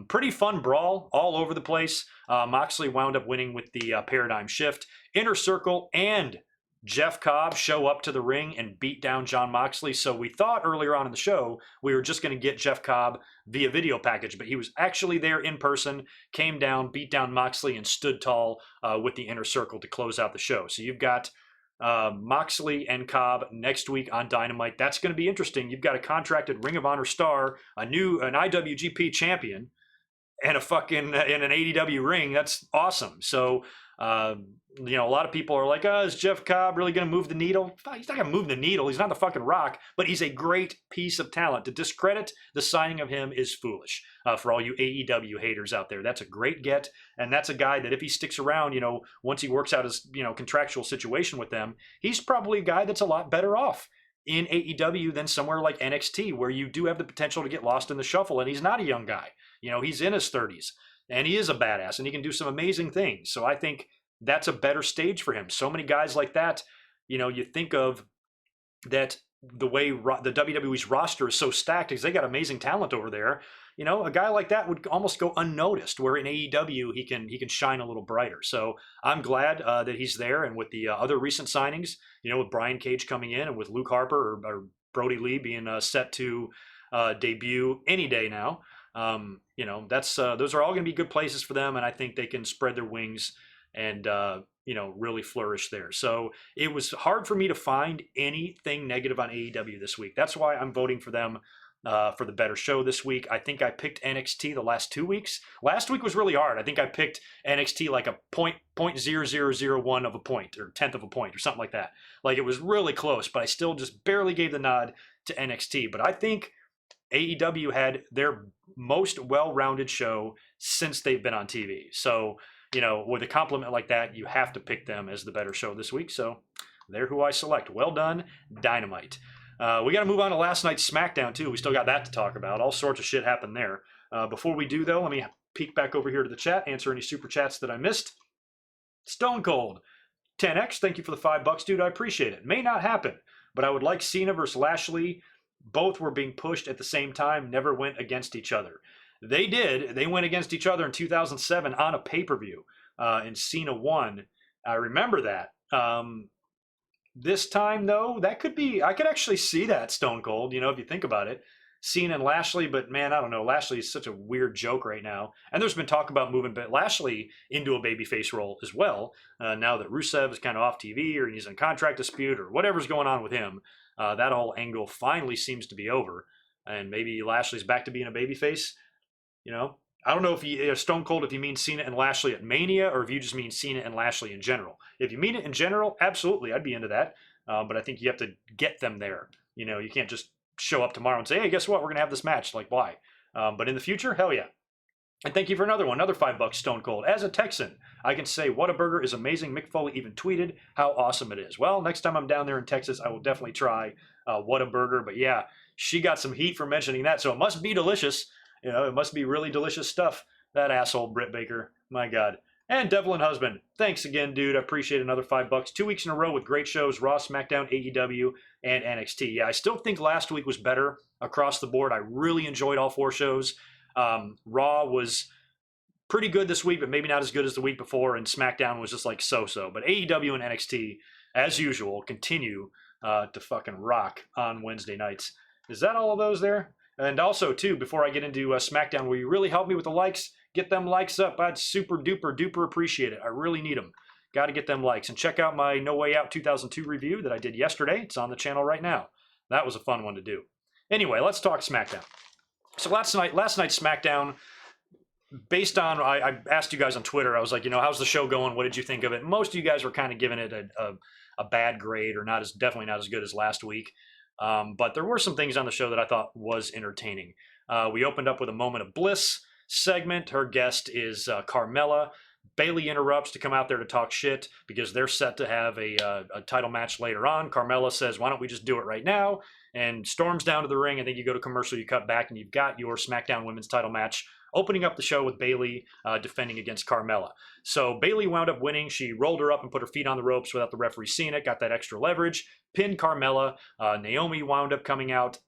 Pretty fun brawl all over the place. Moxley wound up winning with the paradigm shift. Inner Circle and Jeff Cobb show up to the ring and beat down John Moxley. So we thought earlier on in the show we were just going to get Jeff Cobb via video package, but he was actually there in person, came down, beat down Moxley, and stood tall with the Inner Circle to close out the show. So you've got Moxley and Cobb next week on Dynamite. That's going to be interesting. You've got a contracted Ring of Honor star, an IWGP champion, and a fucking in an AEW ring. That's awesome. So a lot of people are like, is Jeff Cobb really going to move the needle? He's not going to move the needle. He's not the fucking Rock, but he's a great piece of talent. To discredit the signing of him is foolish. For all you AEW haters out there, that's a great get. And that's a guy that if he sticks around, once he works out his, contractual situation with them, he's probably a guy that's a lot better off in AEW than somewhere like NXT, where you do have the potential to get lost in the shuffle. And he's not a young guy. He's in his 30s. And he is a badass, and he can do some amazing things. So I think that's a better stage for him. So many guys like that, you think of that the way the WWE's roster is so stacked because they got amazing talent over there. A guy like that would almost go unnoticed, where in AEW he can shine a little brighter. So I'm glad that he's there. And with the other recent signings, with Brian Cage coming in and with Luke Harper or Brody Lee being set to debut any day now. That's those are all going to be good places for them, and I think they can spread their wings and really flourish there. So it was hard for me to find anything negative on AEW this week. That's why I'm voting for them for the better show this week. I think I picked NXT the last 2 weeks. Last week was really hard. I think I picked NXT like a 0.0001 of a point or 10th of a point or something like that. Like it was really close, but I still just barely gave the nod to NXT. But I think AEW had their most well-rounded show since they've been on TV. So, with a compliment like that, you have to pick them as the better show this week. So they're who I select. Well done, Dynamite. We got to move on to last night's SmackDown, too. We still got that to talk about. All sorts of shit happened there. Before we do, though, let me peek back over here to the chat, answer any super chats that I missed. Stone Cold, 10X, thank you for the $5, dude. I appreciate it. May not happen, but I would like Cena versus Lashley. Both were being pushed at the same time, never went against each other. They did. They went against each other in 2007 on a pay-per-view, and Cena won. I remember that. This time, though, I could actually see that Stone Cold, if you think about it. Cena and Lashley, but man, I don't know. Lashley is such a weird joke right now. And there's been talk about moving Lashley into a babyface role as well. Now that Rusev is kind of off TV or he's in a contract dispute or whatever's going on with him, that whole angle finally seems to be over. And maybe Lashley's back to being a babyface. I don't know if you Stone Cold, if you mean Cena and Lashley at Mania, or if you just mean Cena and Lashley in general. If you mean it in general, absolutely, I'd be into that. But I think you have to get them there. You can't just show up tomorrow and say, hey, guess what? We're going to have this match. Like, why? But in the future, hell yeah. And thank you for another one, another $5 Stone Cold. As a Texan, I can say Whataburger is amazing. Mick Foley even tweeted how awesome it is. Well, next time I'm down there in Texas, I will definitely try Whataburger. But yeah, she got some heat for mentioning that, so it must be delicious. It must be really delicious stuff. That asshole Britt Baker, my God. And Devlin Husband, thanks again, dude. I appreciate another $5. 2 weeks in a row with great shows: Raw, SmackDown, AEW, and NXT. Yeah, I still think last week was better across the board. I really enjoyed all 4 shows. Raw was pretty good this week, but maybe not as good as the week before. And SmackDown was just like so-so. But AEW and NXT, as usual, continue to fucking rock on Wednesday nights. Is that all of those there? And also, too, before I get into SmackDown, will you really help me with the likes? Get them likes up. I'd super duper appreciate it. I really need them. Got to get them likes. And check out my No Way Out 2002 review that I did yesterday. It's on the channel right now. That was a fun one to do. Anyway, let's talk SmackDown. So last night's SmackDown, based on, I asked you guys on Twitter, I was like, how's the show going? What did you think of it? Most of you guys were kind of giving it a bad grade, or definitely not as good as last week. But there were some things on the show that I thought was entertaining. We opened up with a Moment of Bliss segment. Her guest is Carmella. Bayley interrupts to come out there to talk shit because they're set to have a title match later on. Carmella says, why don't we just do it right now? And storms down to the ring. I think you go to commercial, you cut back, and you've got your SmackDown Women's title match opening up the show with Bayley defending against Carmella. So Bayley wound up winning. She rolled her up and put her feet on the ropes without the referee seeing it, got that extra leverage, pinned Carmella. Naomi wound up coming out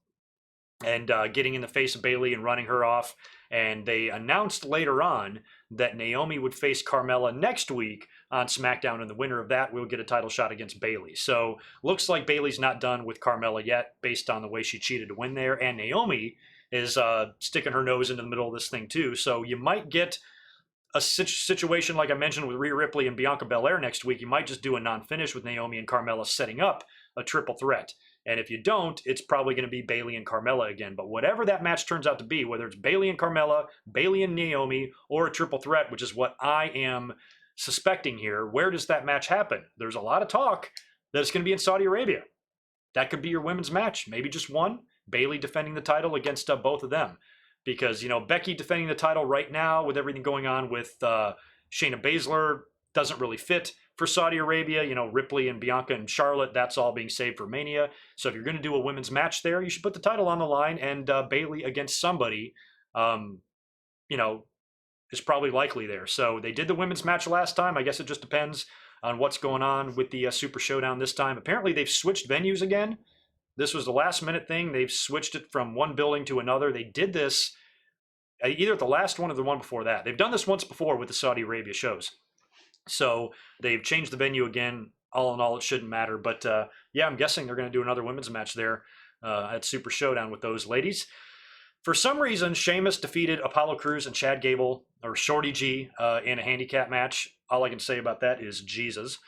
and getting in the face of Bayley and running her off. And they announced later on that Naomi would face Carmella next week on SmackDown, and the winner of that will get a title shot against Bayley. So looks like Bayley's not done with Carmella yet, based on the way she cheated to win there. And Naomi is sticking her nose into the middle of this thing too. So you might get a situation like I mentioned with Rhea Ripley and Bianca Belair next week. You might just do a non-finish with Naomi and Carmella setting up a triple threat. And if you don't, it's probably going to be Bayley and Carmella again. But whatever that match turns out to be, whether it's Bayley and Carmella, Bayley and Naomi, or a triple threat, which is what I am suspecting here, where does that match happen? There's a lot of talk that it's going to be in Saudi Arabia. That could be your women's match. Maybe just one. Bayley defending the title against both of them. Because, Becky defending the title right now with everything going on with Shayna Baszler doesn't really fit for Saudi Arabia. Ripley and Bianca and Charlotte, that's all being saved for Mania. So if you're going to do a women's match there, you should put the title on the line, and Bayley against somebody, is probably likely there. So they did the women's match last time. I guess it just depends on what's going on with the Super Showdown this time. Apparently they've switched venues again. This was the last minute thing. They've switched it from one building to another. They did this either at the last one or the one before that. They've done this once before with the Saudi Arabia shows. So they've changed the venue again. All in all, it shouldn't matter. But yeah, I'm guessing they're going to do another women's match there at Super Showdown with those ladies. For some reason, Sheamus defeated Apollo Crews and Chad Gable, or Shorty G, in a handicap match. All I can say about that is Jesus.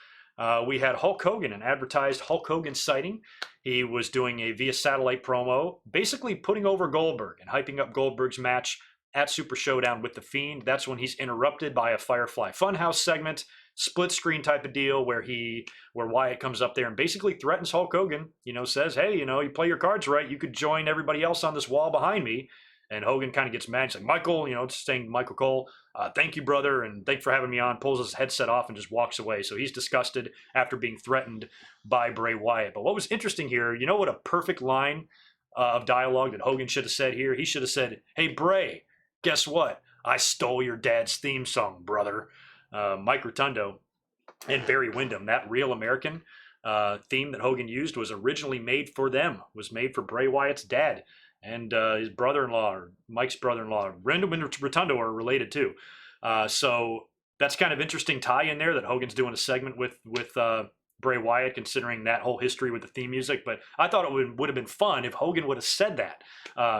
We had Hulk Hogan, an advertised Hulk Hogan sighting. He was doing a via satellite promo, basically putting over Goldberg and hyping up Goldberg's match at Super Showdown with The Fiend. That's when he's interrupted by a Firefly Funhouse segment, split screen type of deal where Wyatt comes up there and basically threatens Hulk Hogan, says, hey, you play your cards right, you could join everybody else on this wall behind me. And Hogan kind of gets mad. He's like, Michael, saying Michael Cole, thank you, brother, and thanks for having me on, pulls his headset off and just walks away. So he's disgusted after being threatened by Bray Wyatt. But what was interesting here, what a perfect line of dialogue that Hogan should have said here? He should have said, hey, Bray, guess what? I stole your dad's theme song, brother. Mike Rotundo and Barry Windham, that Real American theme that Hogan used was originally made for them, was made for Bray Wyatt's dad. And his brother-in-law, or Mike's brother-in-law, Windham and Rotundo are related too. So that's kind of interesting tie in there that Hogan's doing a segment with Bray Wyatt, considering that whole history with the theme music. But I thought it would have been fun if Hogan would have said that,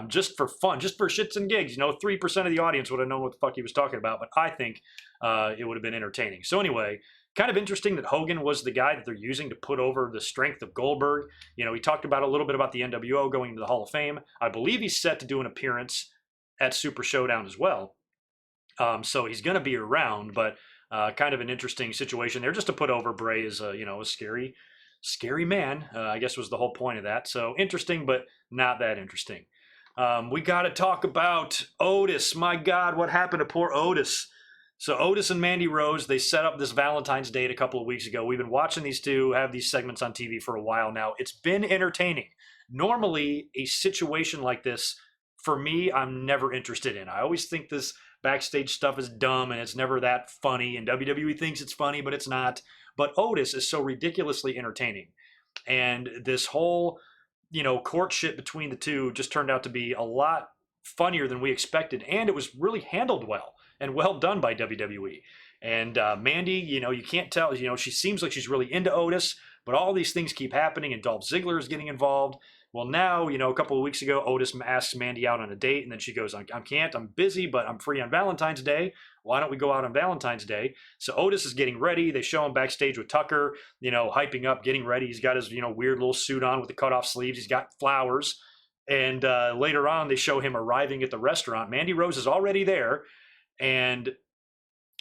just for fun, just for shits and gigs. 3% of the audience would have known what the fuck he was talking about. But I think it would have been entertaining. So anyway, kind of interesting that Hogan was the guy that they're using to put over the strength of Goldberg. He talked about a little bit about the NWO going into the Hall of Fame. I believe he's set to do an appearance at Super Showdown as well. So he's going to be around, but kind of an interesting situation there, just to put over Bray as a scary man. I guess was the whole point of that. So interesting, but not that interesting. We got to talk about Otis. My God, what happened to poor Otis? So Otis and Mandy Rose, they set up this Valentine's date a couple of weeks ago. We've been watching these two have these segments on TV for a while now. It's been entertaining. Normally, a situation like this, for me, I'm never interested in. I always think this backstage stuff is dumb and it's never that funny, and WWE thinks it's funny, but it's not. But Otis is so ridiculously entertaining. And this whole, courtship between the two just turned out to be a lot funnier than we expected, and it was really handled well and well done by WWE. And Mandy, you can't tell, she seems like she's really into Otis, but all these things keep happening, and Dolph Ziggler is getting involved. Well, now, a couple of weeks ago, Otis asks Mandy out on a date, and then she goes, I can't, I'm busy, but I'm free on Valentine's Day. Why don't we go out on Valentine's Day? So Otis is getting ready. They show him backstage with Tucker, hyping up, getting ready. He's got his, weird little suit on with the cutoff sleeves. He's got flowers. And later on, they show him arriving at the restaurant. Mandy Rose is already there, and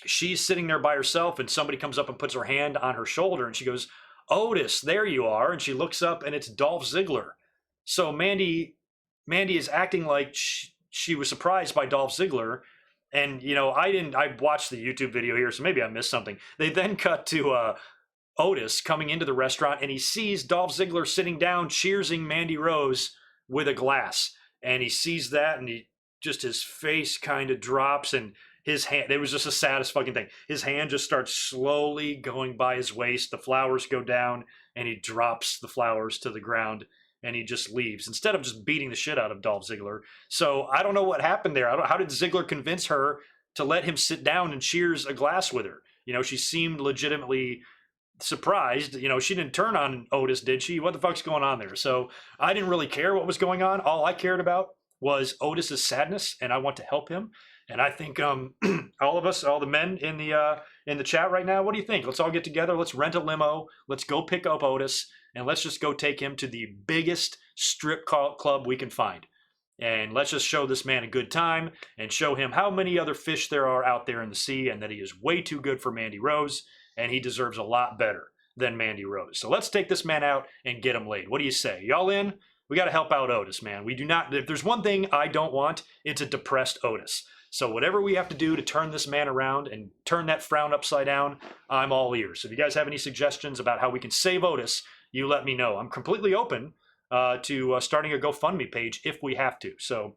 she's sitting there by herself, and somebody comes up and puts her hand on her shoulder, and she goes, Otis, there you are. And she looks up, and it's Dolph Ziggler. So Mandy is acting like she was surprised by Dolph Ziggler. And, I watched the YouTube video here, so maybe I missed something. They then cut to Otis coming into the restaurant, and he sees Dolph Ziggler sitting down, cheersing Mandy Rose with a glass. And he sees that, and his face kind of drops, and his hand, it was just the saddest fucking thing. His hand just starts slowly going by his waist. The flowers go down, and he drops the flowers to the ground. And he just leaves instead of just beating the shit out of Dolph Ziggler. So I don't know what happened there. How did Ziggler convince her to let him sit down and cheers a glass with her? She seemed legitimately surprised. She didn't turn on Otis, did she? What the fuck's going on there? So I didn't really care what was going on. All I cared about was Otis's sadness, and I want to help him. And I think all of us, all the men in the chat right now, what do you think? Let's all get together. Let's rent a limo. Let's go pick up Otis. And let's just go take him to the biggest strip club we can find. And let's just show this man a good time and show him how many other fish there are out there in the sea, and that he is way too good for Mandy Rose, and he deserves a lot better than Mandy Rose. So let's take this man out and get him laid. What do you say? Y'all in? We got to help out Otis, man. We do not, if there's one thing I don't want, it's a depressed Otis. So whatever we have to do to turn this man around and turn that frown upside down, I'm all ears. So if you guys have any suggestions about how we can save Otis, you let me know. I'm completely open to starting a GoFundMe page if we have to. So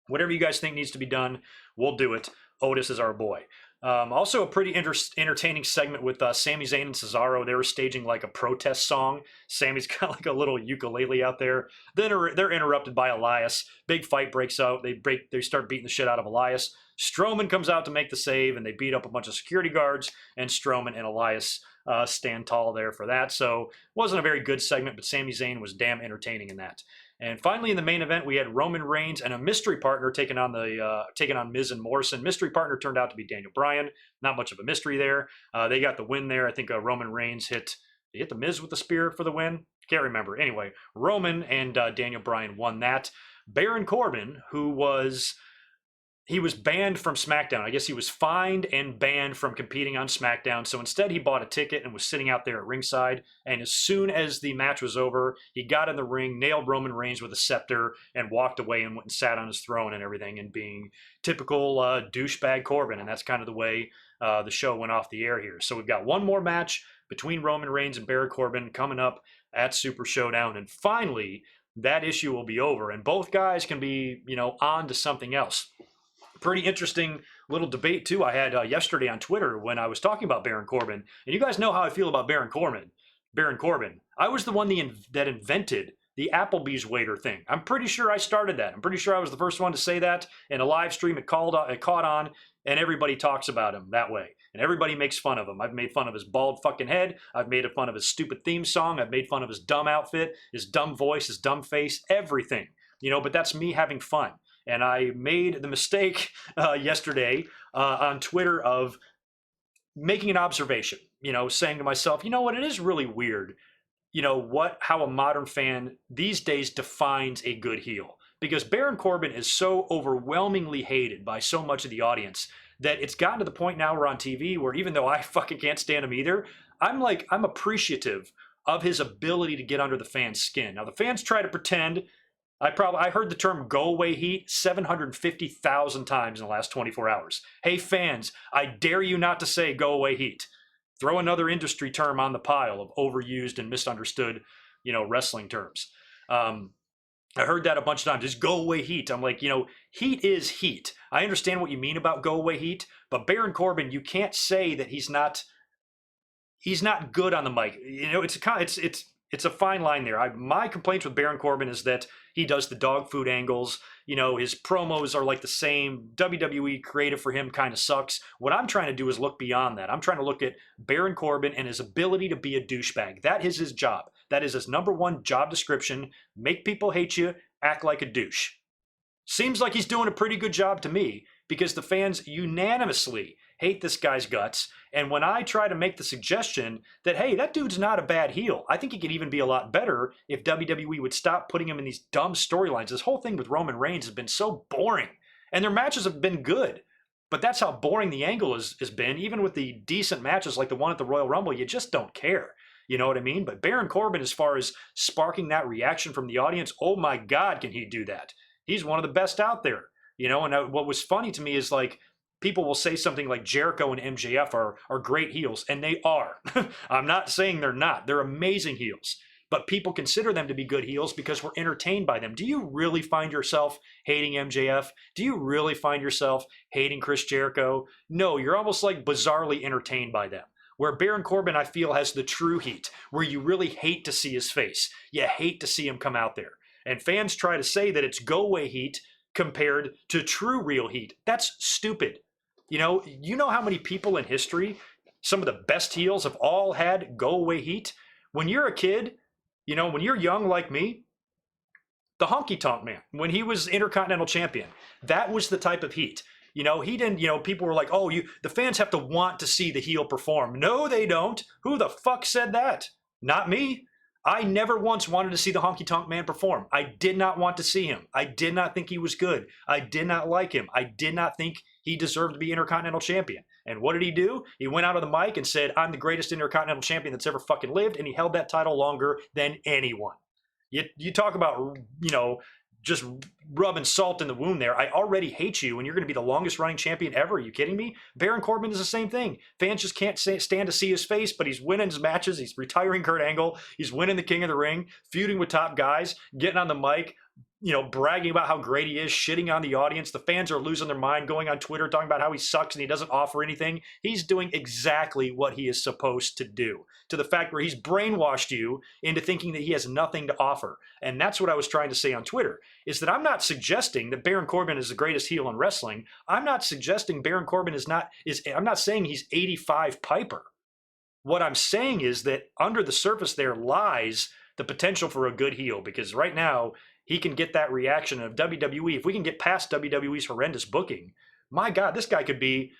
whatever you guys think needs to be done, we'll do it. Otis is our boy. Also a pretty entertaining segment with Sami Zayn and Cesaro. They were staging like a protest song. Sami's got like a little ukulele out there. Then they're interrupted by Elias. Big fight breaks out. They start beating the shit out of Elias. Strowman comes out to make the save, and they beat up a bunch of security guards, and Strowman and Elias stand tall there for that. So wasn't a very good segment, but Sami Zayn was damn entertaining in that. And finally, in the main event, we had Roman Reigns and a mystery partner taking on Miz and Morrison. Mystery partner turned out to be Daniel Bryan. Not much of a mystery there. They got the win there. I think Roman Reigns hit the Miz with the spear for the win. Can't remember. Anyway, Roman and Daniel Bryan won that. Baron Corbin, he was banned from SmackDown. I guess he was fined and banned from competing on SmackDown. So instead, he bought a ticket and was sitting out there at ringside. And as soon as the match was over, he got in the ring, nailed Roman Reigns with a scepter, and walked away and went and sat on his throne and everything, and being typical douchebag Corbin. And that's kind of the way the show went off the air here. So we've got one more match between Roman Reigns and Baron Corbin coming up at Super Showdown. And finally, that issue will be over. And both guys can be, on to something else. Pretty interesting little debate, too, I had yesterday on Twitter when I was talking about Baron Corbin. And you guys know how I feel about Baron Corbin. I was the one that invented the Applebee's waiter thing. I'm pretty sure I started that. I'm pretty sure I was the first one to say that in a live stream. It caught on, and everybody talks about him that way. and everybody makes fun of him. I've made fun of his bald fucking head. I've made fun of his stupid theme song. I've made fun of his dumb outfit, his dumb voice, his dumb face, everything. But that's me having fun. And I made the mistake yesterday on Twitter of making an observation, saying to myself, you know what, it is really weird, how a modern fan these days defines a good heel. Because Baron Corbin is so overwhelmingly hated by so much of the audience that it's gotten to the point now we're on TV where even though I fucking can't stand him either, I'm appreciative of his ability to get under the fans' skin. Now the fans try to pretend. I heard the term "go away heat" 750,000 times in the last 24 hours. Hey fans, I dare you not to say "go away heat." Throw another industry term on the pile of overused and misunderstood, wrestling terms. I heard that a bunch of times. Just go away heat. I'm like, heat is heat. I understand what you mean about go away heat, but Baron Corbin, you can't say that he's not good on the mic. It's a fine line there. My complaints with Baron Corbin is that he does the dog food angles. His promos are like the same. WWE creative for him kind of sucks. What I'm trying to do is look beyond that. I'm trying to look at Baron Corbin and his ability to be a douchebag. That is his job. That is his number one job description. Make people hate you, act like a douche. Seems like he's doing a pretty good job to me because the fans unanimously hate this guy's guts. And when I try to make the suggestion that, hey, that dude's not a bad heel, I think he could even be a lot better if WWE would stop putting him in these dumb storylines. This whole thing with Roman Reigns has been so boring. And their matches have been good. But that's how boring the angle has been. Even with the decent matches like the one at the Royal Rumble, you just don't care. You know what I mean? But Baron Corbin, as far as sparking that reaction from the audience, oh my God, can he do that? He's one of the best out there. And what was funny to me is people will say something like Jericho and MJF are great heels, and they are. I'm not saying they're not. They're amazing heels. But people consider them to be good heels because we're entertained by them. Do you really find yourself hating MJF? Do you really find yourself hating Chris Jericho? No, you're almost bizarrely entertained by them. Where Baron Corbin, I feel, has the true heat, where you really hate to see his face. You hate to see him come out there. And fans try to say that it's go-away heat compared to true real heat. That's stupid. You know how many people in history, some of the best heels have all had go-away heat? When you're a kid, when you're young like me, the Honky Tonk Man, when he was Intercontinental Champion, that was the type of heat. He didn't, people were like, oh, the fans have to want to see the heel perform. No, they don't. Who the fuck said that? Not me. I never once wanted to see the Honky Tonk Man perform. I did not want to see him. I did not think he was good. I did not like him. I did not think he deserved to be Intercontinental Champion. And what did he do? He went out on the mic and said, I'm the greatest Intercontinental Champion that's ever fucking lived, and he held that title longer than anyone. You talk about, just rubbing salt in the wound there. I already hate you, and you're going to be the longest running champion ever. Are you kidding me? Baron Corbin is the same thing. Fans just can't stand to see his face, but he's winning his matches. He's retiring Kurt Angle. He's winning the King of the Ring, feuding with top guys, getting on the mic, bragging about how great he is, shitting on the audience. The fans are losing their mind, going on Twitter, talking about how he sucks and he doesn't offer anything. He's doing exactly what he is supposed to do, to the fact where he's brainwashed you into thinking that he has nothing to offer. And that's what I was trying to say on Twitter, is that I'm not suggesting that Baron Corbin is the greatest heel in wrestling. I'm not suggesting Baron Corbin I'm not saying he's 85 Piper. What I'm saying is that under the surface there lies the potential for a good heel, because right now, he can get that reaction of WWE. If we can get past WWE's horrendous booking, my God, this guy could be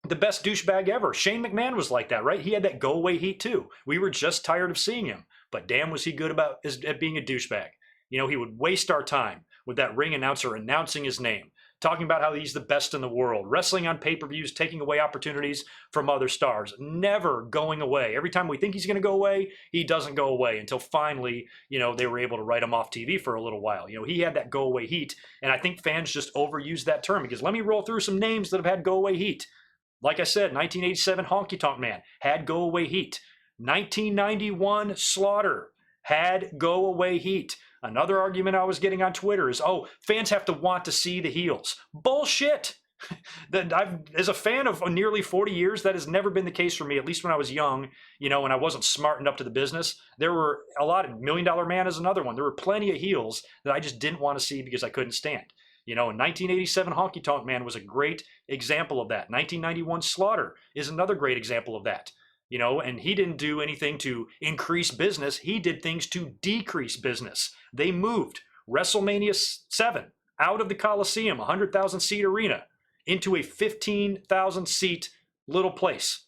the best douchebag ever. Shane McMahon was like that, right? He had that go-away heat too. We were just tired of seeing him, but damn was he good at being a douchebag. He would waste our time with that ring announcer announcing his name, talking about how he's the best in the world, wrestling on pay-per-views, taking away opportunities from other stars, never going away. Every time we think he's going to go away, he doesn't go away until finally, they were able to write him off TV for a little while. He had that go-away heat, and I think fans just overuse that term, because let me roll through some names that have had go-away heat. Like I said, 1987 Honky Tonk Man had go-away heat. 1991 Slaughter had go-away heat. Another argument I was getting on Twitter is, fans have to want to see the heels. Bullshit! As a fan of nearly 40 years, that has never been the case for me, at least when I was young, and I wasn't smartened up to the business. There were a lot of $1 Million Man is another one. There were plenty of heels that I just didn't want to see because I couldn't stand. You know, in 1987, Honky Tonk Man was a great example of that. 1991 Slaughter is another great example of that. You know, and he didn't do anything to increase business. He did things to decrease business. They moved WrestleMania 7 out of the Coliseum, 100,000 seat arena, into a 15,000 seat little place.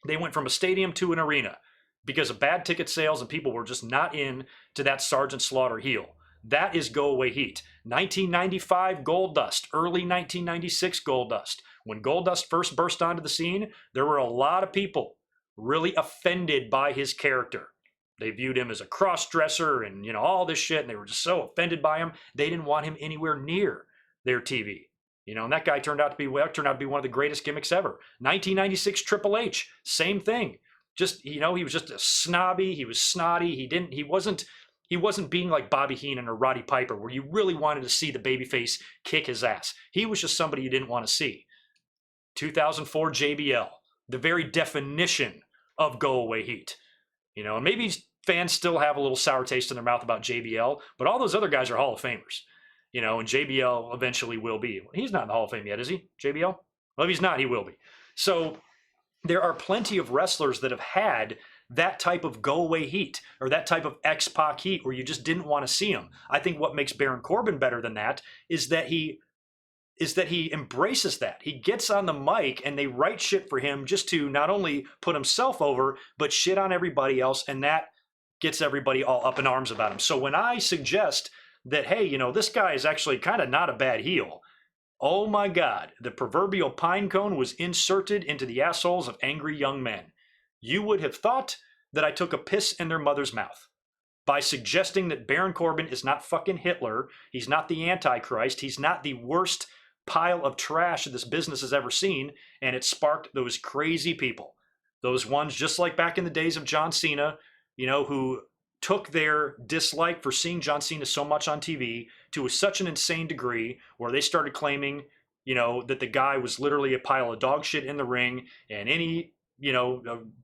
They went from a stadium to an arena because of bad ticket sales and people were just not in to that Sergeant Slaughter heel. That is go away heat. 1995 Goldust, early 1996 Goldust. When Goldust first burst onto the scene, there were a lot of people really offended by his character. They viewed him as a cross-dresser and, you know, all this shit, and they were just so offended by him. They didn't want him anywhere near their TV. You know, and that guy turned out to be one of the greatest gimmicks ever. 1996 Triple H, same thing. Just, you know, he was just a snobby. He was snotty. He wasn't being like Bobby Heenan or Roddy Piper, where you really wanted to see the babyface kick his ass. He was just somebody you didn't want to see. 2004 JBL, the very definition of go away heat. You know, and maybe fans still have a little sour taste in their mouth about JBL, but all those other guys are Hall of Famers. You know, and JBL eventually will be. He's not in the Hall of Fame yet, is he? JBL? Well, if he's not, he will be. So there are plenty of wrestlers that have had that type of go-away heat or that type of X-Pac heat where you just didn't want to see him. I think what makes Baron Corbin better than that is that he embraces that. He gets on the mic and they write shit for him just to not only put himself over, but shit on everybody else, and that gets everybody all up in arms about him. So when I suggest that, hey, you know, this guy is actually kind of not a bad heel, oh my God, the proverbial pine cone was inserted into the assholes of angry young men. You would have thought that I took a piss in their mother's mouth by suggesting that Baron Corbin is not fucking Hitler, he's not the Antichrist, he's not the worst pile of trash this business has ever seen, and it sparked those crazy people. Those ones just like back in the days of John Cena, you know, who took their dislike for seeing John Cena so much on TV to such an insane degree where they started claiming, you know, that the guy was literally a pile of dog shit in the ring, and any, you know,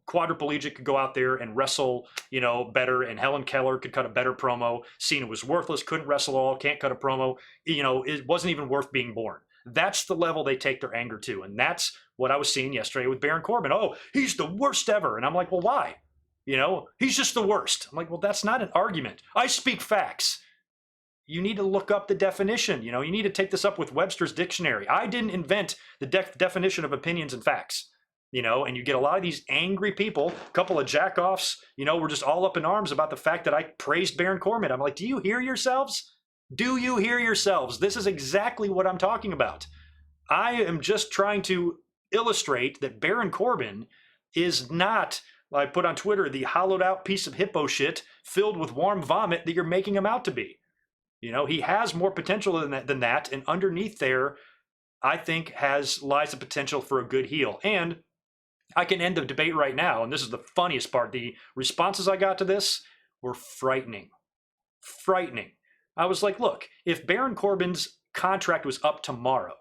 quadriplegic could go out there and wrestle, you know, better, and Helen Keller could cut a better promo. Cena was worthless, couldn't wrestle all, can't cut a promo. You know, it wasn't even worth being born. That's the level they take their anger to, and that's what I was seeing yesterday with Baron Corbin. Oh, he's the worst ever. And I'm like, well, why? You know, he's just the worst. I'm like, well, that's not an argument. I speak facts. You need to look up the definition. You know, you need to take this up with Webster's dictionary. I didn't invent the definition of opinions and facts. You know, and you get a lot of these angry people, a couple of jack-offs, you know, we're just all up in arms about the fact that I praised Baron Corbin. I'm like, do you hear yourselves? Do you hear yourselves? This is exactly what I'm talking about. I am just trying to illustrate that Baron Corbin is not, I put on Twitter, the hollowed out piece of hippo shit filled with warm vomit that you're making him out to be. You know, he has more potential than that, and underneath there, I think lies the potential for a good heel. And I can end the debate right now, and this is the funniest part. The responses I got to this were frightening. Frightening. I was like, look, if Baron Corbin's contract was up tomorrow,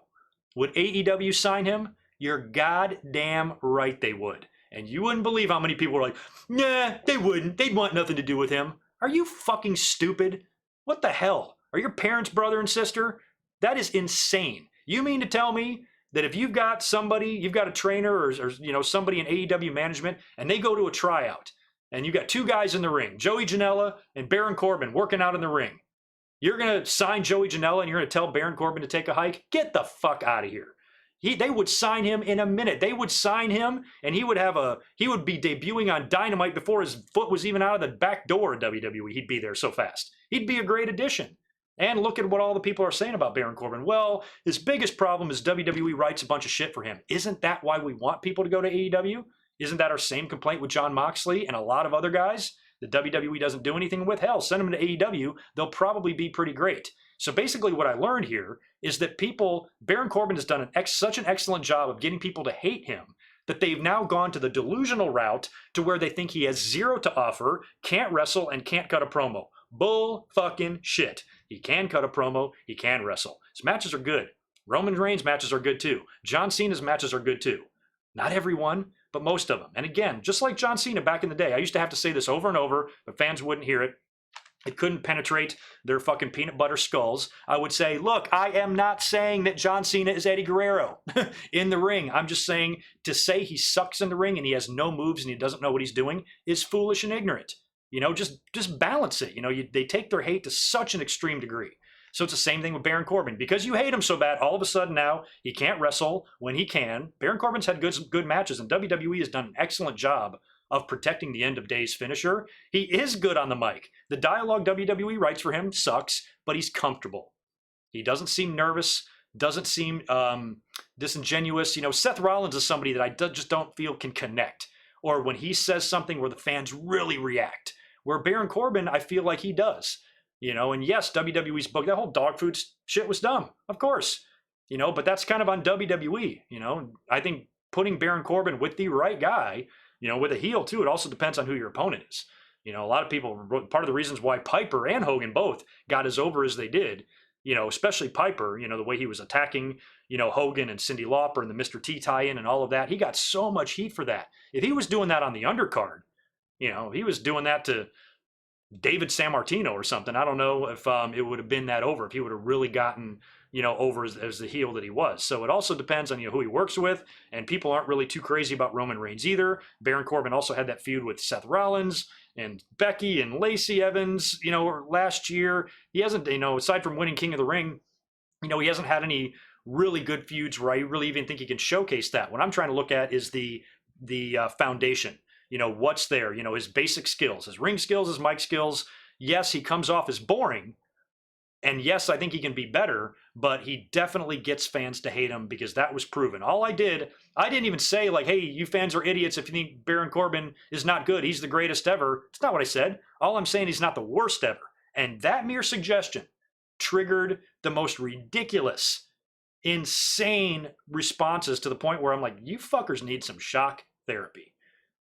would AEW sign him? You're goddamn right they would. And you wouldn't believe how many people were like, nah, they wouldn't. They'd want nothing to do with him. Are you fucking stupid? What the hell? Are your parents brother and sister? That is insane. You mean to tell me that if you've got somebody, you've got a trainer or you know, somebody in AEW management, and they go to a tryout, and you've got two guys in the ring, Joey Janela and Baron Corbin working out in the ring, you're going to sign Joey Janela and you're going to tell Baron Corbin to take a hike? Get the fuck out of here. They would sign him in a minute. They would sign him, and he would be debuting on Dynamite before his foot was even out of the back door of WWE. He'd be there so fast. He'd be a great addition. And look at what all the people are saying about Baron Corbin. Well, his biggest problem is WWE writes a bunch of shit for him. Isn't that why we want people to go to AEW? Isn't that our same complaint with Jon Moxley and a lot of other guys that WWE doesn't do anything with? Hell, send them to AEW. They'll probably be pretty great. So basically what I learned here is that Baron Corbin has done such an excellent job of getting people to hate him that they've now gone to the delusional route to where they think he has zero to offer, can't wrestle, and can't cut a promo. Bull fucking shit. He can cut a promo, he can wrestle. His matches are good. Roman Reigns' matches are good too. John Cena's matches are good too. Not everyone, but most of them. And again, just like John Cena back in the day, I used to have to say this over and over, but fans wouldn't hear it. It couldn't penetrate their fucking peanut butter skulls. I would say, look, I am not saying that John Cena is Eddie Guerrero in the ring. I'm just saying to say he sucks in the ring and he has no moves and he doesn't know what he's doing is foolish and ignorant. Just balance it. They take their hate to such an extreme degree. So it's the same thing with Baron Corbin. Because you hate him so bad, all of a sudden now he can't wrestle when he can. Baron Corbin's had good matches, and WWE has done an excellent job of protecting the end of days finisher. He is good on the mic. The dialogue WWE writes for him sucks, but he's comfortable. He doesn't seem nervous, doesn't seem disingenuous. Seth Rollins is somebody that I just don't feel can connect. Or when he says something where the fans really react. Where Baron Corbin, I feel like he does. And yes, WWE's book, that whole dog food shit was dumb, of course. But that's kind of on WWE. I think putting Baron Corbin with the right guy, with a heel too, it also depends on who your opponent is. A lot of people, part of the reasons why Piper and Hogan both got as over as they did, especially Piper, the way he was attacking, Hogan and Cyndi Lauper and the Mr. T tie-in and all of that, he got so much heat for that. If he was doing that on the undercard, he was doing that to David Sammartino or something. I don't know if it would have been that over, if he would have really gotten, over as the heel that he was. So it also depends on who he works with, and people aren't really too crazy about Roman Reigns either. Baron Corbin also had that feud with Seth Rollins and Becky and Lacey Evans, last year. He hasn't, aside from winning King of the Ring, he hasn't had any really good feuds where I really even think he can showcase that. What I'm trying to look at is the foundation. What's there, his basic skills, his ring skills, his mic skills. Yes, he comes off as boring. And yes, I think he can be better, but he definitely gets fans to hate him because that was proven. I didn't even say like, hey, you fans are idiots if you think Baron Corbin is not good. He's the greatest ever. It's not what I said. All I'm saying, he's not the worst ever. And that mere suggestion triggered the most ridiculous, insane responses to the point where I'm like, you fuckers need some shock therapy.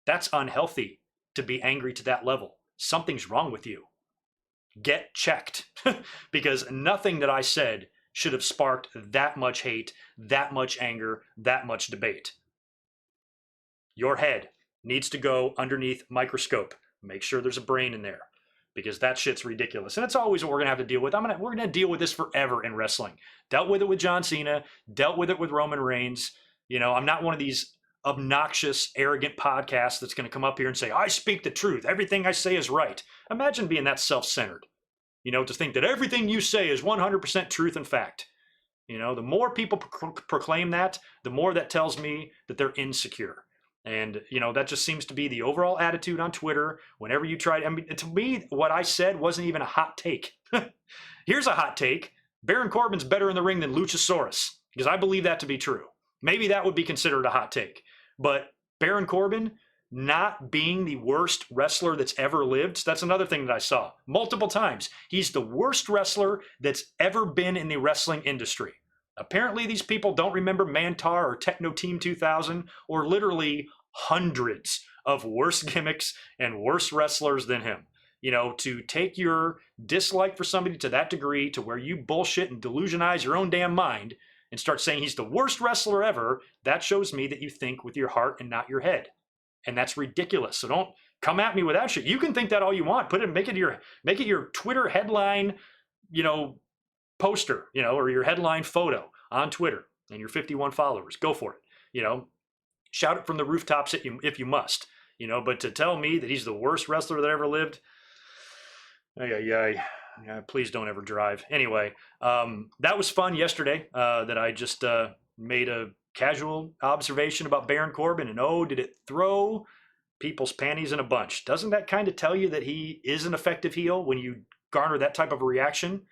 That's unhealthy to be angry to that level. Something's wrong with you. Get checked. Because nothing that I said should have sparked that much hate, that much anger, that much debate. Your head needs to go underneath microscope. Make sure there's a brain in there. Because that shit's ridiculous. And it's always what we're going to have to deal with. We're going to deal with this forever in wrestling. Dealt with it with John Cena. Dealt with it with Roman Reigns. I'm not one of these obnoxious, arrogant podcast that's going to come up here and say, I speak the truth. Everything I say is right. Imagine being that self-centered, to think that everything you say is 100% truth and fact. The more people proclaim that, the more that tells me that they're insecure. And, that just seems to be the overall attitude on Twitter. Whenever you try, to me, what I said wasn't even a hot take. Here's a hot take. Baron Corbin's better in the ring than Luchasaurus, because I believe that to be true. Maybe that would be considered a hot take. But Baron Corbin not being the worst wrestler that's ever lived, that's another thing that I saw multiple times. He's the worst wrestler that's ever been in the wrestling industry. Apparently, these people don't remember Mantar or Techno Team 2000 or literally hundreds of worse gimmicks and worse wrestlers than him. To take your dislike for somebody to that degree to where you bullshit and delusionize your own damn mind and start saying he's the worst wrestler ever, that shows me that you think with your heart and not your head. And that's ridiculous. So don't come at me with that shit. You can think that all you want. Make it your Twitter headline, poster, or your headline photo on Twitter and your 51 followers. Go for it. Shout it from the rooftops if you must. But to tell me that he's the worst wrestler that ever lived, please don't ever drive. Anyway, that was fun yesterday that I just made a casual observation about Baron Corbin, and did it throw people's panties in a bunch. Doesn't that kind of tell you that he is an effective heel when you garner that type of a reaction?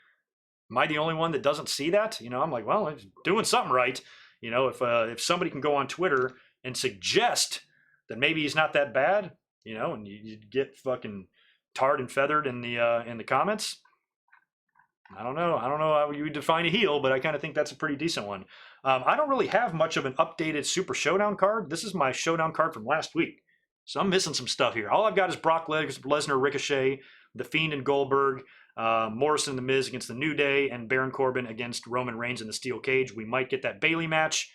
Am I the only one that doesn't see that? I'm like, well, I'm doing something right. If somebody can go on Twitter and suggest that maybe he's not that bad, and you get fucking tarred and feathered in the comments. I don't know how you would define a heel, but I kind of think that's a pretty decent one. I don't really have much of an updated Super Showdown card. This is my Showdown card from last week. So I'm missing some stuff here. All I've got is Brock Lesnar, Ricochet, The Fiend and Goldberg, Morrison and The Miz against The New Day, and Baron Corbin against Roman Reigns in the Steel Cage. We might get that Bayley match,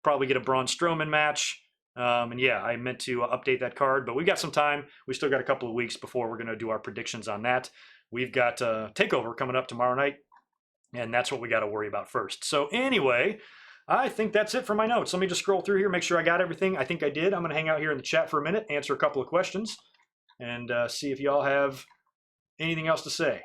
probably get a Braun Strowman match. And yeah, I meant to update that card, but we've got some time. We still got a couple of weeks before we're going to do our predictions on that. we've got Takeover coming up tomorrow night, and that's what we got to worry about first. So anyway, I think that's it for my notes. Let me just scroll through here, make sure I got everything. I think I did. I'm going to hang out here in the chat for a minute, answer a couple of questions, and see if y'all have anything else to say.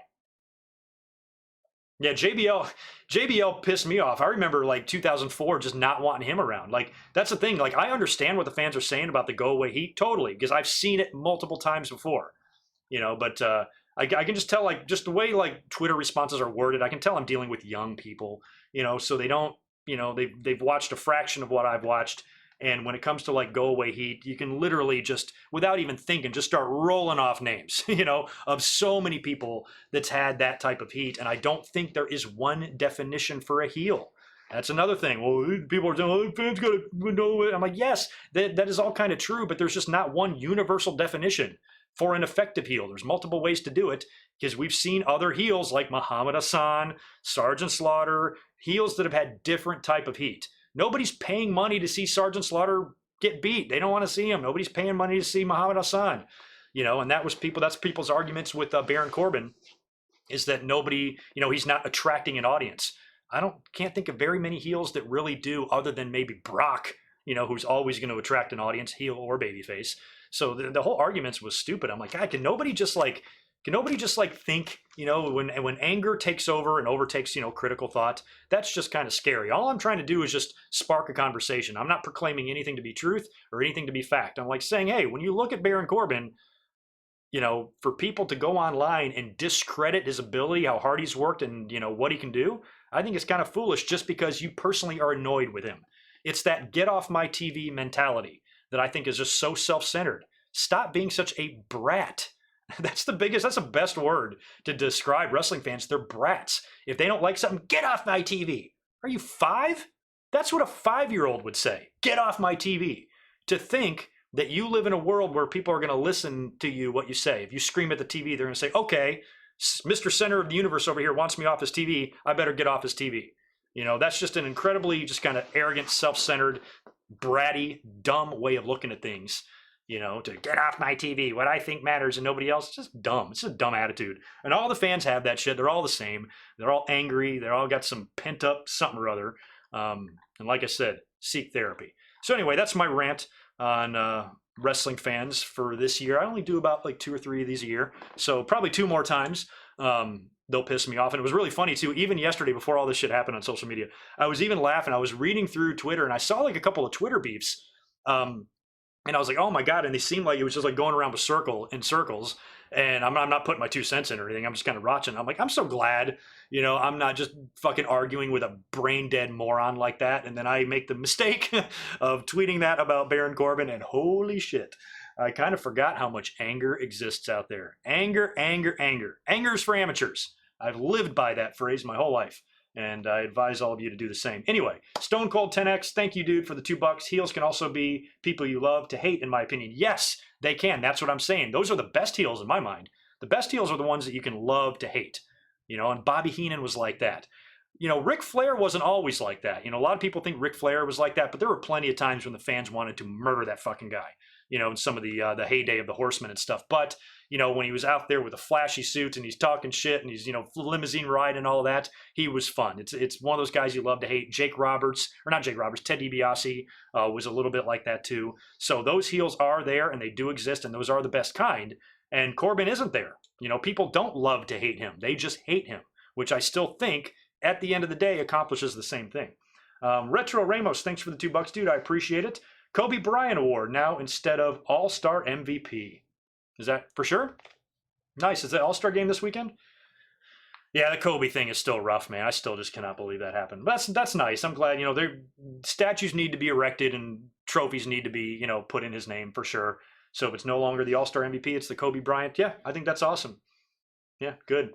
Yeah, JBL pissed me off. I remember like 2004 just not wanting him around. Like, that's the thing. Like, I understand what the fans are saying about the go away heat, totally, because I've seen it multiple times before. But I can just tell, like, just the way like Twitter responses are worded, I can tell I'm dealing with young people, so they don't, they've watched a fraction of what I've watched. And when it comes to like go away heat, you can literally just, without even thinking, just start rolling off names, of so many people that's had that type of heat. And I don't think there is one definition for a heel. That's another thing. Well, people are saying, oh, fans got to know it. I'm like, yes, that is all kind of true, but there's just not one universal definition for an effective heel. There's multiple ways to do it, because we've seen other heels like Muhammad Hassan, Sergeant Slaughter, heels that have had different type of heat. Nobody's paying money to see Sergeant Slaughter get beat. They don't want to see him. Nobody's paying money to see Muhammad Hassan. And that's people's arguments with Baron Corbin, is that nobody, he's not attracting an audience. Can't think of very many heels that really do, other than maybe Brock, who's always going to attract an audience, heel or babyface. So the whole arguments was stupid. I'm like, God, can nobody just think, when anger takes over and overtakes, critical thought, that's just kind of scary. All I'm trying to do is just spark a conversation. I'm not proclaiming anything to be truth or anything to be fact. I'm like saying, hey, when you look at Baron Corbin, for people to go online and discredit his ability, how hard he's worked, and, what he can do, I think it's kind of foolish just because you personally are annoyed with him. It's that get off my TV mentality that I think is just so self-centered. Stop being such a brat. That's the best word to describe wrestling fans. They're brats. If they don't like something, get off my TV. Are you 5? That's what a 5-year-old would say. Get off my TV. To think that you live in a world where people are going to listen to you, what you say. If you scream at the TV, they're going to say, okay, Mr. Center of the Universe over here wants me off his TV. I better get off his TV. That's just an incredibly just kind of arrogant, self-centered, bratty, dumb way of looking at things. To get off my TV, what I think matters and nobody else. It's just dumb. It's a dumb attitude. And all the fans have that shit. They're all the same. They're all angry. They're all got some pent up something or other. And like I said, seek therapy. So anyway, that's my rant on wrestling fans for this year. I only do about like 2 or 3 of these a year. So probably 2 more times. They'll piss me off. And it was really funny too. Even yesterday, before all this shit happened on social media, I was even laughing. I was reading through Twitter and I saw like a couple of Twitter beefs. And I was like, oh my God. And they seemed like it was just like going around in circles. And I'm not putting my 2 cents in or anything. I'm just kind of watching. I'm like, I'm so glad, I'm not just fucking arguing with a brain dead moron like that. And then I make the mistake of tweeting that about Baron Corbin, and holy shit, I kind of forgot how much anger exists out there. Anger, anger, anger. Anger is for amateurs. I've lived by that phrase my whole life. And I advise all of you to do the same. Anyway, Stone Cold 10X, thank you, dude, for the $2. Heels can also be people you love to hate, in my opinion. Yes, they can. That's what I'm saying. Those are the best heels in my mind. The best heels are the ones that you can love to hate. And Bobby Heenan was like that. Ric Flair wasn't always like that. A lot of people think Ric Flair was like that, but there were plenty of times when the fans wanted to murder that fucking guy. In some of the heyday of the Horsemen and stuff. But, when he was out there with a flashy suit and he's talking shit and he's, limousine ride and all that, he was fun. It's one of those guys you love to hate. Ted DiBiase was a little bit like that too. So those heels are there and they do exist, and those are the best kind. And Corbin isn't there. People don't love to hate him. They just hate him, which I still think at the end of the day accomplishes the same thing. Retro Ramos, thanks for the $2, dude. I appreciate it. Kobe Bryant Award now instead of All-Star MVP. Is that for sure? Nice. Is that All-Star game this weekend? Yeah, the Kobe thing is still rough, man. I still just cannot believe that happened. But that's nice. I'm glad, their statues need to be erected and trophies need to be, put in his name for sure. So if it's no longer the All-Star MVP, it's the Kobe Bryant. Yeah, I think that's awesome. Yeah, good.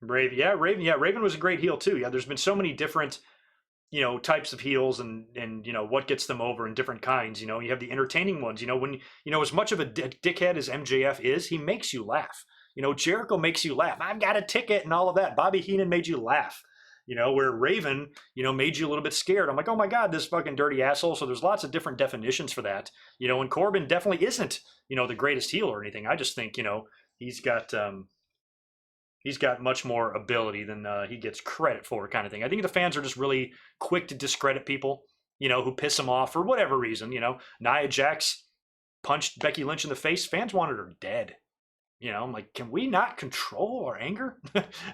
Raven was a great heel too. Yeah, there's been so many different, types of heels and what gets them over in different kinds. You have the entertaining ones. When as much of a dickhead as MJF is, he makes you laugh. Jericho makes you laugh. I've got a ticket and all of that. Bobby Heenan made you laugh. where Raven, made you a little bit scared. I'm like, oh my God, this fucking dirty asshole. So there's lots of different definitions for that, and Corbin definitely isn't, the greatest heel or anything. I just think, he's got, he's got much more ability than he gets credit for, kind of thing. I think the fans are just really quick to discredit people, who piss them off for whatever reason. Nia Jax punched Becky Lynch in the face. Fans wanted her dead. I'm like, can we not control our anger?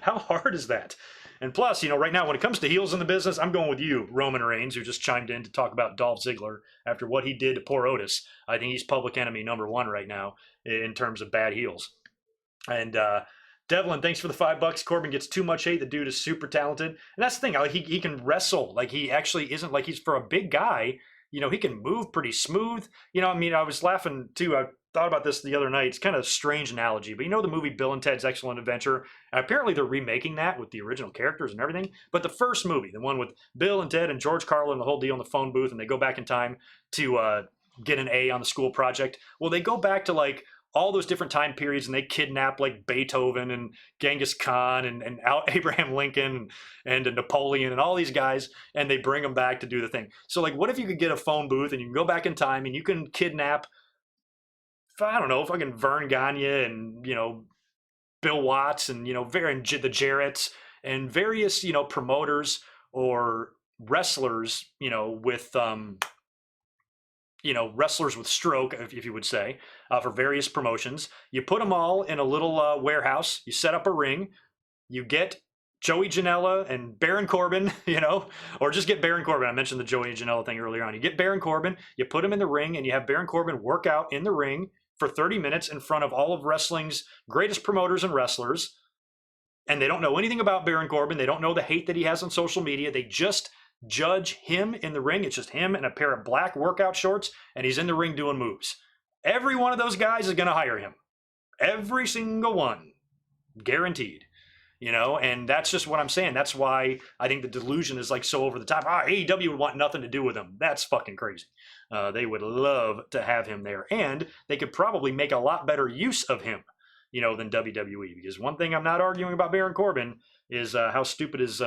How hard is that? And plus, right now, when it comes to heels in the business, I'm going with you, Roman Reigns, who just chimed in to talk about Dolph Ziggler after what he did to poor Otis. I think he's public enemy #1 right now in terms of bad heels. And Devlin, thanks for the $5. Corbin gets too much hate. The dude is super talented. And that's the thing. Like, he can wrestle. Like, he actually isn't like he's for a big guy. He can move pretty smooth. I was laughing too. I thought about this the other night. It's kind of a strange analogy, but the movie Bill and Ted's Excellent Adventure? Apparently they're remaking that with the original characters and everything. But the first movie, the one with Bill and Ted and George Carlin, the whole deal in the phone booth, and they go back in time to get an A on the school project. Well, they go back to like all those different time periods, and they kidnap like Beethoven and Genghis Khan and Abraham Lincoln and Napoleon and all these guys, and they bring them back to do the thing. So like, what if you could get a phone booth and you can go back in time and you can kidnap, I don't know, fucking Vern Gagne and, Bill Watts and, the Jarretts and various, promoters or wrestlers, with, wrestlers with stroke, if you would say, for various promotions. You put them all in a little warehouse. You set up a ring. You get Joey Janela and Baron Corbin, or just get Baron Corbin. I mentioned the Joey Janela thing earlier on. You get Baron Corbin, you put him in the ring, and you have Baron Corbin work out in the ring for 30 minutes in front of all of wrestling's greatest promoters and wrestlers. And they don't know anything about Baron Corbin. They don't know the hate that he has on social media. They just judge him in the ring. It's just him in a pair of black workout shorts, and he's in the ring doing moves. Every one of those guys is going to hire him. Every single one. Guaranteed. And that's just what I'm saying. That's why I think the delusion is like so over the top. AEW would want nothing to do with him. That's fucking crazy. They would love to have him there. And they could probably make a lot better use of him, than WWE. Because one thing I'm not arguing about Baron Corbin is how stupid his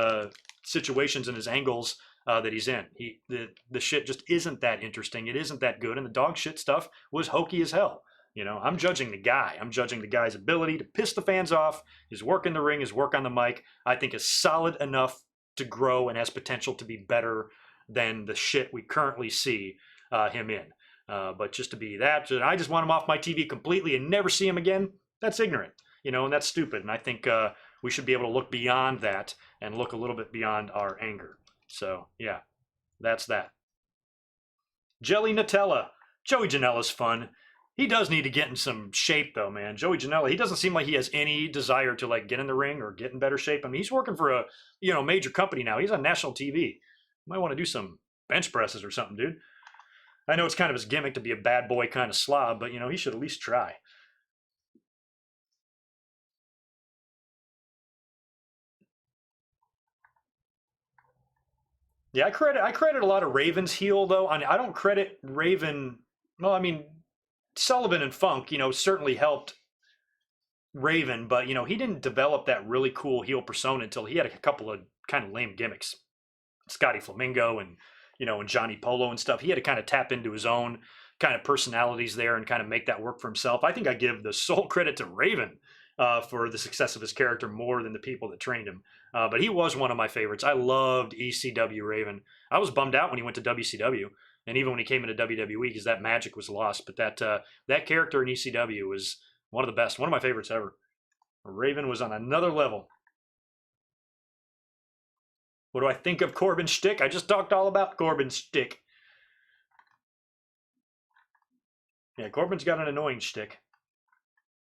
situations and his angles that he's in. The shit just isn't that interesting. It isn't that good. And the dog shit stuff was hokey as hell. I'm judging the guy. I'm judging the guy's ability to piss the fans off, his work in the ring, his work on the mic. I think is solid enough to grow and has potential to be better than the shit we currently see him in. But just to be that, I just want him off my TV completely and never see him again, that's ignorant, and that's stupid. And I think we should be able to look beyond that and look a little bit beyond our anger. So, yeah, that's that. Jelly Nutella. Joey Janela's fun. He does need to get in some shape, though, man. Joey Janela, he doesn't seem like he has any desire to like get in the ring or get in better shape. I mean, he's working for a major company now. He's on national TV. Might want to do some bench presses or something, dude. I know it's kind of his gimmick to be a bad boy kind of slob, but he should at least try. Yeah, I credit a lot of Raven's heel though. I don't credit Raven. Well, I mean, Sullivan and Funk, certainly helped Raven, but he didn't develop that really cool heel persona until he had a couple of kind of lame gimmicks. Scotty Flamingo and and Johnny Polo and stuff. He had to kind of tap into his own kind of personalities there and kind of make that work for himself. I think I give the sole credit to Raven for the success of his character more than the people that trained him. But he was one of my favorites. I loved ECW Raven. I was bummed out when he went to WCW. And even when he came into WWE, because that magic was lost. But that character in ECW was one of the best, one of my favorites ever. Raven was on another level. What do I think of Corbin's shtick? I just talked all about Corbin's shtick. Yeah, Corbin's got an annoying shtick.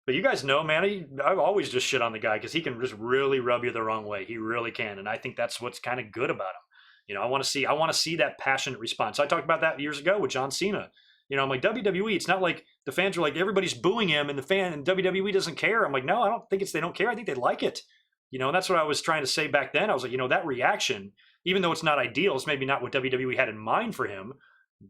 But you guys know, man, I always just shit on the guy because he can just really rub you the wrong way. He really can. And I think that's what's kind of good about him. I want to see that passionate response. I talked about that years ago with John Cena. I'm like, WWE, it's not like the fans are like, everybody's booing him and WWE doesn't care. I'm like, no, I don't think they don't care. I think they like it. And that's what I was trying to say back then. I was like, that reaction, even though it's not ideal, it's maybe not what WWE had in mind for him.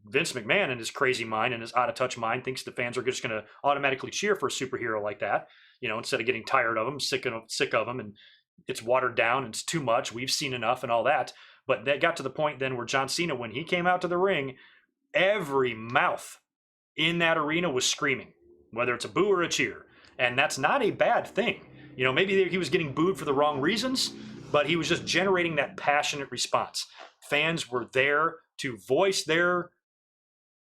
Vince McMahon in his crazy mind and his out of touch mind thinks the fans are just going to automatically cheer for a superhero like that, instead of getting tired of him, sick of him and it's watered down, it's too much, we've seen enough and all that. But that got to the point then where John Cena, when he came out to the ring, every mouth in that arena was screaming, whether it's a boo or a cheer. And that's not a bad thing. Maybe he was getting booed for the wrong reasons, but he was just generating that passionate response. Fans were there to voice their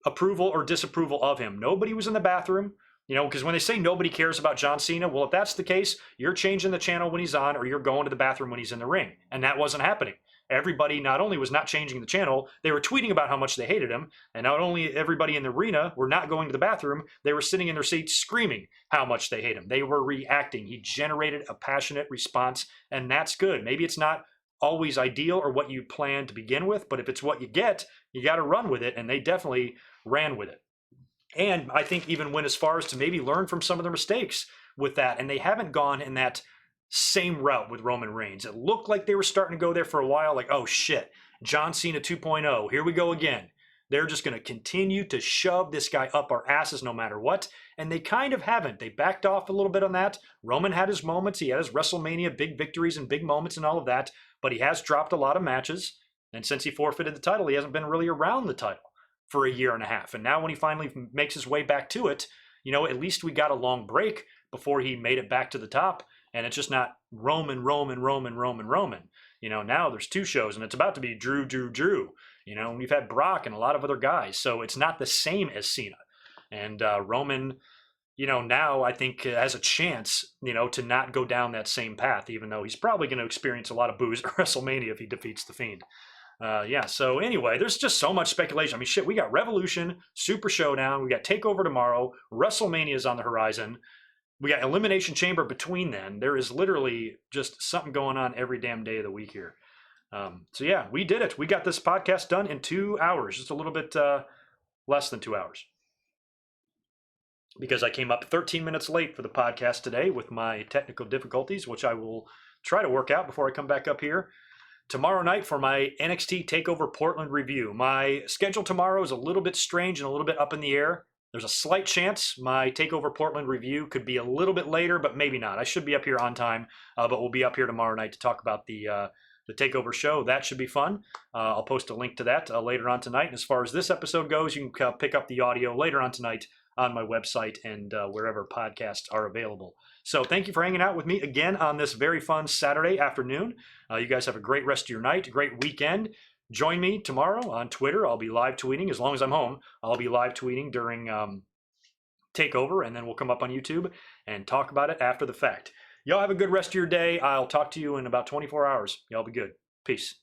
approval or disapproval of him. Nobody was in the bathroom, because when they say nobody cares about John Cena, well, if that's the case, you're changing the channel when he's on or you're going to the bathroom when he's in the ring. And that wasn't happening. Everybody not only was not changing the channel, they were tweeting about how much they hated him. And not only everybody in the arena were not going to the bathroom, they were sitting in their seats screaming how much they hate him. They were reacting. He generated a passionate response, and that's good. Maybe it's not always ideal or what you planned to begin with, but if it's what you get, you got to run with it. And they definitely ran with it. And I think even went as far as to maybe learn from some of their mistakes with that. And they haven't gone in that same route with Roman Reigns. It looked like they were starting to go there for a while, like, oh shit, John Cena 2.0, here we go again. They're just going to continue to shove this guy up our asses no matter what. And they kind of haven't. They backed off a little bit on that. Roman had his moments. He had his WrestleMania big victories and big moments and all of that. But he has dropped a lot of matches. And since he forfeited the title, he hasn't been really around the title for a year and a half. And now when he finally makes his way back to it, at least we got a long break before he made it back to the top. And it's just not Roman. Now there's two shows, and it's about to be Drew. And we've had Brock and a lot of other guys. So it's not the same as Cena. And Roman, now I think has a chance, to not go down that same path, even though he's probably going to experience a lot of boos at WrestleMania if he defeats The Fiend. So anyway, there's just so much speculation. I mean, shit, we got Revolution, Super Showdown, we got TakeOver tomorrow, WrestleMania is on the horizon. We got Elimination Chamber between then. There is literally just something going on every damn day of the week here. We did it. We got this podcast done in 2 hours, just a little bit less than 2 hours. Because I came up 13 minutes late for the podcast today with my technical difficulties, which I will try to work out before I come back up here tomorrow night for my NXT Takeover Portland review. My schedule tomorrow is a little bit strange and a little bit up in the air. There's a slight chance my Takeover Portland review could be a little bit later, but maybe not. I should be up here on time, but we'll be up here tomorrow night to talk about the Takeover show. That should be fun. I'll post a link to that later on tonight. And as far as this episode goes, you can pick up the audio later on tonight on my website and wherever podcasts are available. So thank you for hanging out with me again on this very fun Saturday afternoon. You guys have a great rest of your night, a great weekend. Join me tomorrow on Twitter. I'll be live tweeting as long as I'm home. I'll be live tweeting during TakeOver, and then we'll come up on YouTube and talk about it after the fact. Y'all have a good rest of your day. I'll talk to you in about 24 hours. Y'all be good. Peace.